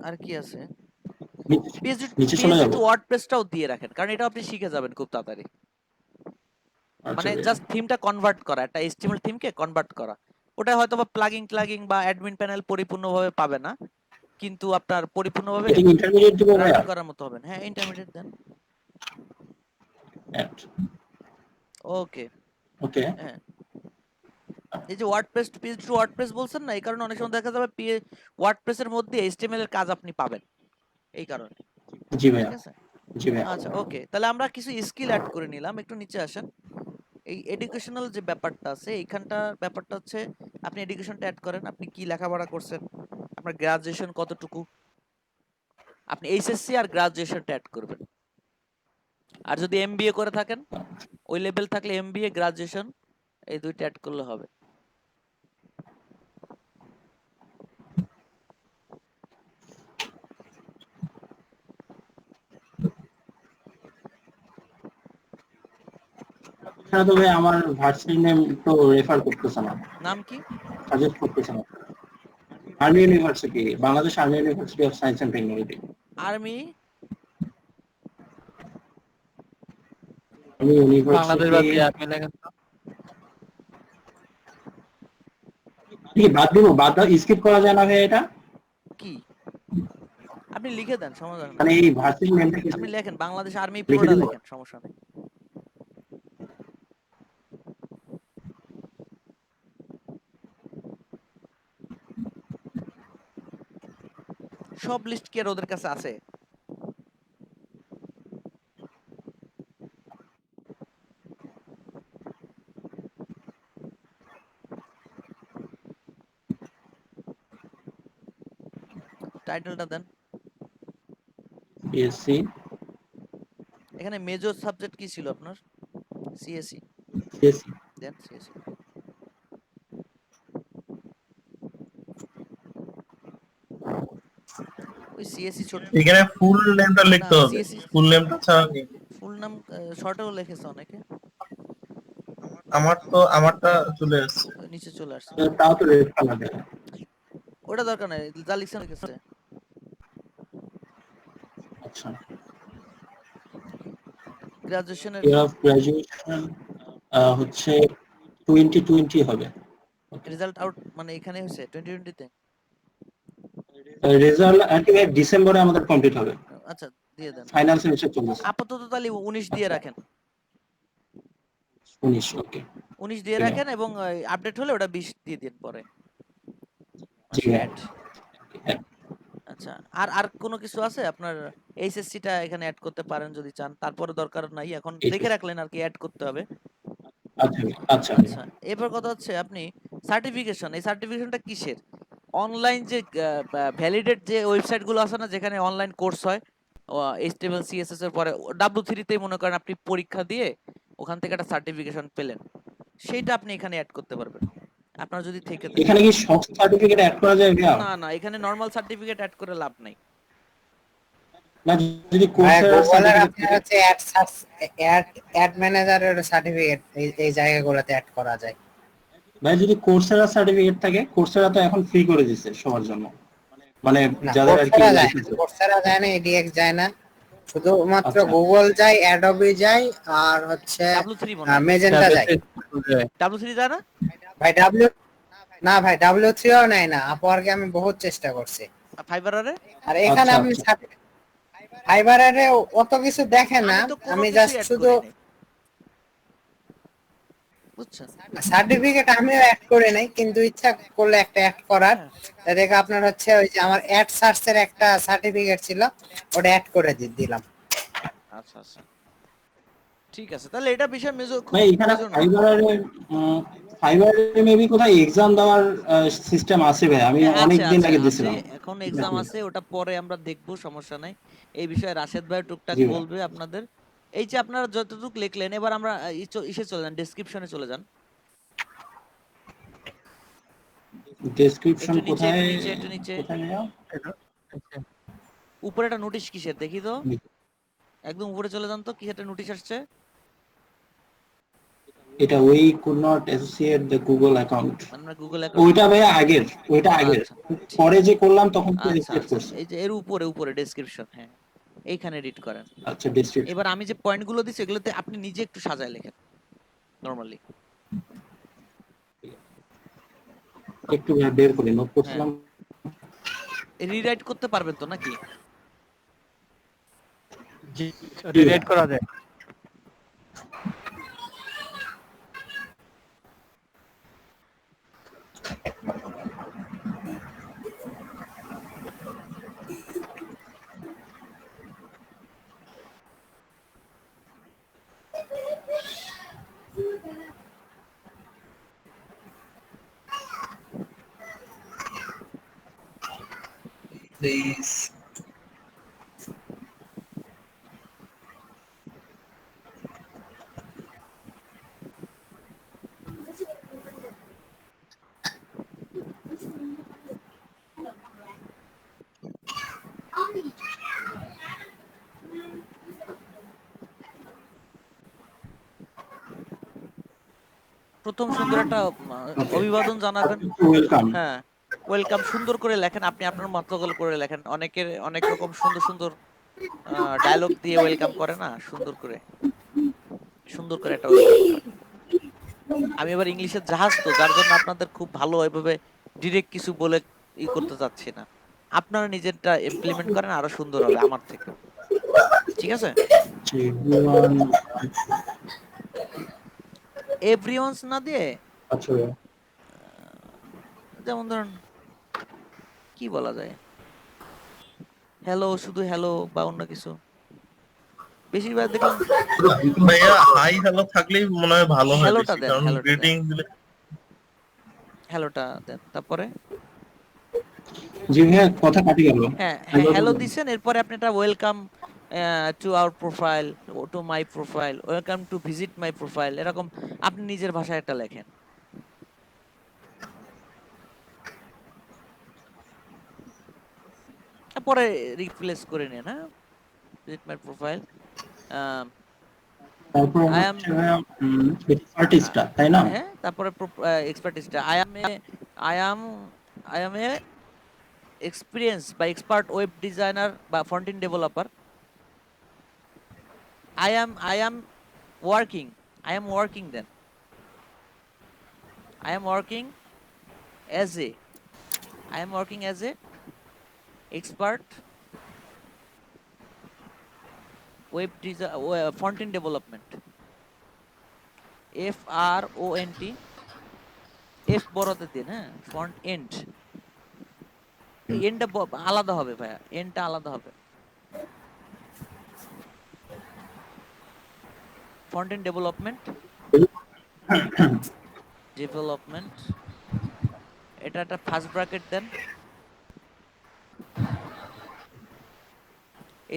আর কি আছে, নিচে চলে PHP যাব টু ওয়ার্ডপ্রেসটাও দিয়ে রাখেন, কারণ এটা আপনি শিখে যাবেন খুব তাড়াতাড়ি। মানে জাস্ট থিমটা কনভার্ট করা, একটা HTML থিমকে কনভার্ট করা, ওটা হয়তো বা প্লাগিং বা অ্যাডমিন প্যানেল পরিপূর্ণভাবে পাবে না, কিন্তু আপনার পরিপূর্ণভাবে এটা ইন্টারমিডিয়েট দিব ভাই রান করার মতো হবে। হ্যাঁ ইন্টারমিডিয়েট দেন। অ্যাড ওকে ওকে হ্যাঁ এই যে ওয়ার্ডপ্রেস PHP টু ওয়ার্ডপ্রেস বলছেন না, এই কারণে অনেক সময় দেখা যাবে ওয়ার্ডপ্রেসের মধ্যে HTML এর কাজ আপনি পাবেন, এই কারণে। জি ভাই ঠিক আছে জি ভাই। আচ্ছা ওকে, তাহলে আমরা কিছু স্কিল অ্যাড করে নিলাম, একটু নিচে আসেন। এই এডুকেশনাল যে ব্যাপারটা আছে এইখানটার ব্যাপারটা হচ্ছে আপনি এডুকেশনটা অ্যাড করেন, আপনি কি লেখাপড়া করছেন, আপনার গ্রাজুয়েশন কতটুকু, আপনি এইচএসসি আর গ্রাজুয়েশনটা অ্যাড করবেন। আর যদি এমবিএ করে থাকেন ওই লেভেল থাকলে এমবিএ গ্রাজুয়েশন এই দুইটা অ্যাড করলে হবে। এখানে তো ভাই আমার ভার্সিটি নেম তো রেফার করতেছে না, নাম কি? সাজেস্ট করতেছে না। Army University, Bangladesh Army University of Science and Technology. Army Army Bangladesh University বাদ দিয়ে আপনি লেখেন তো। কি বাদ দিব? বাদ দাও, স্কিপ করা যায় না ভাই এটা? কি আপনি লিখে দেন, সমস্যা নেই, মানে এই ভার্সিটি নেমটা কি আপনি লেখেন বাংলাদেশ আর্মি লিখে পুরোটা দিব? লেখেন, সমস্যা নেই। সব লিস্ট কি আর ওদের কাছে আছে? টাইটেলটা দেন। বিএসসি এখানে মেজর সাবজেক্ট কি ছিল আপনার? CSC CSC. দেন, সিএসসি। ওই সিএসসি ছোট, এখানে ফুল নেমটা না লিখতে হবে, সিএসসি ফুল নেমটা ছাড়া নেই। ফুল নাম শর্টেও লিখেছে অনেকে, আমারটা চলে আসছে। ওই নিচে চলে আসছে। তাও তো রেড কালার দেয়। ওটা দরকার নাই, যা লিখছেন লিখেছে। আচ্ছা, গ্রাজুয়েশনের ইয়ার অফ গ্রাজুয়েশন হচ্ছে 2020 হবে। রেজাল্ট আউট মানে এখানে হয়েছে 2020 তে। রেজাল্ট আর কি ভাই ডিসেম্বরে আমাদের কমপ্লিট হবে, আচ্ছা দিয়ে দেন, ফাইনাল সেমিস্টার চলছে। আপাতত তাহলে 19 দিয়ে রাখেন, 19 ওকে 19 দিয়ে রাখেন এবং আপডেট হলে ওটা 20 দিয়ে দিন পরে। জি ভাই। আচ্ছা, আর আর কোনো কিছু আছে আপনার? এইচএসসি টা এখানে অ্যাড করতে পারেন যদি চান, তারপরে দরকার নাই, এখন দেখে রাখলেন আর কি, অ্যাড করতে হবে। আচ্ছা আচ্ছা আচ্ছা, এরপর কথা হচ্ছে আপনি সার্টিফিকেশন, এই সার্টিফিকেশনটা কিসের? অনলাইন যে ভ্যালিডেট যে ওয়েবসাইট গুলো আছে না যেখানে অনলাইন কোর্স হয়, এইচটিএমএল সিএসএস এর পরে W3 তেই মনে করেন আপনি পরীক্ষা দিয়ে ওখান থেকে একটা সার্টিফিকেশন পেলেন, সেইটা আপনি এখানে অ্যাড করতে পারবেন আপনার যদি থেকে থাকে। এখানে কি সব সার্টিফিকেট অ্যাড করা যায় ভাইয়া? না না, এখানে নরমাল সার্টিফিকেট অ্যাড করে লাভ নাই। না যদি কোর্সের গুগলের আপনার সার্টিফিকেট হচ্ছে অ্যাড ম্যানেজারের সার্টিফিকেট এই জায়গাগুলোতে অ্যাড করা যায়। ভাই যদি কোর্সেরা সার্টিফিকেট থাকে, কোর্সেরা তো এখন ফ্রি করে দিয়েছে সবার জন্য, মানে যাদের আর কি কোর্সেরা যায় না, এডিএক্স যায় না, শুধুমাত্র আচ্ছা। গুগল যায়, অ্যাডোবি যায়, আর হচ্ছে W3 মনে হয়। মেজেন্টা যায়। W3 যায় না ভাই ভাই W3 ও নাই না, আপওয়ার্কে আমি বহুত চেষ্টা করছি। ফাইবারে? আর এখানে আচ্ছা, আপনি ফাইবারে অত কিছু দেখে না, আমি জাস্ট শুধু বুঝছেন, সার্টিফিকেট আমিও অ্যাড করে নাই, কিন্তু ইচ্ছা করলে একটা অ্যাড করার, দেখে আপনার হচ্ছে ওই যে আমার অ্যাড সার্চের একটা সার্টিফিকেট ছিল, ওটা অ্যাড করে দিলাম। আচ্ছা আচ্ছা ঠিক আছে, তাহলে এটা বিষয় মেজর ভাই এখানে ফাইবারে মেবি কোথায় এক্সাম দেওয়ার সিস্টেম আছে ভাই, আমি অনেক দিন আগে দিয়েছিলাম। এখন এক্সাম আছে, ওটা পরে আমরা দেখব, সমস্যা নাই। এই বিষয়ে রাশেদ ভাই টুকটাক জি ভাই। বলবে আপনাদের। এই যে আপনারা যতটুকু লিখলেন, এবার আমরা ইসে চলে যান, ডেসক্রিপশনে চলে যান। ডেসক্রিপশন একটু নিচে, কোথায়? একটু নিচে কোথায় নেওয়া? উপরে একটা নোটিশ কিসের দেখি তো, একদম উপরে চলে যান তো, কি একটা নোটিশ আসছে। এটা ওই could not associate the Google account, আমরা গুগল ওইটা ভাই আগের, ওইটা আগের, পরে যে করলাম তখন তো রিসেট করছি। এই যে এর উপরে উপরে ডেসক্রিপশন, হ্যাঁ এইখানে এডিট করেন। আচ্ছা ডেসক্রিপশন। এবার আমি যে পয়েন্টগুলো দিছি এগুলোতে আপনি নিজে একটু সাজায় লেখেন নরমালি। একটু বের করে নোট করছিলাম। রিরাইট করতে পারবেন তো নাকি? জি রিরাইট করা যায়। প্লিজ। প্রথম সুন্দর একটা অভিবাদন জানাবেন। ওয়েলকাম। হ্যাঁ, ওয়েলকাম সুন্দর করে লেখেন, আপনি আপনার মতো করে লেখেন। অনেকের অনেক রকম সুন্দর সুন্দর ডায়লগ দিয়ে ওয়েলকাম করে না, সুন্দর করে একটা ওয়েলকাম করেন। আমি এবার ইংলিশের জাহাজ তো, যার জন্য আপনাদের খুব ভালো এভাবে ডিরেক্ট কিছু বলে করতে চাচ্ছি না। আপনারা নিজেরটা ইমপ্লিমেন্ট করেন, আরো সুন্দর হবে আমার থেকে। ঠিক আছে? এভরিওয়ানস না দিয়ে আচ্ছা যেমন ধরুন কি বলা যায়, হ্যালো, শুধু হ্যালো বা অন্য কিছু। বেশিরভাগ দেখলাম ভাইয়া হাই হ্যালো থাকলেই মনে হয় ভালো হয় হ্যালোটা বেশি, দেন, কারণ হ্যালোটা দেন, গ্রিটিং দিলে হ্যালোটা দেন। তারপরে জি ভাইয়া কথা কাটি গেল। হ্যাঁ, হ্যালো দিছেন, এরপরে আপনি একটা welcome to our profile, to my profile, welcome to visit my profile, এরকম আপনি নিজের ভাষায় একটা লেখেন। তারপরে রিপ্লেস করে নেন। হ্যাঁ, ভিজিট মাই প্রোফাইল, তারপর আই এম, হচ্ছে আর্টিস্টটা তাই না? হ্যাঁ, তারপরে এক্সপার্টিসটা I am I am a experience বা এক্সপার্ট ওয়েব ডিজাইনার বা front end developer. I am working. I am working then. I am working as a I am working as a expert web design front end development. FRONT F বড়তে দিন, হ্যাঁ, front end. এন্ডটা আলাদা হবে ভাইয়া, এন্ডটা আলাদা হবে। Front end development এটা একটা first bracket দেন,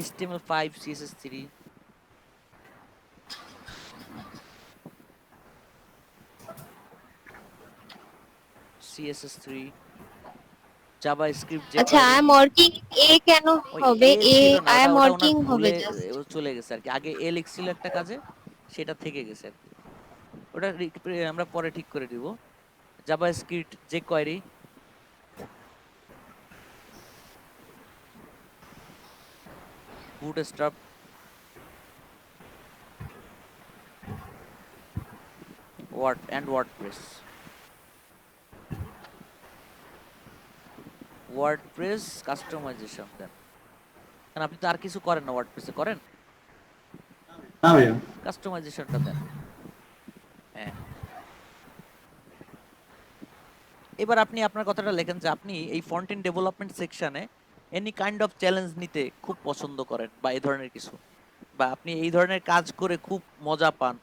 HTML5 CSS3 CSS3 JavaScript যে আচ্ছা, আই এম ওয়ার্কিং এ কেন হবে? এ আই এম ওয়ার্কিং হবে জাস্ট। চলে গেছে আর কি, আগে এ লিখছিল একটা কাজে, সেটা থেকে গেছে আর কি। ওটা আমরা পরে ঠিক করে দিব। জাভাস্ক্রিপ্ট যে কোয়েরি, বুটস্ট্র্যাপ, ওয়ার্ডপ্রেস কাস্টমাইজেশন দেন। কারণ আপনি তো আর কিছু করেন না, ওয়ার্ডপ্রেসে করেন, না ভাইয়া। কাস্টমাইজেশনটা দেন। হ্যাঁ, এবার আপনি আপনার কথাটা লেখেন যে আপনি এই ফ্রন্ট এন্ড ডেভেলপমেন্ট সেকশনে এনি কাইন্ড অফ চ্যালেঞ্জ নিতে খুব পছন্দ করেন, বা এই ধরনের কিছু, বা আপনি এই ধরনের কাজ করে খুব মজা পান।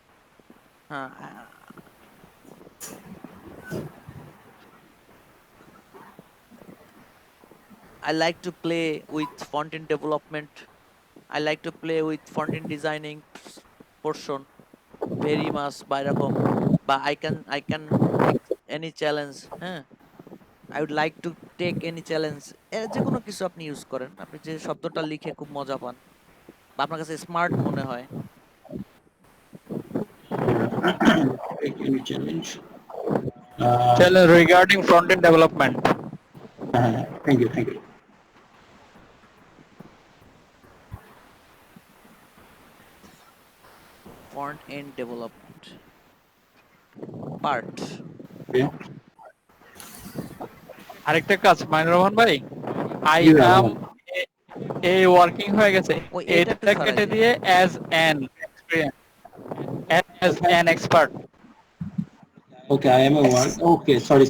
হ্যাঁ, I like to play with front end development. I like to play with front end designing portion very much by এরকম, বা I can take any challenge, হ্যাঁ, I would like to take any challenge, যে কোনো কিছু আপনি use করেন, আপনি যে শব্দটা লিখে খুব মজা পান বা আপনার কাছে স্মার্ট মনে হয়। Regarding front end development. হ্যাঁ, thank you. Front end development part. আরেকটা কাজ মাইনুর রহমান ভাই, আই অ্যাম এ ওয়ার্কিং হয়ে গেছে, ওই এটা একটু এটা সরাই কেটে দিন। দিয়ে as an experience, as an expert. Okay, I am A work. Okay, sorry.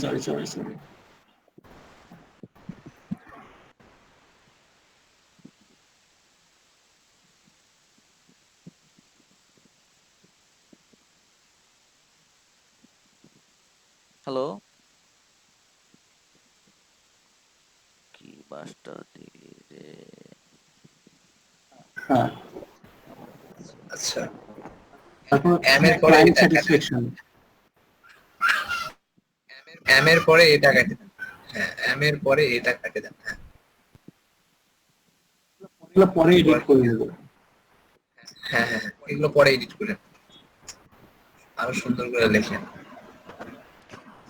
Hello, কি 5টা দিলে হ্যাঁ আচ্ছা তারপর এম এর পরে ক্লায়েন্ট এটা কাটে স্যাটিসফ্যাকশন এম এর পরে এটা কাটে দেন হ্যাঁ এম এর পরে এটা কাটে দেন হ্যাঁ এগুলো পরে এডিট করে দেবো হ্যাঁ হ্যাঁ এগুলো পরে এডিট করেন আরো সুন্দর করে লেখেন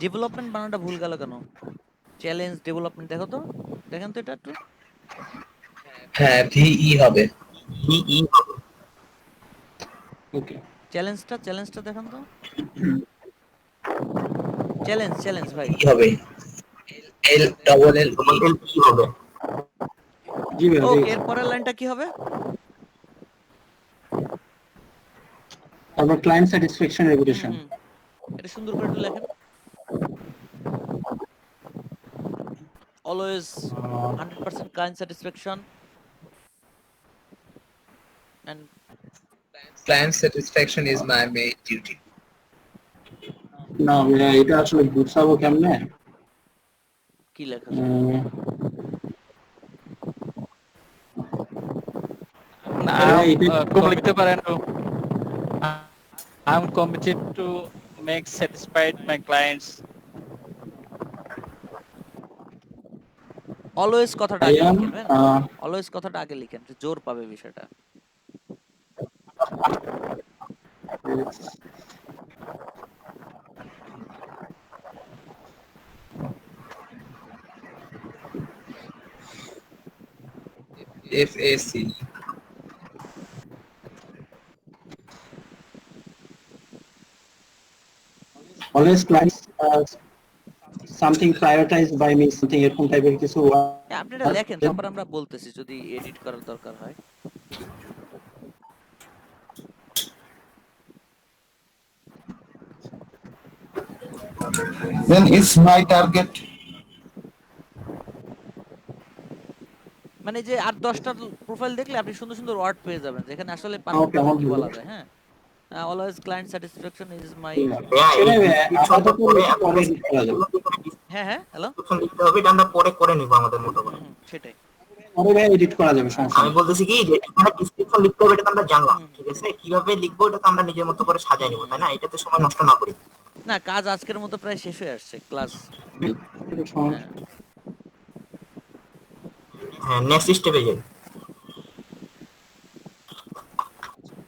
ডেভেলপমেন্ট বানানটা ভুল গেল কেন? চ্যালেঞ্জ ডেভেলপমেন্ট দেখো তো, দেখেন তো এটা একটু। হ্যাঁ ভিই হবে ভিই ওকে চ্যালেঞ্জটা দেখেন তো। চ্যালেঞ্জ ভাই কি হবে এল ডবল এল এল কি হবে? জি ভাই ওকে, এর পরের লাইনটা কি হবে? তারপর ক্লায়েন্ট স্যাটিসফ্যাকশন রেপুটেশন এটা সুন্দর করে একটু লেখেন। Always 100% client satisfaction and client satisfaction is my main duty না ভাই এটা আসলে বুঝাবো কেমনে কি লেখা না খুব লিখতে পারেন I'm committed to make satisfied my clients. Always কথাটা আগে লিখবেন, অলওয়েজ কথাটা আগে লিখেন, জোর পাবে বিষয়টা। FAC always clients something prioritized by me something এরকম টাইপের কিছু আপনি এটা লেখেন, তারপর আমরা বলতেছি যদি এডিট করার দরকার হয়। Then it's my target. মানে যে আর 10টা প্রোফাইল দেখলে আপনি সুন্দর সুন্দর ওয়ার্ড পেয়ে যাবেন যেখানে আসলে পারফেক্ট কি বলা যায়। হ্যাঁ, always client satisfaction is my. হ্যাঁ হ্যাঁ হ্যালো লিখতে হবে, এটা আমরা পরে করে নিব আমাদের মতো করে। সেটাই পরে ভাই এডিট করা যাবে সমস্যা আমি বলতেছি কি যে এখানে ডেসক্রিপশন লিখতে হবে, এটা তো আমরা জানলাম, ঠিক আছে? কিভাবে লিখবো এটা তো আমরা নিজের মতো করে সাজাই নিব, তাই না? এটাতে সময় নষ্ট না করি। না, কাজ আজকের মতো প্রায় শেষ হয়ে আসছে ক্লাস। হ্যাঁ নেক্সট স্টেপে যাই।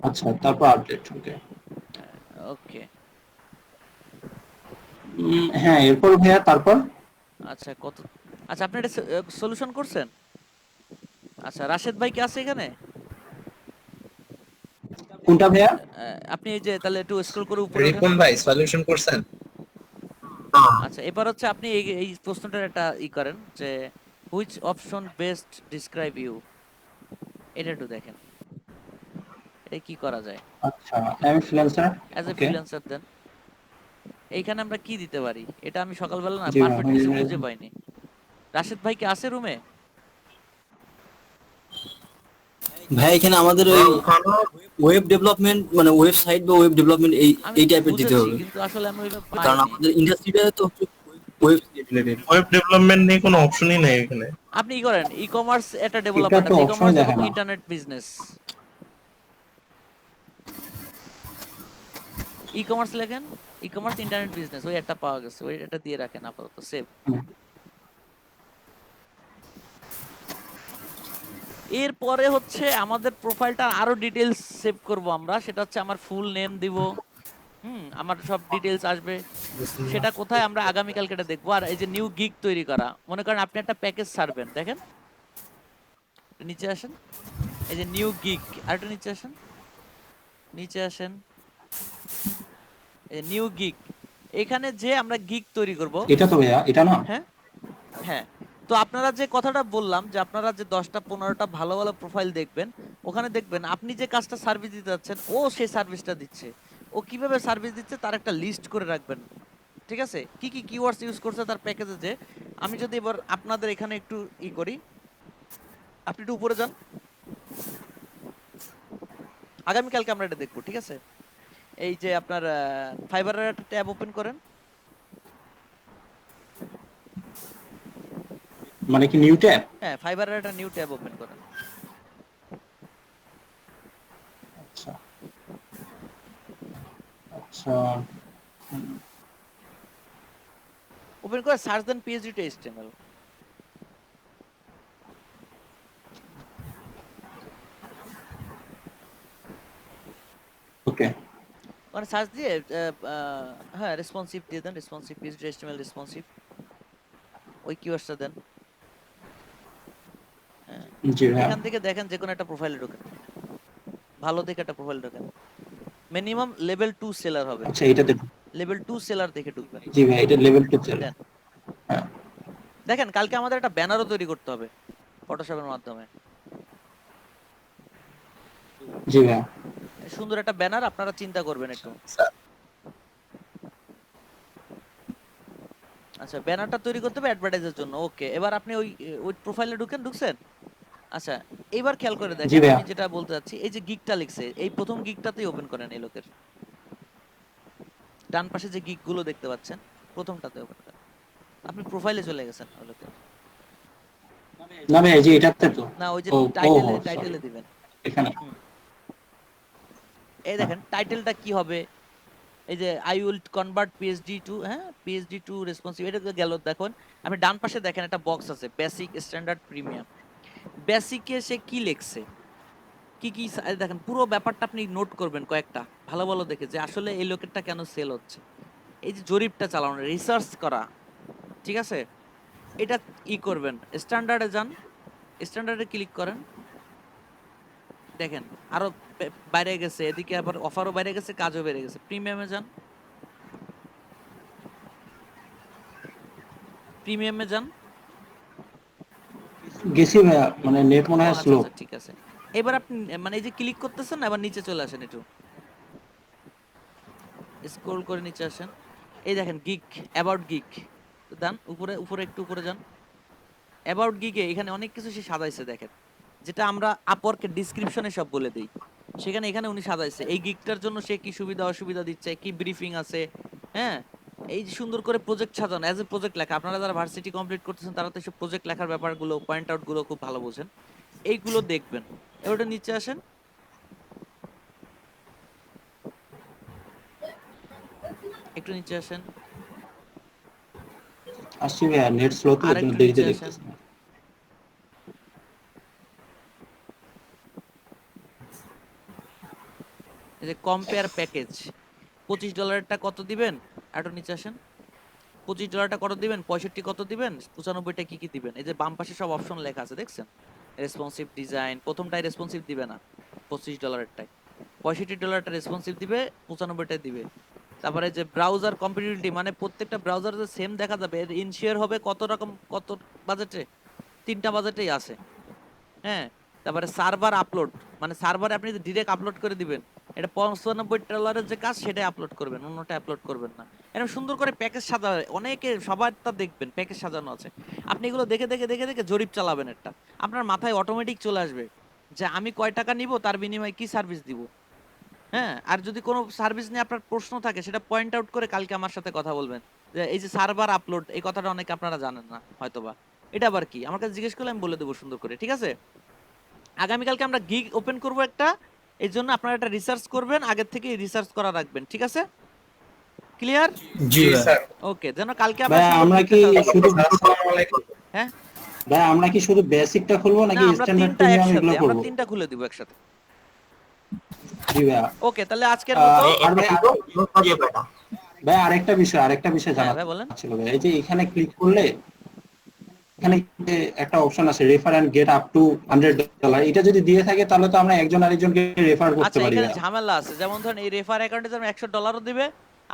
আচ্ছা তারপর আপডেট ওকে ওকে হ্যাঁ এরপর ভাইয়া তারপর আচ্ছা কত আচ্ছা আপনি এটা সলিউশন করছেন? আচ্ছা রাশেদ ভাই কি আছে এখানে? কোনটা ভাইয়া? আপনি এই যে তাহলে একটু স্ক্রল করে উপরে রিপন ভাই সলিউশন করছেন? আচ্ছা এবার হচ্ছে আপনি এই প্রশ্নটার একটা ই করেন যে which option best describe you, এটা একটু দেখেন এটা কি করা যায়। আচ্ছা আমি ফ্রিল্যান্সার অ্যাজ এ ফ্রিল্যান্সার দেন এইখানে আমরা কি দিতে পারি? এটা আমি সকালবেলা না জি, পারফেক্ট কিছু আমি- খুঁজে পাইনি। রাশেদ ভাই কি আছে রুমে? ভাই এখানে আমাদের ওই ওয়েব ডেভেলপমেন্ট মানে ওয়েবসাইট বা ওয়েব ডেভেলপমেন্ট এই টাইপের দিতে হবে, কিন্তু আসলে আমি ওইভাবে কারণ পাইনি। আমাদের ইন্ডাস্ট্রিটা তো ওয়েব রিলেটেড। ওয়েব ডেভেলপমেন্ট নিয়ে কোনো অপশনই নাই এখানে। আপনি কি করেন? ই-কমার্স একটা ডেভেলপমেন্ট আছে, ই-কমার্স এবং ইন্টারনেট বিজনেস। ই-কমার্স লেখেন, ই-কমার্স ইন্টারনেট বিজনেস, ওই একটা পাওয়া গেছে, ওই এটা দিয়ে রাখেন আপাতত সেভ। এরপরে হচ্ছে আমাদের প্রোফাইলটা আরো ডিটেইলস সেভ করব আমরা, সেটা হচ্ছে আমার ফুল নেম দিব, আমার সব ডিটেইলস আসবে। সেটা কোথায় আমরা আগামী কালকে এটা দেখবো। আর এই যে নিউ গিগ তৈরি করা, মনে করেন আপনি একটা প্যাকেজ ছাড়বেন, দেখেন নিচে আসেন, এই যে নিউ গিগ, আর একটু নিচে আসেন, নিচে আসেন, এই নিউ গিগ, এখানে যে আমরা গিগ তৈরি করব। এটা তো ভাইয়া এটা না? হ্যাঁ হ্যাঁ, তো আপনারা যে কথাটা বললাম যে আপনারা যে 10টা 15টা ভালো ভালো প্রোফাইল দেখবেন, ওখানে দেখবেন আপনি যে কাজটা সার্ভিস দিতে যাচ্ছেন ও সেই সার্ভিসটা দিচ্ছে, ও কিভাবে সার্ভিস দিচ্ছে তার একটা লিস্ট করে রাখবেন, ঠিক আছে? কি কি কিওয়ার্ডস ইউজ করছে তার প্যাকেজে। যে আমি যদি এবার আপনাদের এখানে একটু ই করি, আপনি একটু উপরে যান, আগামীকালকে আমরা এটা দেখবো, ঠিক আছে? এই যে আপনার ফাইবারের একটা ট্যাব ওপেন করেন, মানে কি নিউ ট্যাব? হ্যাঁ, ফাইবারের একটা নিউ ট্যাব ওপেন করেন। আচ্ছা আচ্ছা ওপেন করে সার্চ দেন পিএইচডি টু এইচটিএমএল। ওকে ওখানে সার্চ দিয়ে হ্যাঁ রেসপন্সিভ দিয়ে দেন, responsive PhD to HTML responsive, ওই কিওয়ার্ডটা দেন। হ্যাঁ, জি ভাই এখান থেকে দেখেন যে কোনো একটা প্রোফাইলে ঢোকেন, ভালো দেখে একটা প্রোফাইল ঢোকেন, মিনিমাম লেভেল 2 সেলার হবে। আচ্ছা এটাতে লেভেল 2 সেলার দেখে ঢুকবেন। জি ভাই এটা লেভেল 2 চলে। দেন। দেখেন কালকে আমাদের একটা ব্যানারও তৈরি করতে হবে ফটোশপের মাধ্যমে। জি ভাই সুন্দর একটা ব্যানার আপনারা চিন্তা করবেন একটু। আচ্ছা ব্যানারটা তৈরি করতে হবে অ্যাডভার্টাইজের জন্য। ওকে, এবার আপনি ওই প্রোফাইলে ঢুকছেন। আচ্ছা এবার খেয়াল করে দেখেন আমি যেটা বলতে চাচ্ছি, এই যে গিগটা লিখছে, এই প্রথম গিগটাতেই ওপেন করেন। এই লোকের ডান পাশে যে গিগ গুলো দেখতে পাচ্ছেন প্রথমটাতে ওপেন করেন। আপনি প্রোফাইলে চলে গেছেন ওই লোকের। না ভাই এই যে এটাতে তো না, ওই যে টাইটেলে দিবেন এখানে। এই দেখেন টাইটেলটা কি হবে, এই যে I will convert PhD to PhD to responsive, এটা গেল। দেখুন আপনি ডান পাশে দেখেন একটা বক্স আছে বেসিক, স্ট্যান্ডার্ড, প্রিমিয়াম। বেসিকে সে কি লিখছে, কি কি দেখেন পুরো ব্যাপারটা আপনি নোট করবেন কয়েকটা ভালো ভালো দেখে, যে আসলে এই লোকেরটা কেন সেল হচ্ছে। এই যে জরিপটা চালানো, রিসার্চ করা, ঠিক আছে, এটা ই করবেন। স্ট্যান্ডার্ডে যান, স্ট্যান্ডার্ডে ক্লিক করেন, দেখেন আরো বাইরে গেছে, এদিকে আবার অফারও বাইরে গেছে, কাজও বেড়ে গেছে। প্রিমিয়ামে যান, প্রিমিয়ামে যান। গেছি ভাই, মানে নেট মনে হয় স্লো। ঠিক আছে, এবার আপনি মানে এই যে ক্লিক করতেছেন না, এবার নিচে চলে আসেন, একটু স্ক্রল করে নিচে আসেন। এই দেখেন গিগ, অ্যাবাউট গিগ দেন, উপরে একটু উপরে যান। অ্যাবাউট গিগে এখানে অনেক কিছু সে সাজাইছে দেখেন, যেটা আমরা আপওয়ার্কের ডেসক্রিপশনে সব বলে দেই, সেখানে এখানে উনি সাজাইছে এই গিগটার জন্য সে কি সুবিধা অসুবিধা দিচ্ছে, কি ব্রিফিং আছে। হ্যাঁ, এই যে সুন্দর করে প্রজেক্ট সাজানো, অ্যাজ এ প্রজেক্ট লেখা। আপনারা যারা ভার্সিটি কমপ্লিট করতেছেন তারা তো সব প্রজেক্ট লেখার ব্যাপারগুলো, পয়েন্ট আউট গুলো খুব ভালো বোঝেন, এইগুলো দেখবেন। এবারে নিচে আসেন, একটু নিচে আসেন, আসছি ভাই নেট স্লো তো এর জন্য দেরিতে দেখতেছি। এই যে কম্পেয়ার প্যাকেজ, $25টা কত দিবেন, একটু নিচে আসেন। $25টা কত দিবেন, 65 কত দিবেন, 95টা কি কি দিবেন। এই যে বাম পাশে সব অপশন লেখা আছে দেখছেন, রেসপন্সিভ ডিজাইন, প্রথমটাই রেসপন্সিভ দিবে না, $25টাই, $65টা রেসপন্সিভ দিবে, 95টাই দিবে। তারপরে যে ব্রাউজার কম্পিটিবিলিটি, মানে প্রত্যেকটা ব্রাউজার যে সেম দেখা যাবে, এর ইনশিওর হবে কত রকম, কত বাজেটে, 3টা বাজেটেই আছে। হ্যাঁ, তারপরে সার্ভার আপলোড, মানে সার্ভারে আপনি ডিরেক্ট আপলোড করে দিবেন, এটা $95 যে কাজ সেটাই আপলোড করবেন, অন্যটা আপলোড করবেন না। এরকম সুন্দর করে প্যাকেজ সাজানো, অনেকে সবারটা দেখবেন প্যাকেজ সাজানো আছে। আপনি এগুলো দেখে দেখে দেখে দেখে জরিপ চালাবেন, একটা আপনার মাথায় অটোমেটিক চলে আসবে যে আমি কয় টাকা নিব, তার বিনিময়ে কি সার্ভিস দিব। হ্যাঁ, আর যদি কোনো সার্ভিস নিয়ে আপনার প্রশ্ন থাকে সেটা পয়েন্ট আউট করে কালকে আমার সাথে কথা বলবেন, যে এই যে সার্ভার আপলোড, এই কথাটা অনেকে আপনারা জানেন না হয়তোবা, এটা আবার কি আমার কাছে জিজ্ঞেস করলে আমি বলে দেবো সুন্দর করে, ঠিক আছে। আগামীকালকে আমরা গিগ ওপেন করব একটা, এই জন্য আপনারা একটা রিসার্চ করবেন, আগের থেকে রিসার্চ করা রাখবেন, ঠিক আছে, ক্লিয়ার? জি স্যার। ওকে, যেন কালকে আমরা কি শুধু হ্যাঁ ভাই আমরা কি শুধু বেসিকটা খুলবো নাকি স্ট্যান্ডার্ড প্রিমিয়াম এগুলো করব? আমরা তিনটা খুলে দিব একসাথে। জি ভাই। ওকে, তাহলে আজকের মতো ভাই আরেকটা বিষয় জানার ছিল ভাই, এই যে এখানে ক্লিক করলে এখানে একটা অপশন আছে refer and get up to $100, এটা যদি দিয়ে থাকে তাহলে তো আমরা একজন আরেকজনকে রেফার করতে পারি। এখানে ঝামেলা আছে, যেমন ধরেন এই রেফার অ্যাকাউন্টে যেমন $100 দিবে,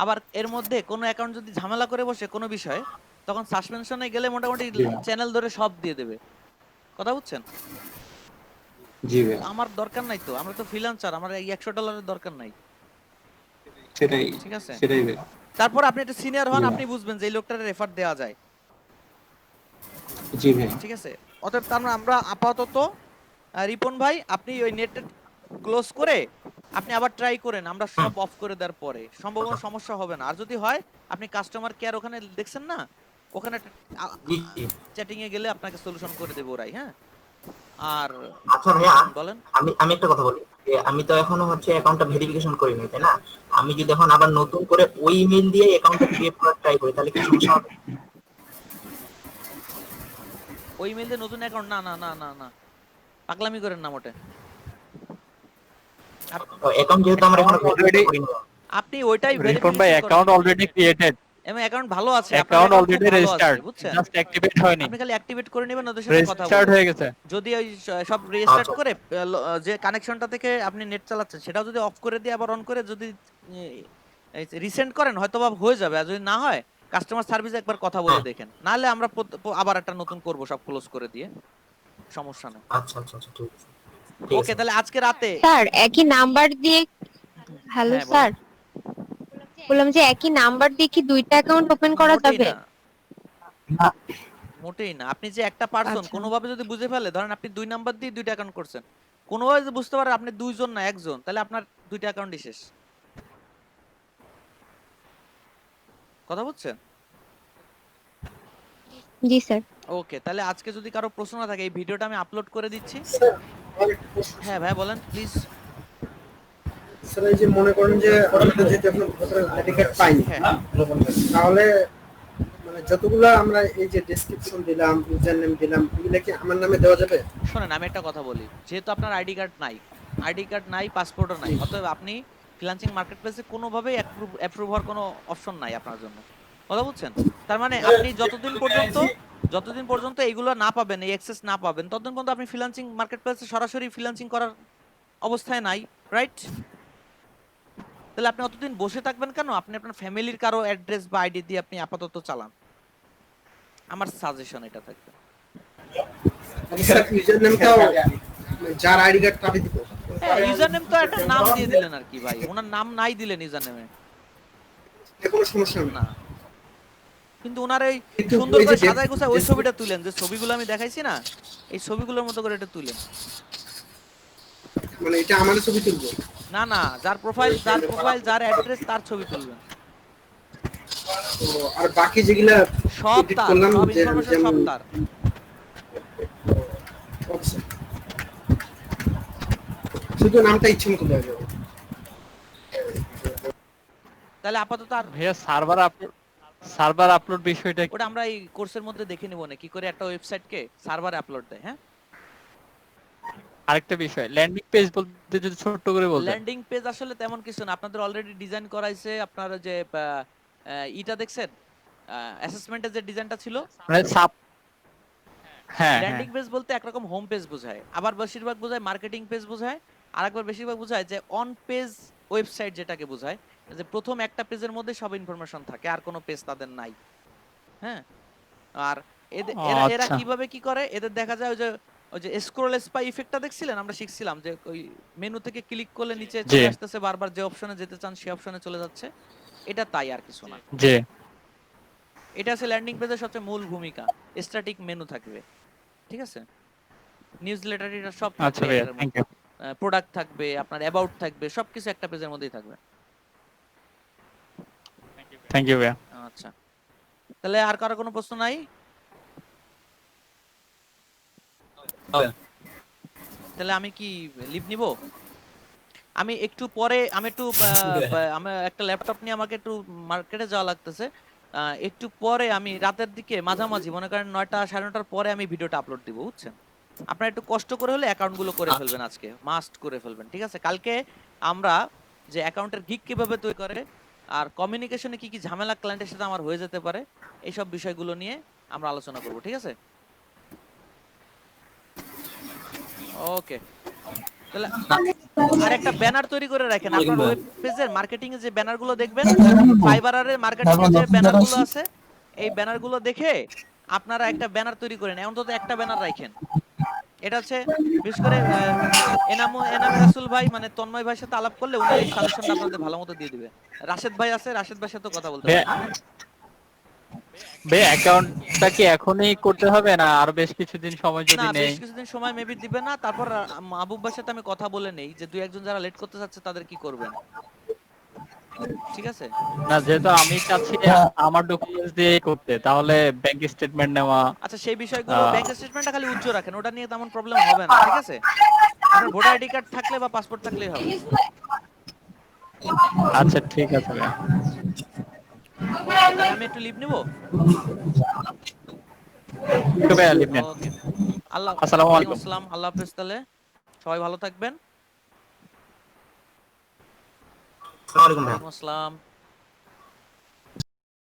আবার এর মধ্যে কোনো অ্যাকাউন্ট যদি ঝামেলা করে বসে কোনো বিষয়ে, তখন সাসপেনশনে গেলে মোটামুটি চ্যানেল ধরে সব দিয়ে দেবে, কথা বুঝছেন? জি ভাই, আমার দরকার নাই তো, আমরা তো ফ্রিল্যান্সার, আমার এই $100 দরকার নাই। সেটাই, ঠিক আছে, সেটাই ভাই। তারপর আপনি একটা সিনিয়র হন, আপনি বুঝবেন যে এই লোকটারে রেফার দেওয়া যায়। জি ভাই, ঠিক আছে। অতএব তার মানে আমরা আপাতত রিপন ভাই, আপনি ওই নেট ক্লোজ করে আপনি আবার ট্রাই করেন, আমরা সব অফ করে দেওয়ার পরে সম্ভবত সমস্যা হবে না। আর যদি হয় আপনি কাস্টমার কেয়ার ওখানে দেখছেন না, ওখানে জি জি। চ্যাটিং এ গেলে আপনাকে সলিউশন করে দেবে ওরাই। হ্যাঁ, আর আচ্ছা ভাইয়া, বলেন। আমি একটা কথা বলি যে আমি তো এখনো হচ্ছে অ্যাকাউন্টটা ভেরিফিকেশন করিনি, তাই না? আমি যদি এখন আবার নতুন করে ওই ইমেল দিয়ে অ্যাকাউন্টটা ক্রিয়েট করার ট্রাই করি, তাহলে কি সমস্যা হবে? ওই ইমেল দিয়ে নতুন অ্যাকাউন্ট? না না না না না, পাগলামি করেন না মোটে। অ্যাকাউন্ট যেহেতু আমরা এখনো ভেরিফাই করিনি, আপনি ওইটাই রিপন ভাই অ্যাকাউন্ট অলরেডি ক্রিয়েটেড, এবং অ্যাকাউন্ট ভালো আছে, আপনার অ্যাকাউন্ট অ্যাকাউন্ট অলরেডি খুব ভালো আছে, রেজিস্টার্ড, বুঝছেন? জাস্ট অ্যাক্টিভেট হয়নি, আপনি খালি অ্যাক্টিভেট করে নেবেন, ওদের সাথে কথা রেজিস্টার্ড বলবেন। হয়ে গেছে। যদি ওই সব রিস্টার্ট করে যে কানেকশনটা থেকে আপনি নেট চালাচ্ছেন সেটাও যদি অফ করে দিয়ে আবার অন করে যদি রিসেন্ড করেন হয়তো বা হয়ে যাবে, আর যদি না হয় কাস্টমার সার্ভিসে একবার কথা বলে দেখেন, নাহলে আমরা আবার একটা নতুন করব সব ক্লোজ করে দিয়ে, সমস্যা নেই। আচ্ছা আচ্ছা আচ্ছা, ঠিক আছে। ওকে, তাহলে আজকে রাতে স্যার একই নাম্বার দিয়ে, হ্যালো হ্যাঁ, বলেন। স্যার, বললাম যে একই নাম্বার দিয়ে কি দুইটা অ্যাকাউন্ট ওপেন করা মোটেই যাবে? না, মোটেই না। আপনি যে একটা পারসন আচ্ছা। কোনোভাবে যদি বুঝে ফেলে, ধরেন আপনি 2 নাম্বার দিয়ে 2টা অ্যাকাউন্ট করছেন, কোনোভাবে যদি বুঝতে পারে আপনি 2 জন না 1 জন, তাহলে আপনার 2টা অ্যাকাউন্টই শেষ। কথা বুঝছেন? জি স্যার। ওকে, তাহলে আজকে যদি কারো প্রশ্ন না থাকে এই ভিডিওটা আমি আপলোড করে দিচ্ছি। হ্যাঁ ভাই বলেন প্লিজ। স্যার এই যে মনে করেন যে আমরা যদি এখন আইডি কার্ড পাইনি, তাহলে মানে যতগুলো আমরা এই যে ডেসক্রিপশন দিলাম, ইউজার নেম দিলাম, এগুলো কি আমার নামে দেওয়া যাবে? শোনেন, আমি একটা কথা বলি, যেহেতু আপনার আইডি কার্ড নাই, পাসপোর্টও নাই, অতএব আপনি ফ্রিল্যান্সিং মার্কেটপ্লেসে কোনোভাবেই অ্যাপ্রুভ হওয়ার কোনো অপশন নাই আপনার জন্য। কথা বুঝছেন? তার মানে আপনি যতদিন পর্যন্ত এইগুলো না পাবেন, এই অ্যাক্সেস না পাবেন, ততদিন পর্যন্ত আপনি ফ্রিল্যান্সিং মার্কেটপ্লেসে সরাসরি ফ্রিল্যান্সিং করার অবস্থায় নাই, রাইট? তাহলে আপনি অতদিন বসে থাকবেন কেন? আপনি আপনার ফ্যামিলির কারো অ্যাড্রেস বা আইডি দিয়ে আপনি আপাতত চালান, আমার সাজেশন এটা থাকবে। স্যার ইউজার নেমটাও যার আইডি কার্ড তাকে দিব? হ্যাঁ, ইউজার নেম তো একটা নাম দিয়ে দিলেন আর কি ভাই, ওনার নাম নাই দিলেন ইউজার নেমে, কোনো সমস্যা না। কিন্তু ওনার এই সুন্দর করে সাজায় গোছায় ওই ছবিটা তুলেন, যে ছবিগুলো আমি দেখাইছি না, এই ছবিগুলোর মতো করে এটা তুলেন। মানে এটা আমার ছবি তুলবো? না না, যার প্রোফাইল যার অ্যাড্রেস তার ছবি তুলবেন। তো আর বাকি যেগুলা সব edit তার, করলাম, সব যে ইনফরমেশন সব তার। শুধু নামটা ইচ্ছে মতো দেওয়া যাবে। তাহলে আপাতত আর ভাইয়া সার্ভার আপলোড বিষয়টা ওটা আমরা এই কোর্সের মধ্যে দেখে নিব না কি করে একটা ওয়েবসাইটকে সার্ভারে আপলোড দেয়। হ্যাঁ, আরেকটা বিষয়, ল্যান্ডিং পেজ বলতে যদি ছোট করে বলতেন। ল্যান্ডিং পেজ আসলে তেমন কিছু না, আপনাদের অলরেডি ডিজাইন করাইছে। আপনারা যে ইটা দেখছেন, অ্যাসেসমেন্টের যে ডিজাইনটা ছিল, মানে সাব, হ্যাঁ ল্যান্ডিং পেজ বলতে একরকম হোম পেজ বোঝায়, আবার বেশিরভাগ বোঝায় মার্কেটিং পেজ বোঝায়, আর একবার বেশিরভাগ বোঝায় যে অন পেজ ওয়েবসাইট, যেটাকে বোঝায় যে প্রথম একটা পেজের মধ্যে সব ইনফরমেশন থাকে, আর কোনো পেজ তাদের নাই। হ্যাঁ, আর এরা কিভাবে কি করে, এদের দেখা যায় ওই যে স্ক্রল স্পাই ইফেক্টটা দেখছিলেন, আমরা শিখছিলাম যে ওই মেনু থেকে ক্লিক করলে নিচে চলে আসতেছে, বারবার যে অপশনে যেতে চান সেই অপশনে চলে যাচ্ছে, এটা তাই আর কিছু না। জি, এটা আছে ল্যান্ডিং পেজের সবচেয়ে মূল ভূমিকা। স্ট্যাটিক মেনু থাকবে, ঠিক আছে, নিউজলেটার এটা সব আচ্ছা ভাইয়া, থ্যাংক ইউ। প্রোডাক্ট থাকবে, আপনার অ্যাবাউট থাকবে, সবকিছু একটা পেজের মধ্যেই থাকবে। থ্যাংক ইউ ভাইয়া। আচ্ছা, তাহলে আর কারো কোনো প্রশ্ন নাই? তাহলে আমি কি লিভ নিব? আমি একটু পরে, আমি একটা ল্যাপটপ নিয়ে আমাকে একটু মার্কেটে যাওয়া লাগতেছে, একটু পরে আমি রাতের দিকে মাঝামাঝি মনে করেন 9টা 9:30টার পরে আমি ভিডিওটা আপলোড দিব, বুঝছেন? আপনারা একটু কষ্ট করে হলে অ্যাকাউন্ট গুলো করে ফেলবেন, আজকে মাস্ট করে ফেলবেন, ঠিক আছে? কালকে আমরা যে অ্যাকাউন্টের গিগ কিভাবে তৈরি করে, আর কমিউনিকেশনে কি কি ঝামেলা ক্লায়েন্টের সাথে আমার হয়ে যেতে পারে, এইসব বিষয়গুলো নিয়ে আমরা আলোচনা করব, ঠিক আছে? ওকে, তাহলে আর একটা ব্যানার তৈরি করে রাখেন আপনার ওয়েব পেজের মার্কেটিং এ, যে ব্যানারগুলো দেখবেন ফাইবারের মার্কেটিং এ যে ব্যানারগুলো আছে, এই ব্যানারগুলো দেখে আপনারা একটা ব্যানার তৈরি করেন, অন্তত একটা ব্যানার রাখেন। এটা হচ্ছে বিশেষ করে এনামে রাসূল ভাই, মানে তন্ময় ভাইয়ের সাথে আলাপ করলে উনি এই সাজেশনটা আপনাদের ভালোমতো দিয়ে দিবে। রাশেদ ভাই আছে, রাশেদ ভাইয়ের সাথে কথা বলতে পারেন। ভাই অ্যাকাউন্টটা কি এখনই করতে হবে না আর বেশ কিছুদিন সময় যদি না, নেই? বেশ কিছুদিন সময় মেবি দিবে না, তারপর মাহবুব ভাইয়ের সাথে আমি কথা বলে নেই যে দুই একজন যারা লেট করতে চাচ্ছে তাদের কি করবেন। ঠিক আছে? না যেহেতু আমি চাচ্ছি আমার ডকুমেন্টস দিয়ে করতে, তাহলে ব্যাংক স্টেটমেন্ট নেওয়া। আচ্ছা সেই বিষয়গুলো ব্যাংক স্টেটমেন্টটা খালি উজ্জ্বল রাখেন, ওটা নিয়ে তেমন প্রবলেম হবে না, ঠিক আছে? আপনার ভোটার আইডি কার্ড থাকলে বা পাসপোর্ট থাকলেই হবে। আচ্ছা ঠিক আছে ভাইয়া। তাহলে আমি একটু লিভ নিব। ওকে ভাইয়া, লিভ নেন। ওকে, আল্লাহ, আসসালামু আলাইকুম। আসসালাম, আল্লাহ হাফেজ। তাহলে সবাই ভালো থাকবেন। আসসালামু আলাইকুম ভাই। ওয়ালাইকুম আসসালাম।